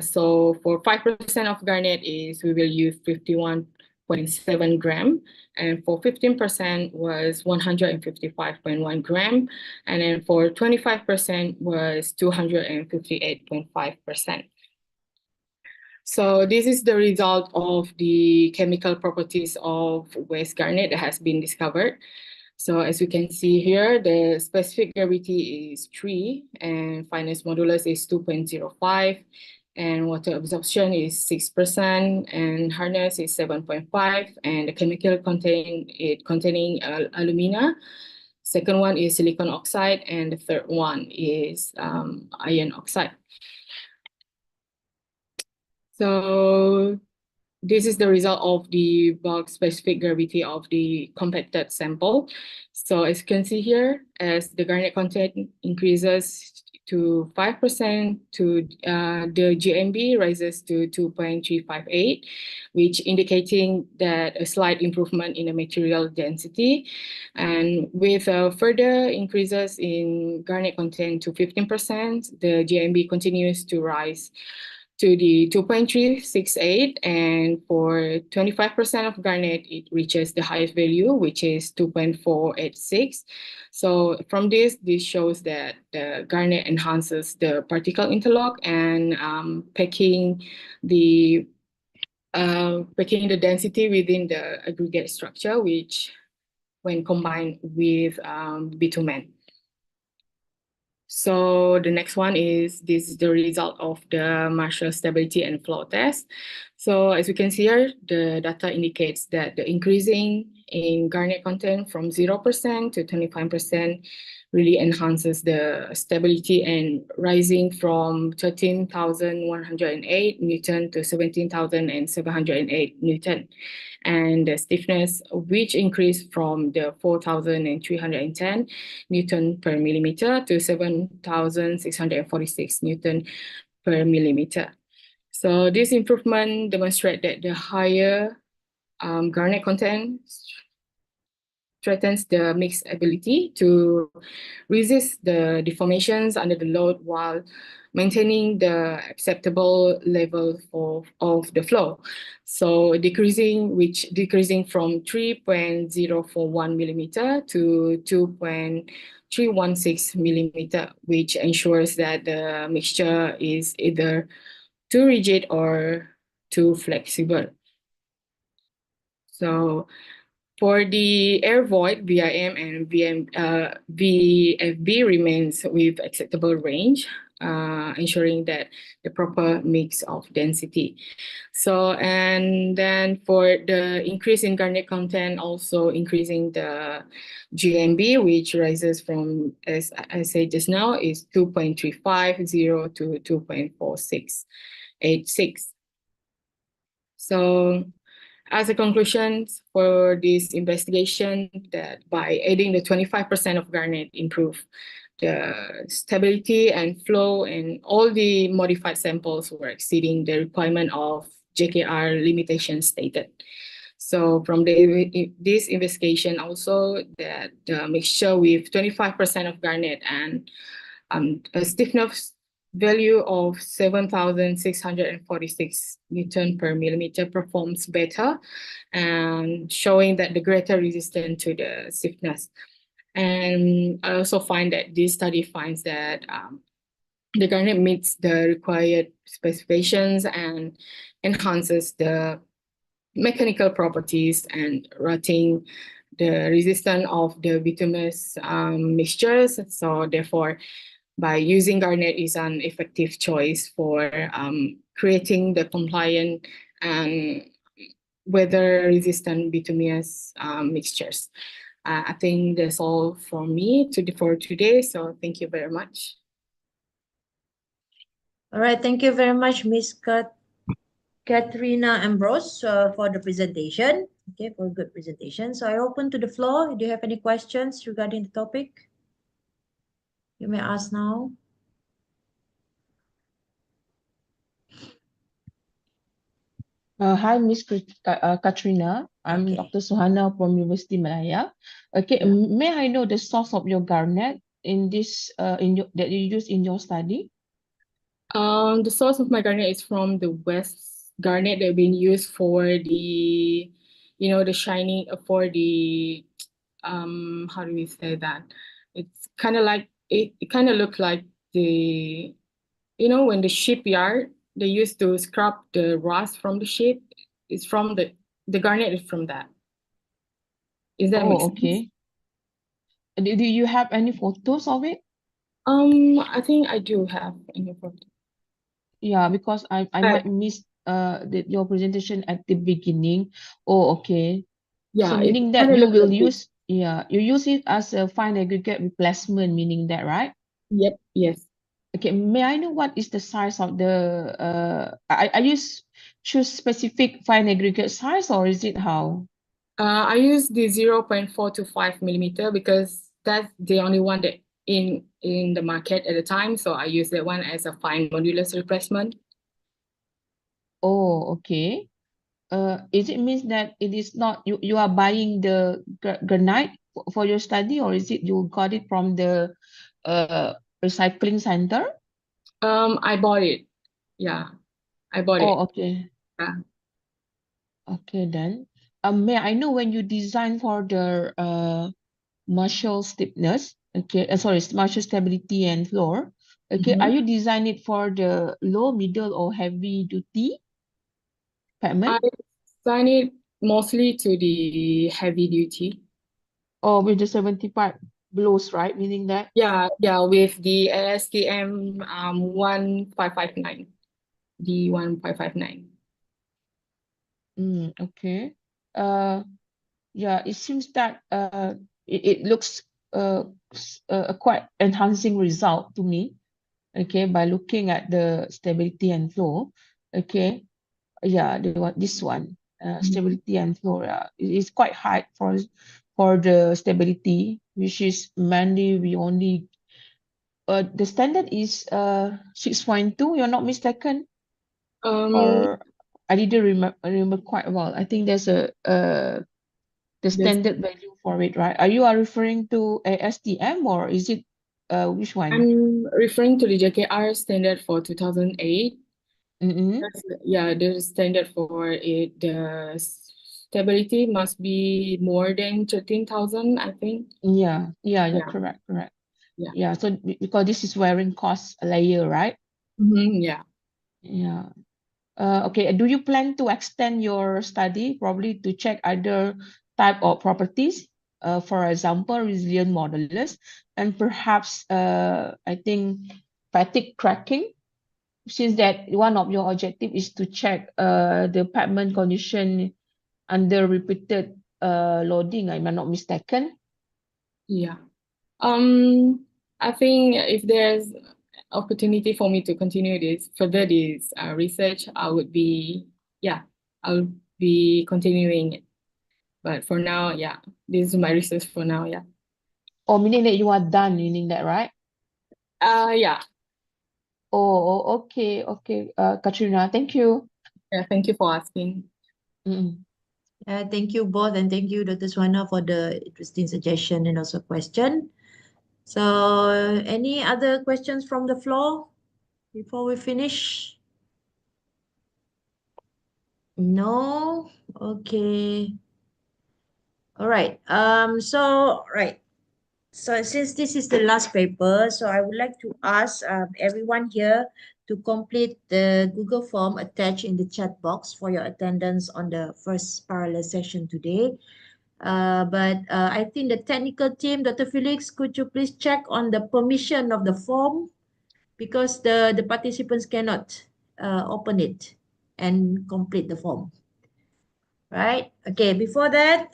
So for 5% of garnet we will use 51.7 gram. And for 15% was 155.1 gram. And then for 25% was 258.5%. So this is the result of the chemical properties of waste garnet that has been discovered. So as you can see here, the specific gravity is 3 and fineness modulus is 2.05 and water absorption is 6% and hardness is 7.5 and the chemical containing alumina. Second one is silicon oxide and the third one is iron oxide. So this is the result of the bulk specific gravity of the compacted sample. So as you can see here, as the garnet content increases to 5%, the GMB rises to 2.358, which indicating that a slight improvement in the material density. And with further increases in garnet content to 15%, the GMB continues to rise to the 2.368, and for 25% of garnet, it reaches the highest value, which is 2.486. So from this shows that the garnet enhances the particle interlock and packing the density within the aggregate structure, which when combined with bitumen. So the next one is the result of the marshal stability and flow test. So as we can see here, the data indicates that the increasing in garnet content from 0% to 25% really enhances the stability and rising from 13,108 Newton to 17,708 Newton. And the stiffness, which increased from the 4,310 Newton per millimeter to 7,646 Newton per millimeter. So this improvement demonstrates that the higher garnet content strengthens the mix's ability to resist the deformations under the load while maintaining the acceptable level of the flow. So decreasing from 3.041 millimeter to 2.316 millimeter, which ensures that the mixture is either too rigid or too flexible. So for the air void, VIM and VFB remains with acceptable range, ensuring that the proper mix of density. So, and then for the increase in garnet content, also increasing the GMB, which rises from, as I said just now, is 2.350 to 2.4686. So, as a conclusion for this investigation, that by adding the 25% of garnet improve the stability and flow, and all the modified samples were exceeding the requirement of JKR limitation stated. So from this investigation also, that the mixture with 25% of garnet and a stiffness value of 7,646 Newton per millimeter performs better, and showing that the greater resistance to the stiffness. And I also find that this study finds that the garnet meets the required specifications and enhances the mechanical properties and rating the resistance of the bituminous mixtures. So therefore, by using garnet is an effective choice for creating the compliant and weather-resistant bituminous mixtures. I think that's all from me for today. So thank you very much. All right, thank you very much, Miss Katrina Ambrose, for the presentation. Okay, for a good presentation. So I open to the floor. Do you have any questions regarding the topic? You may ask now. Hi, Miss Katrina. I'm Okay. Dr. Suhana from University Malaya. Okay, Yeah. may I know the source of your garnet in this that you use in your study? The source of my garnet is from the West garnet that been used for the, the shining for the, how do we say that? It's kind of like it kind of look like the, when the shipyard they used to scrub the rust from the ship. It's from the garnet is from that. Is that make Oh, sense? okay. Do you have any photos of it? I think I do have any photo. Yeah, because I might miss your presentation at the beginning. Oh, okay. So Yeah, it meaning that kind of you look will like this. use, yeah, you use it as a fine aggregate replacement, meaning that, right? Yep, yes. Okay, may I know what is the size of the I choose specific fine aggregate size, or is it how? I use the 0.4 to 5 millimeter because that's the only one that in the market at the time. So I use that one as a fine modulus replacement. Oh, okay. Is it means that it is not you are buying the granite for your study, or is it you got it from the recycling center? I bought it. Yeah, I bought it. Oh, okay. Yeah. Okay, then. May I know when you design for the Marshall stiffness, okay, sorry, Marshall stability and floor, okay, are you design it for the low, middle, or heavy duty pavement? I design it mostly to the heavy duty. Or with the 75 blows, right? Meaning that? Yeah, with the ASTM 1559, D1559. Okay. Yeah, it seems that it looks a quite enhancing result to me. Okay, by looking at the stability and flow. Okay, yeah, this one, stability and flow. It is quite high for the stability, which is mainly we only the standard is 6.2. You're not mistaken, or I didn't remember quite well. I think there's the standard value for it, right? Are you referring to ASTM, or is it which one? I'm referring to the JKR standard for 2008. Mm-hmm. Yeah, the standard for it, the stability must be more than 13,000, I think. Yeah, Yeah. correct. Yeah. Yeah, so because this is wearing cost layer, right? Yeah. Yeah. Okay, do you plan to extend your study probably to check other type of properties? For example, resilient modulus, and perhaps I think fatigue cracking, since that one of your objective is to check the pavement condition under repeated loading, I'm not mistaken. Yeah. I think if there's opportunity for me to continue further this research, I would be continuing it. But for now, yeah, this is my research for now, yeah. Oh, meaning that you are done, meaning that, right? Yeah. Oh, okay. Katrina, thank you. Yeah, thank you for asking. Thank you both, and thank you, Dr. Swana, for the interesting suggestion and also question. So, any other questions from the floor before we finish? No? Okay. All right. So since this is the last paper, so I would like to ask everyone here to complete the Google form attached in the chat box for your attendance on the first parallel session today. But I think the technical team, Dr. Felix, could you please check on the permission of the form, because the participants cannot open it and complete the form. Right? Okay, before that,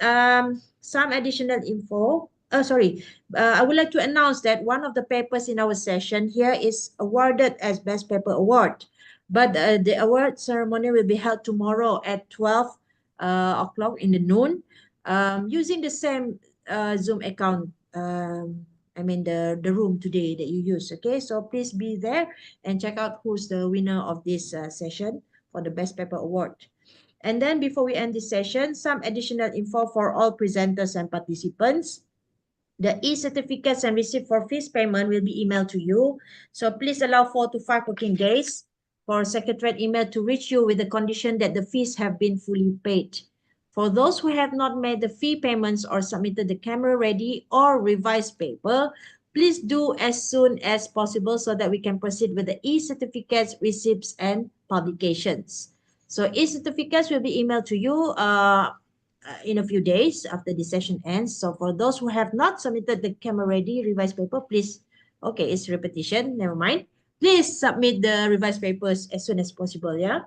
some additional info. I would like to announce that one of the papers in our session here is awarded as Best Paper Award. But the award ceremony will be held tomorrow at 12 o'clock in the noon, using the same Zoom account. The room today that you use. Okay, so please be there and check out who's the winner of this session for the Best Paper Award. And then before we end this session, some additional info for all presenters and participants. The e-certificates and receipt for fees payment will be emailed to you. So please allow 4 to 5 working days for Secretariat email to reach you with the condition that the fees have been fully paid. For those who have not made the fee payments or submitted the camera ready or revised paper, please do as soon as possible so that we can proceed with the e-certificates, receipts, and publications. So e-certificates will be emailed to you in a few days after the session ends. So for those who have not submitted the camera ready revised paper, please, okay, it's repetition, never mind. Please submit the revised papers as soon as possible, yeah?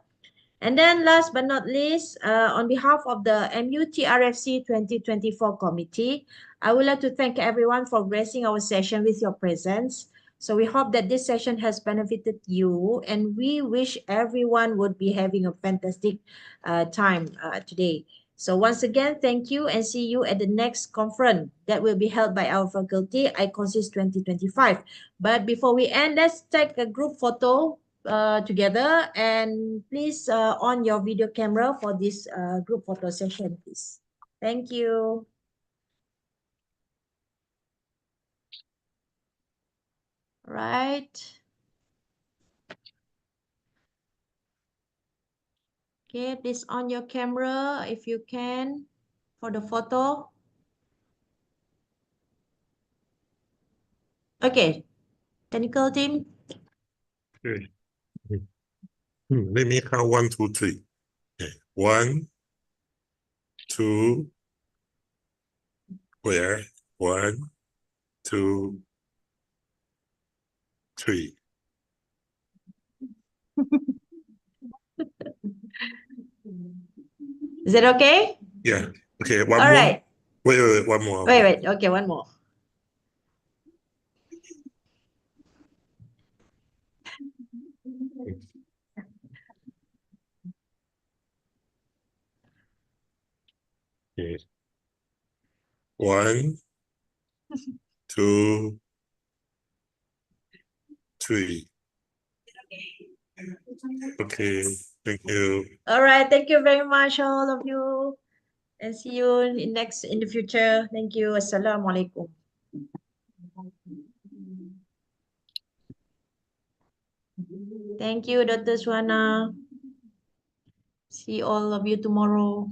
And then last but not least, on behalf of the MUTRFC 2024 committee, I would like to thank everyone for gracing our session with your presence. So we hope that this session has benefited you, and we wish everyone would be having a fantastic time today. So once again, thank you and see you at the next conference that will be held by our faculty, ICONSIS 2025. But before we end, let's take a group photo together, and please on your video camera for this group photo session, please. Thank you. Right. Okay, please on your camera if you can for the photo. Okay, technical team. Okay. Let me count 1, 2, 3. Okay. 1, 2, where? 1, 2, 3. Is that okay? Yeah. Okay. One All more. right. Wait. One more. Wait. Okay, one more. Okay. 1, 2, 3. Okay. Thank you. All right. Thank you very much, all of you. And see you in the future. Thank you. Assalamualaikum. Thank you, Dr. Swana. See all of you tomorrow.